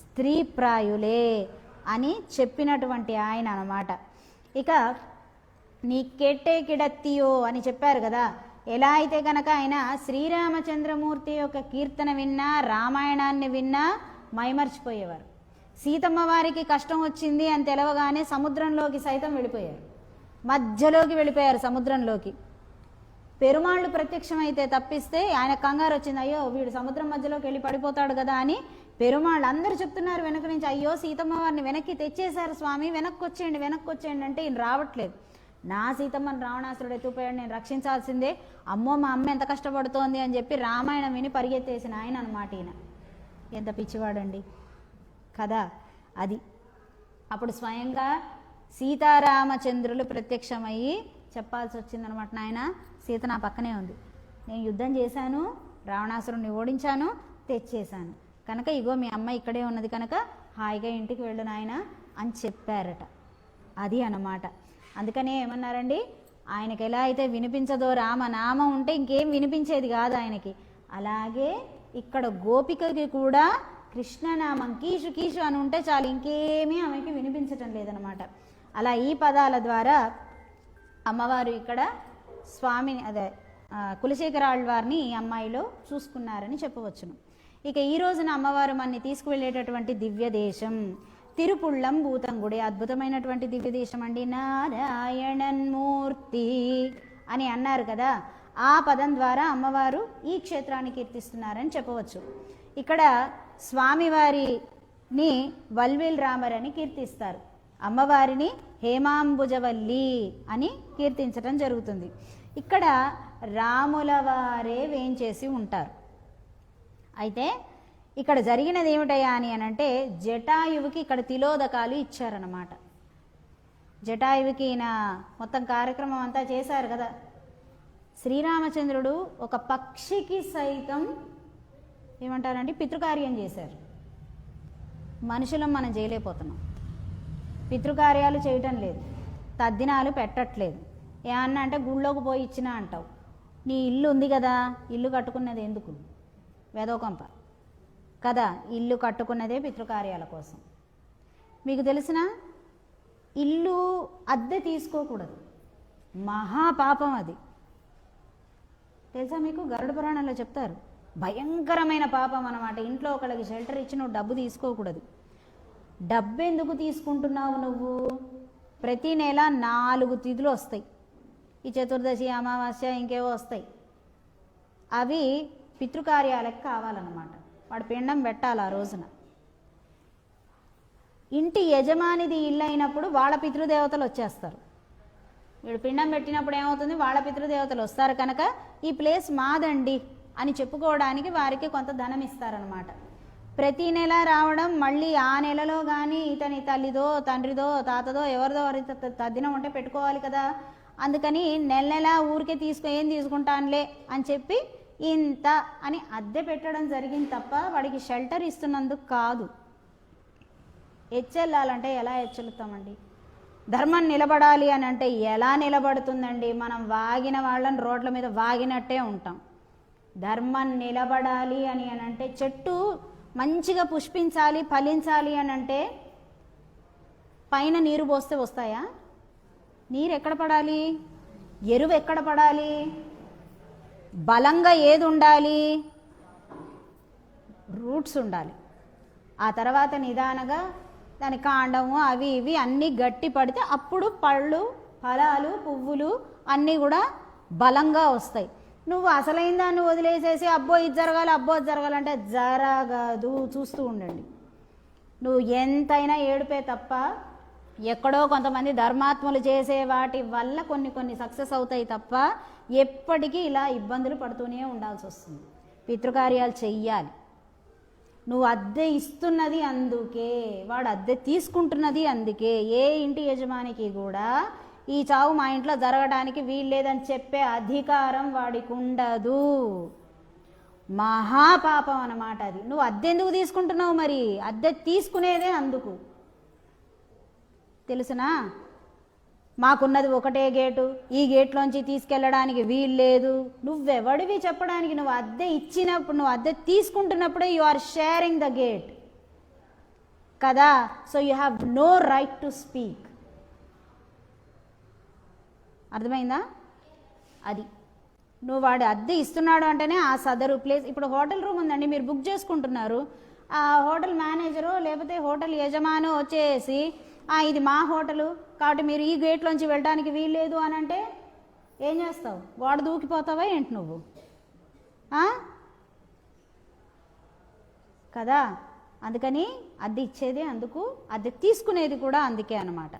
స్త్రీ ప్రాయులే అని చెప్పినటువంటి ఆయన అన్నమాట. ఇక నీ కెట్టే కిడత్తియో అని చెప్పారు కదా. ఎలా అయితే కనుక ఆయన శ్రీరామచంద్రమూర్తి యొక్క కీర్తన విన్నా, రామాయణాన్ని విన్నా మైమర్చిపోయేవారు. సీతమ్మ వారికి కష్టం వచ్చింది అని తెలవగానే సముద్రంలోకి సైతం వెళ్ళిపోయారు, మధ్యలోకి వెళ్ళిపోయారు సముద్రంలోకి. పెరుమాళ్ళు ప్రత్యక్షమైతే తప్పిస్తే ఆయన కంగారు వచ్చింది, అయ్యో వీడు సముద్రం మధ్యలోకి వెళ్ళి పడిపోతాడు కదా అని. పెరుమాళ్ళు అందరూ చెప్తున్నారు వెనక నుంచి, అయ్యో సీతమ్మ వారిని వెనక్కి తెచ్చేశారు స్వామి, వెనక్కి వచ్చేయండి అంటే ఈయన రావట్లేదు. నా సీతమ్మని రావణాసురుడు ఎత్తుపోయాడు, నేను రక్షించాల్సిందే, అమ్మో మా అమ్మ ఎంత కష్టపడుతోంది అని చెప్పి రామాయణం విని పరిగెత్తేసిన ఆయన అనమాట ఈయన. ఎంత పిచ్చివాడండి కదా అది. అప్పుడు స్వయంగా సీతారామచంద్రులు ప్రత్యక్షమయ్యి చెప్పాల్సి వచ్చిందనమాట, నాయన సీత నా పక్కనే ఉంది, నేను యుద్ధం చేశాను, రావణాసురుడిని ఓడించాను, తెచ్చేశాను కనుక ఇగో మీ అమ్మ ఇక్కడే ఉన్నది కనుక హాయిగా ఇంటికి వెళ్ళు నాయన అని చెప్పారట. అది అన్నమాట. అందుకనే ఏమన్నారండి, ఆయనకి ఎలా అయితే వినిపించదో రామనామం ఉంటే ఇంకేం వినిపించేది కాదు ఆయనకి, అలాగే ఇక్కడ గోపికకి కూడా కృష్ణనామం కీషు కీషు అని ఉంటే చాలు, ఇంకేమీ ఆమెకి వినిపించటం లేదనమాట. అలా ఈ పదాల ద్వారా అమ్మవారు ఇక్కడ స్వామిని కులశేఖర ఆళ్వార్ని ఈ అమ్మాయిలో చూసుకున్నారని చెప్పవచ్చును. ఇక ఈ రోజున అమ్మవారు మనని తీసుకువెళ్ళేటటువంటి దివ్య దేశం తిరుపుళ్ళం భూతంగుడి, అద్భుతమైనటువంటి దివ్య దేశం అండి. నారాయణన్మూర్తి అని అన్నారు కదా, ఆ పదం ద్వారా అమ్మవారు ఈ క్షేత్రాన్ని కీర్తిస్తున్నారని చెప్పవచ్చు. ఇక్కడ స్వామివారిని వల్విల్ రామర్ అని కీర్తిస్తారు, అమ్మవారిని హేమాంబుజవల్లి అని కీర్తించటం జరుగుతుంది. ఇక్కడ రాముల వారే వేంచేసి ఉంటారు. అయితే ఇక్కడ జరిగినది ఏమిటయా అని అంటే జటాయువుకి ఇక్కడ తిలోదకాలు ఇచ్చారన్నమాట. జటాయువుకి ఈయన మొత్తం కార్యక్రమం అంతా చేశారు కదా. శ్రీరామచంద్రుడు ఒక పక్షికి సైతం ఏమంటారంటే పితృకార్యం చేశారు. మనుషులం మనం చేయలేకపోతున్నాం, పితృకార్యాలు చేయటం లేదు, తద్దినాలు పెట్టట్లేదు. ఏమన్నా అంటే గుళ్ళోకి పోయి ఇచ్చినా అంటావు. నీ ఇల్లు ఉంది కదా, ఇల్లు కట్టుకున్నది ఎందుకు, వేదోకంప కదా, ఇల్లు కట్టుకున్నదే పితృకార్యాల కోసం. మీకు తెలిసిన ఇల్లు అద్దె తీసుకోకూడదు, మహాపాపం అది తెలుసా మీకు? గరుడ పురాణంలో చెప్తారు. భయంకరమైన పాపం అన్నమాట. ఇంట్లో ఒకళ్ళకి షెల్టర్ ఇచ్చి నువ్వు డబ్బు తీసుకోకూడదు. డబ్బు ఎందుకు తీసుకుంటున్నావు నువ్వు? ప్రతి నెల 4 తిథులు వస్తాయి. ఈ చతుర్దశి, అమావాస్య, ఇంకేవో వస్తాయి. అవి పితృకార్యాలకు కావాలన్నమాట. వాడు పిండం పెట్టాలి ఆ రోజున. ఇంటి యజమానిది ఇల్లు అయినప్పుడు వాళ్ళ పితృదేవతలు వచ్చేస్తారు. వీడు పిండం పెట్టినప్పుడు ఏమవుతుంది? వాళ్ళ పితృదేవతలు వస్తారు కనుక ఈ ప్లేస్ మాదండి అని చెప్పుకోవడానికి వారికి కొంత ధనం ఇస్తారనమాట. ప్రతి నెల రావడం, మళ్ళీ ఆ నెలలో కానీ ఇతని తల్లిదో తండ్రిదో తాతదో ఎవరిదో తద్దినం ఉంటే పెట్టుకోవాలి కదా. అందుకని నెల ఊరికే ఏం తీసుకుంటానులే అని చెప్పి ఇంత అని అద్దె పెట్టడం జరిగింది తప్ప వాడికి షెల్టర్ ఇస్తున్నందుకు కాదు. ఎచ్చెళ్ళాలంటే ఎలా ఎచ్చెళ్తామండి? ధర్మం నిలబడాలి అని అంటే ఎలా నిలబడుతుందండి? మనం వాగిన వాళ్ళని రోడ్ల మీద వాగినట్టే ఉంటాం. ధర్మం నిలబడాలి అని అంటే చెట్టు మంచిగా పుష్పించాలి, ఫలించాలి అని అంటే పైన నీరు పోస్తే వస్తాయా? నీరు ఎక్కడ పడాలి? ఎరువు ఎక్కడ పడాలి? బలంగా ఏది ఉండాలి? రూట్స్ ఉండాలి. ఆ తర్వాత నిదానంగా దాని కాండము అవి ఇవి అన్నీ గట్టి పడితే అప్పుడు పళ్ళు, ఫలాలు, పువ్వులు అన్నీ కూడా బలంగా వస్తాయి. నువ్వు అసలైన దాన్ని వదిలేసేసి అబ్బో ఇది జరగాలి, అబ్బో ఇది జరగాలంటే జరగదు. చూస్తూ ఉండండి. నువ్వు ఎంతైనా ఏడుపే తప్ప ఎక్కడో కొంతమంది ధర్మాత్ములు చేసే వాటి వల్ల కొన్ని సక్సెస్ అవుతాయి తప్ప ఎప్పటికీ ఇలా ఇబ్బందులు పడుతూనే ఉండాల్సి వస్తుంది. పితృకార్యాలు చెయ్యాలి. నువ్వు అద్దె ఇస్తున్నది అందుకే, వాడు అద్దె తీసుకుంటున్నది అందుకే. ఏ ఇంటి యజమానికి కూడా ఈ చావు మా ఇంట్లో జరగడానికి వీల్లేదని చెప్పే అధికారం వాడికి ఉండదు. మహాపాపం అన్నమాట అది. నువ్వు అద్దె ఎందుకు తీసుకుంటున్నావు? మరి అద్దె తీసుకునేదే అందుకు. తెలుసునా? మాకున్నది ఒకటే గేటు, ఈ గేట్లోంచి తీసుకెళ్ళడానికి వీల్లేదు. నువ్వెవడివి చెప్పడానికి? నువ్వు అద్దె ఇచ్చినప్పుడు, నువ్వు అద్దె తీసుకుంటున్నప్పుడే you are sharing the gate కదా. So you have no right to speak. అర్థమైందా? అది నువ్వు వాడు అద్దె ఇస్తున్నాడు అంటేనే ఆ సదరు ప్లేస్. ఇప్పుడు హోటల్ రూమ్ ఉందండి, మీరు బుక్ చేసుకుంటున్నారు. ఆ హోటల్ మేనేజరు లేకపోతే హోటల్ యజమాను వచ్చేసి ఇది మా హోటలు కాబట్టి మీరు ఈ గేట్లోంచి వెళ్ళడానికి వీల్లేదు అని అంటే ఏం చేస్తావు? వాడు దూకిపోతావా ఏంటి నువ్వు? కదా. అందుకని అద్దె ఇచ్చేదే అందుకు, అద్దె తీసుకునేది కూడా అందుకే అన్నమాట.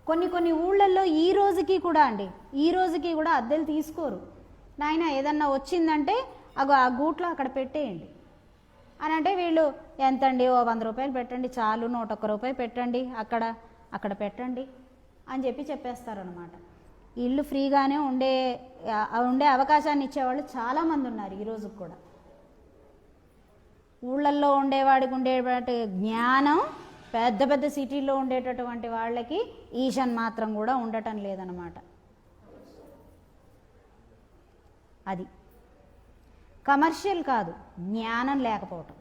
కొన్ని ఊళ్ళల్లో ఈ రోజుకి కూడా అద్దెలు తీసుకోరు. నాయన ఏదన్నా వచ్చిందంటే ఆ గూట్లో అక్కడ పెట్టేయండి అని అంటే వీళ్ళు ఎంతండి, ఓ 100 రూపాయలు పెట్టండి చాలు, 101 రూపాయలు పెట్టండి, అక్కడ పెట్టండి అని చెప్పేస్తారనమాట. ఇల్లు ఫ్రీగానే ఉండే అవకాశాన్ని ఇచ్చేవాళ్ళు చాలామంది ఉన్నారు ఈ రోజుకి కూడా. ఊళ్ళల్లో ఉండేవాడికి ఉండేటువంటి జ్ఞానం పెద్ద సిటీల్లో ఉండేటటువంటి వాళ్ళకి ఈషన్ మాత్రం కూడా ఉండటం లేదనమాట. అది కమర్షియల్ కాదు, జ్ఞానం లేకపోవటం.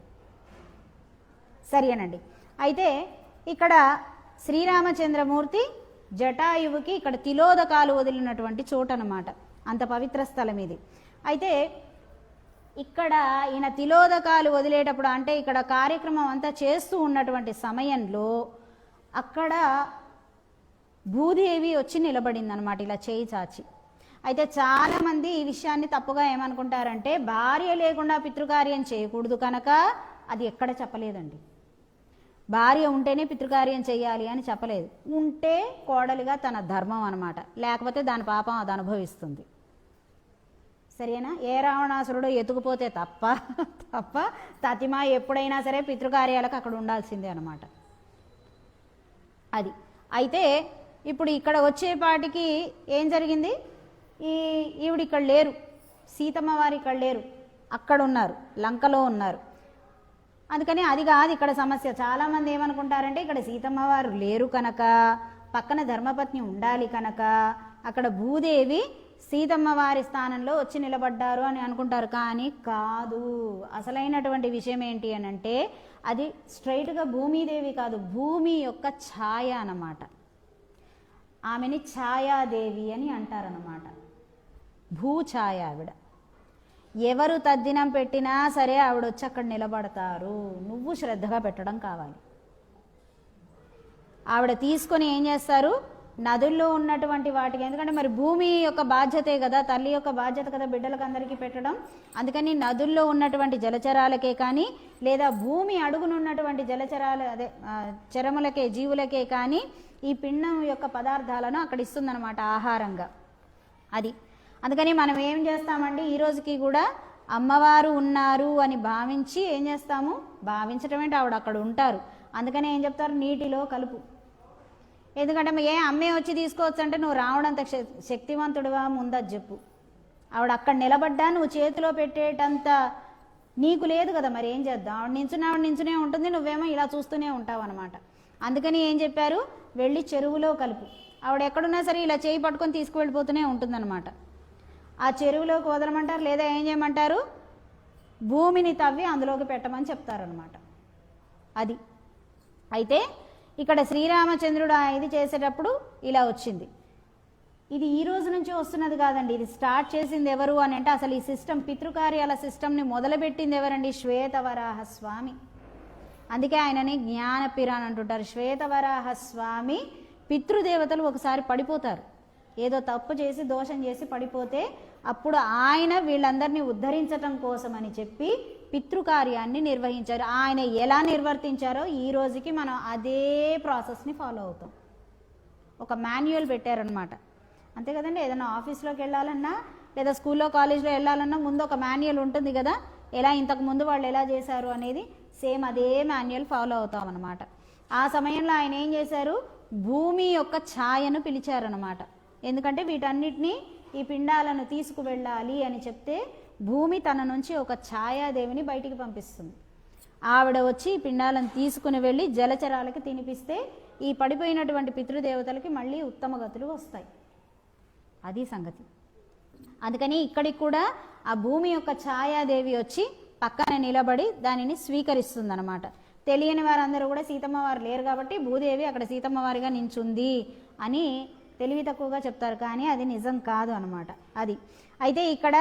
సరేనండి. అయితే ఇక్కడ శ్రీరామచంద్రమూర్తి జటాయువుకి ఇక్కడ తిలోదకాలు వదిలినటువంటి చోటు అన్నమాట. అంత పవిత్ర స్థలం ఇది. అయితే ఇక్కడ ఈయన తిలోదకాలు వదిలేటప్పుడు అంటే ఇక్కడ కార్యక్రమం అంతా చేస్తూ ఉన్నటువంటి సమయంలో అక్కడ భూదేవి వచ్చి నిలబడింది అనమాట, ఇలా చేయి చాచి. అయితే చాలామంది ఈ విషయాన్ని తప్పుగా ఏమనుకుంటారంటే భార్య లేకుండా పితృకార్యం చేయకూడదు కనుక అది ఎక్కడ చెప్పలేదండి. భార్య ఉంటేనే పితృకార్యం చేయాలి అని చెప్పలేదు. ఉంటే కోడలిగా తన ధర్మం అనమాట, లేకపోతే దాని పాపం అది అనుభవిస్తుంది. సరేనా? ఏ రావణాసురుడు ఎత్తుకుపోతే తప్ప తతిమా ఎప్పుడైనా సరే పితృకార్యాలకు అక్కడ ఉండాల్సిందే అనమాట. అది. అయితే ఇప్పుడు ఇక్కడ వచ్చేపాటికి ఏం జరిగింది? ఈవిడ ఇక్కడ లేరు, సీతమ్మ వారు ఇక్కడ లేరు, అక్కడ ఉన్నారు, లంకలో ఉన్నారు. అందుకని అది కాదు ఇక్కడ సమస్య. చాలామంది ఏమనుకుంటారంటే ఇక్కడ సీతమ్మ వారు లేరు కనుక పక్కన ధర్మపత్ని ఉండాలి కనుక అక్కడ భూదేవి సీతమ్మ వారి స్థానంలో వచ్చి నిలబడ్డారు అని అనుకుంటారు. కానీ కాదు. అసలైనటువంటి విషయం ఏంటి అని అంటే అది స్ట్రైట్గా భూమిదేవి కాదు, భూమి యొక్క ఛాయ అన్నమాట. ఆమెని ఛాయాదేవి అని అంటారన్నమాట. భూఛాయ ఆవిడ. ఎవరు తద్దినం పెట్టినా సరే ఆవిడ వచ్చి అక్కడ నిలబడతారు. నువ్వు శ్రద్ధగా పెట్టడం కావాలి. ఆవిడ తీసుకొని ఏం చేస్తారు, నదుల్లో ఉన్నటువంటి వాటికి, ఎందుకంటే మరి భూమి యొక్క బాధ్యతే కదా, తల్లి యొక్క బాధ్యత కదా బిడ్డలకు అందరికీ పెట్టడం. అందుకని నదుల్లో ఉన్నటువంటి జలచరాలకే కానీ, లేదా భూమి అడుగునున్నటువంటి చరములకే, జీవులకే కానీ ఈ పిండం యొక్క పదార్థాలను అక్కడ ఇస్తుందన్నమాట ఆహారంగా. అది అందుకని మనం ఏం చేస్తామండి, ఈ రోజుకి కూడా అమ్మవారు ఉన్నారు అని భావించి ఏం చేస్తాము, భావించటం ఏంటి, ఆవిడ అక్కడ ఉంటారు. అందుకని ఏం చెప్తారు, నీటిలో కలుపు. ఎందుకంటే అమ్మే వచ్చి తీసుకోవచ్చు అంటే నువ్వు రావడంత శక్తివంతుడివా ముందది చెప్పు. ఆవిడ అక్కడ నిలబడ్డా నువ్వు చేతిలో పెట్టేటంత నీకు లేదు కదా, మరి ఏం చేద్దాం. ఆవిడ నించునే ఉంటుంది, నువ్వేమో ఇలా చూస్తూనే ఉంటావు అనమాట. అందుకని ఏం చెప్పారు, వెళ్ళి చెరువులో కలుపు. ఆవిడ ఎక్కడున్నా సరే ఇలా చేయి పట్టుకొని తీసుకువెళ్ళిపోతూనే ఉంటుందన్నమాట. ఆ చెరువులోకి వదలమంటారు, లేదా ఏం చేయమంటారు, భూమిని తవ్వి అందులోకి పెట్టమని చెప్తారనమాట. అది అయితే ఇక్కడ శ్రీరామచంద్రుడు ఇది చేసేటప్పుడు ఇలా వచ్చింది. ఇది ఈ రోజు నుంచి వస్తున్నది కాదండి, ఇది స్టార్ట్ చేసింది ఎవరు అని అంటే, అసలు ఈ సిస్టమ్, పితృకార్యాల సిస్టమ్ని మొదలుపెట్టింది ఎవరండి, శ్వేతవరాహ స్వామి. అందుకే ఆయనని జ్ఞానపిరాన్ అంటుంటారు. శ్వేతవరాహ స్వామి పితృదేవతలు ఒకసారి పడిపోతారు, ఏదో తప్పు చేసి దోషం చేసి పడిపోతే, అప్పుడు ఆయన వీళ్ళందరినీ ఉద్ధరించటం కోసం అని చెప్పి పితృకార్యాన్ని నిర్వహించారు. ఆయన ఎలా నిర్వర్తించారో ఈ రోజుకి మనం అదే ప్రాసెస్ని ఫాలో అవుతాం. ఒక మాన్యువల్ పెట్టారనమాట, అంతే కదండి. ఏదైనా ఆఫీస్లోకి వెళ్ళాలన్నా, లేదా స్కూల్లో కాలేజ్లో వెళ్ళాలన్నా ముందు ఒక మాన్యువల్ ఉంటుంది కదా, ఎలా ఇంతకు ముందు వాళ్ళు ఎలా చేశారు అనేది సేమ్ అదే మాన్యువల్ ఫాలో అవుతాం అనమాట. ఆ సమయంలో ఆయన ఏం చేశారు, భూమి యొక్క ఛాయను పిలిచారనమాట. ఎందుకంటే వీటన్నిటినీ, ఈ పిండాలను తీసుకువెళ్ళాలి అని చెప్తే భూమి తన నుంచి ఒక ఛాయాదేవిని బయటికి పంపిస్తుంది. ఆవిడ వచ్చి ఈ పిండాలను తీసుకుని వెళ్ళి జలచరాలకి తినిపిస్తే ఈ పడిపోయినటువంటి పితృదేవతలకి మళ్ళీ ఉత్తమ గతులు వస్తాయి. అది సంగతి. అందుకని ఇక్కడికి కూడా ఆ భూమి యొక్క ఛాయాదేవి వచ్చి పక్కన నిలబడి దానిని స్వీకరిస్తుందన్నమాట. తెలియని వారందరూ కూడా సీతమ్మ వారు లేరు కాబట్టి భూదేవి అక్కడ సీతమ్మ వారిగా నించుంది అని తెలివి తక్కువగా చెప్తారు, కానీ అది నిజం కాదు అనమాట. అది అయితే ఇక్కడ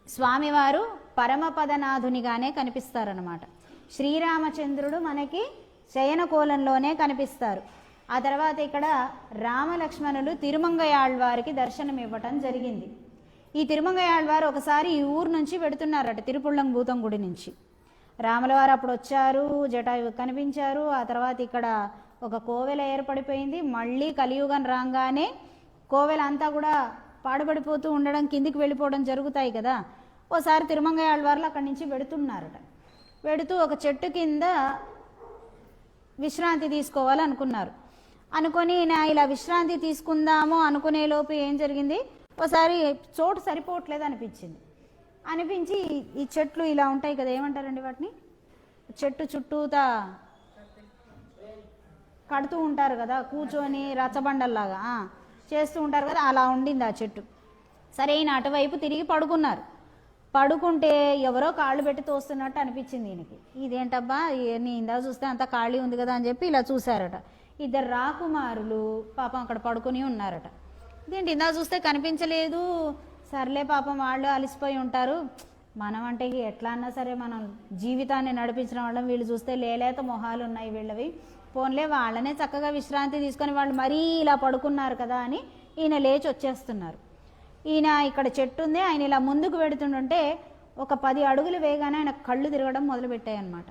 స్వామివారు పరమపదనాథునిగానే కనిపిస్తారనమాట. శ్రీరామచంద్రుడు మనకి శయనకోలంలోనే కనిపిస్తారు. ఆ తర్వాత ఇక్కడ రామలక్ష్మణులు తిరుమంగయాళ్వారికి దర్శనం ఇవ్వటం జరిగింది. ఈ తిరుమంగయాళ్వారు ఒకసారి ఈ ఊరు నుంచి పెడుతున్నారట, తిరుపుళ్ళం భూతం గుడి నుంచి. రాములవారు అప్పుడు వచ్చారు, జటాయు కనిపించారు. ఆ తర్వాత ఇక్కడ ఒక కోవెల ఏర్పడిపోయింది. మళ్ళీ కలియుగం రాగానే కోవెల అంతా కూడా పాడుపడిపోతూ ఉండడం, కిందికి వెళ్ళిపోవడం జరుగుతాయి కదా. ఓసారి తిరుమంగయాళ్వార్లు అక్కడి నుంచి వెడుతున్నారట. వెడుతూ ఒక చెట్టు కింద విశ్రాంతి తీసుకోవాలనుకున్నారు. అనుకొని ఇలా విశ్రాంతి తీసుకుందాము అనుకునే లోపు ఏం జరిగింది, ఒకసారి చోటు సరిపోవట్లేదు అనిపించి ఈ చెట్లు ఇలా ఉంటాయి కదా, ఏమంటారండి వాటిని, చెట్టు చుట్టూతా కడుతూ ఉంటారు కదా, కూర్చొని రచ్చబండల్లాగా చేస్తూ ఉంటారు కదా, అలా ఉండింది ఆ చెట్టు. సరే ఈయన అటువైపు తిరిగి పడుకున్నారు. పడుకుంటే ఎవరో కాళ్ళు పెట్టి తోస్తున్నట్టు అనిపించింది ఈయనకి. ఇదేంటబ్బా, నీ ఇందా చూస్తే అంత ఖాళీ ఉంది కదా అని చెప్పి ఇలా చూశారట. ఇద్దరు రాకుమారులు పాపం అక్కడ పడుకుని ఉన్నారట. ఇదేంటి ఇందా చూస్తే కనిపించలేదు, సర్లే పాపం వాళ్ళు అలసిపోయి ఉంటారు, మనం అంటే ఎట్లా అన్నా సరే మనం జీవితాన్ని నడిపించిన వాళ్ళం, వీళ్ళు చూస్తే లేలేత మొహాలు ఉన్నాయి వీళ్ళవి, పోన్లే వాళ్ళనే చక్కగా విశ్రాంతి తీసుకొని వాళ్ళు మరీ ఇలా పడుకున్నారు కదా అని ఈయన లేచి వచ్చేస్తున్నారు. ఈయన ఇక్కడ చెట్టు ఉంది, ఆయన ఇలా ముందుకు పెడుతుంటే ఒక 10 అడుగులు వేగానే ఆయన కళ్ళు తిరగడం మొదలుపెట్టాయి అన్నమాట.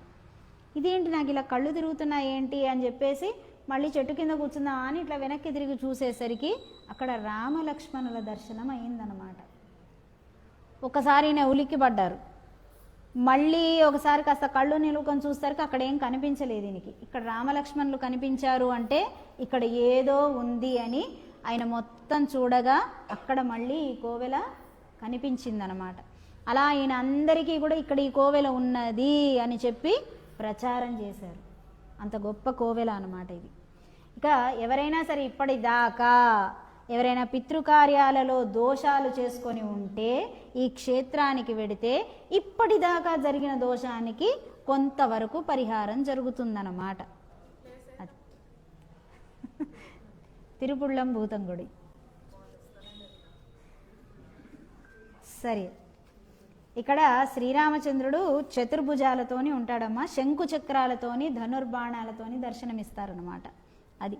ఇదేంటి నాకు ఇలా కళ్ళు తిరుగుతున్నాయి ఏంటి అని చెప్పేసి మళ్ళీ చెట్టు కింద కూర్చుందా అని ఇట్లా వెనక్కి తిరిగి చూసేసరికి అక్కడ రామలక్ష్మణుల దర్శనం అయిందనమాట. ఒకసారి ఈయన ఉలిక్కి పడ్డారు. మళ్ళీ ఒకసారి కాస్త కళ్ళు నిలుకొని చూసరికి అక్కడ ఏం కనిపించలేదు ఈయనకి. ఇక్కడ రామలక్ష్మణులు కనిపించారు అంటే ఇక్కడ ఏదో ఉంది అని ఆయన మొత్తం చూడగా అక్కడ మళ్ళీ ఈ కోవెల కనిపించిందనమాట. అలా ఈయన అందరికీ కూడా ఇక్కడ ఈ కోవెల ఉన్నది అని చెప్పి ప్రచారం చేశారు. అంత గొప్ప కోవెల అనమాట ఇది. ఇక ఎవరైనా సరే ఇప్పటిదాకా ఎవరైనా పితృకార్యాలలో దోషాలు చేసుకొని ఉంటే ఈ క్షేత్రానికి వెడితే ఇప్పటిదాకా జరిగిన దోషానికి కొంతవరకు పరిహారం జరుగుతుందన్నమాట. అది తిరుపుళ్ళం భూతం గుడి. సరే, ఇక్కడ శ్రీరామచంద్రుడు చతుర్భుజాలతోని ఉంటాడమ్మా, శంకు చక్రాలతోని ధనుర్బాణాలతోని దర్శనమిస్తారనమాట. అది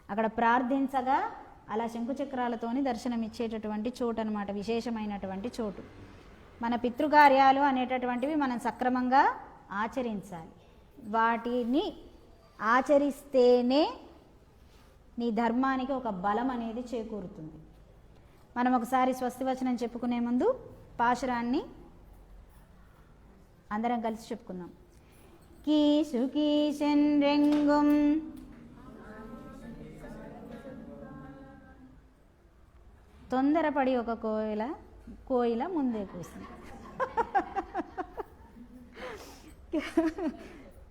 అక్కడ ప్రార్థించగా అలా శంకు చక్రాలతోని దర్శనమిచ్చేటటువంటి చోటు అనమాట, విశేషమైనటువంటి చోటు. మన పితృకార్యాలు అనేటటువంటివి మనం సక్రమంగా ఆచరించాలి. వాటిని ఆచరిస్తేనే నీ ధర్మానికి ఒక బలం అనేది చేకూరుతుంది. మనం ఒకసారి స్వస్తివచనం చెప్పుకునే ముందు పాశురాన్ని అందరం కలిసి చెప్పుకుందాం. కీసు కీసెన్ రెంగుం తొందరపడి ఒక కోయిల ముందే కూసింది.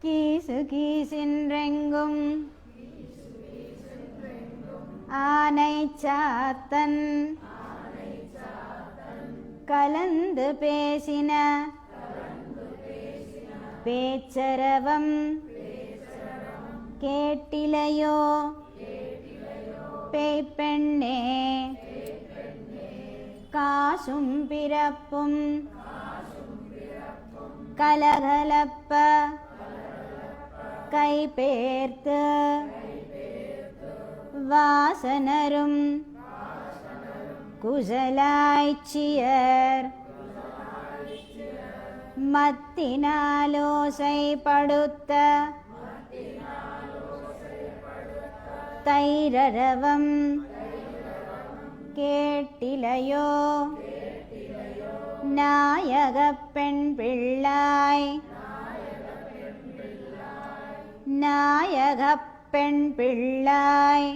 కీసు కీసిన్ రెంగుం ஆனை சாத்தன் கலந்து பேசின பேச்சரவம் கேட்டிலையோ பேய்ப்பெண்ணே காசும் பிறப்பும் கலகலப்ப கைபேர்த்து வாசனரும் குசலாய்ச்சியர் மத்தினாலோசை படுத்த தைரரவம் கேட்டிலையோ நாயகப் பெண் பிள்ளாய் நாயகப் பெண் பிள்ளாய்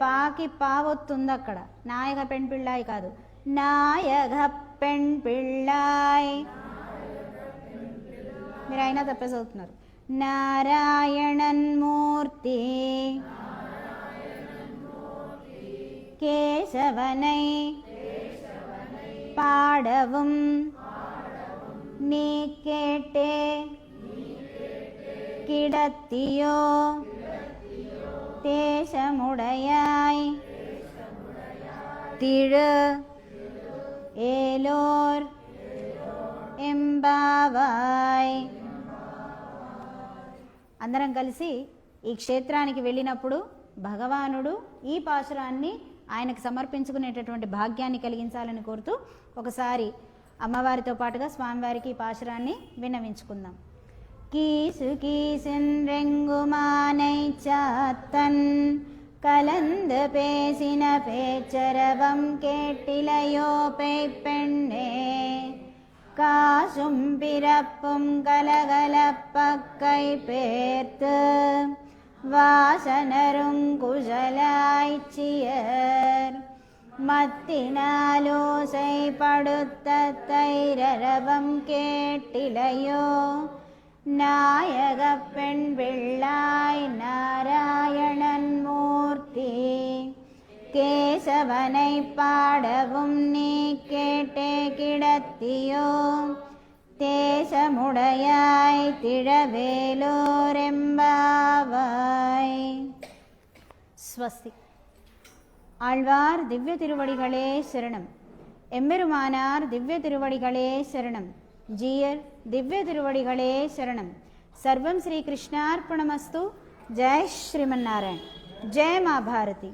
పాకి పావొత్తుంది అక్కడ, నాయక పెణ్ పిళ్ళాయి కాదు, నాయక పెణ్ పిళ్ళాయ్. మీరు అయినా తప్పేసి అవుతున్నారు. నారాయణన్ మూర్తి కేశవనై பாடவும் நீ கேட்டே கிடத்தியோ தேசமுடையாய் திரு ఏలోర్ ఎంబావాయ్. అందరం కలిసి ఈ క్షేత్రానికి వెళ్ళినప్పుడు భగవానుడు ఈ పాశురాన్ని ఆయనకు సమర్పించుకునేటటువంటి భాగ్యాన్ని కలిగించాలని కోరుతూ ఒకసారి అమ్మవారితో పాటుగా స్వామివారికి ఈ పాశురాన్ని విన్నవించుకుందాం. கீசு கீசென் ரெங்குமானை சாத்தன் கலந்து பேசின பேச்சரவம் கேட்டிலையோ பேய்ப்பெண்ணே காசும் பிறப்பும் கலகலப்பக்கை பேர்த்து வாசனரும் குசலாய்ச்சியர் மத்தினாலோசை படுத்த தைரரவம் கேட்டிலையோ நாயக பெண் பிள்ளாய் நாராயணன் மூர்த்தி கேசவனை பாடவும் நீ கேட்டே கிடத்தியோ தேசமுடையாய் திழவேலோரெம்பாவாய். ஸ்வஸ்தி. ஆழ்வார் திவ்ய திருவடிகளே சரணம். எம்பெருமானார் திவ்ய திருவடிகளே சரணம். ஜீயர் திவ்ய திருவடிகளே சரணம். சர்வம் ஸ்ரீ கிருஷ்ணார்ப்பணமஸ்து. ஜெய் ஸ்ரீமன்னாராயண். ஜெய் மா பாரதி.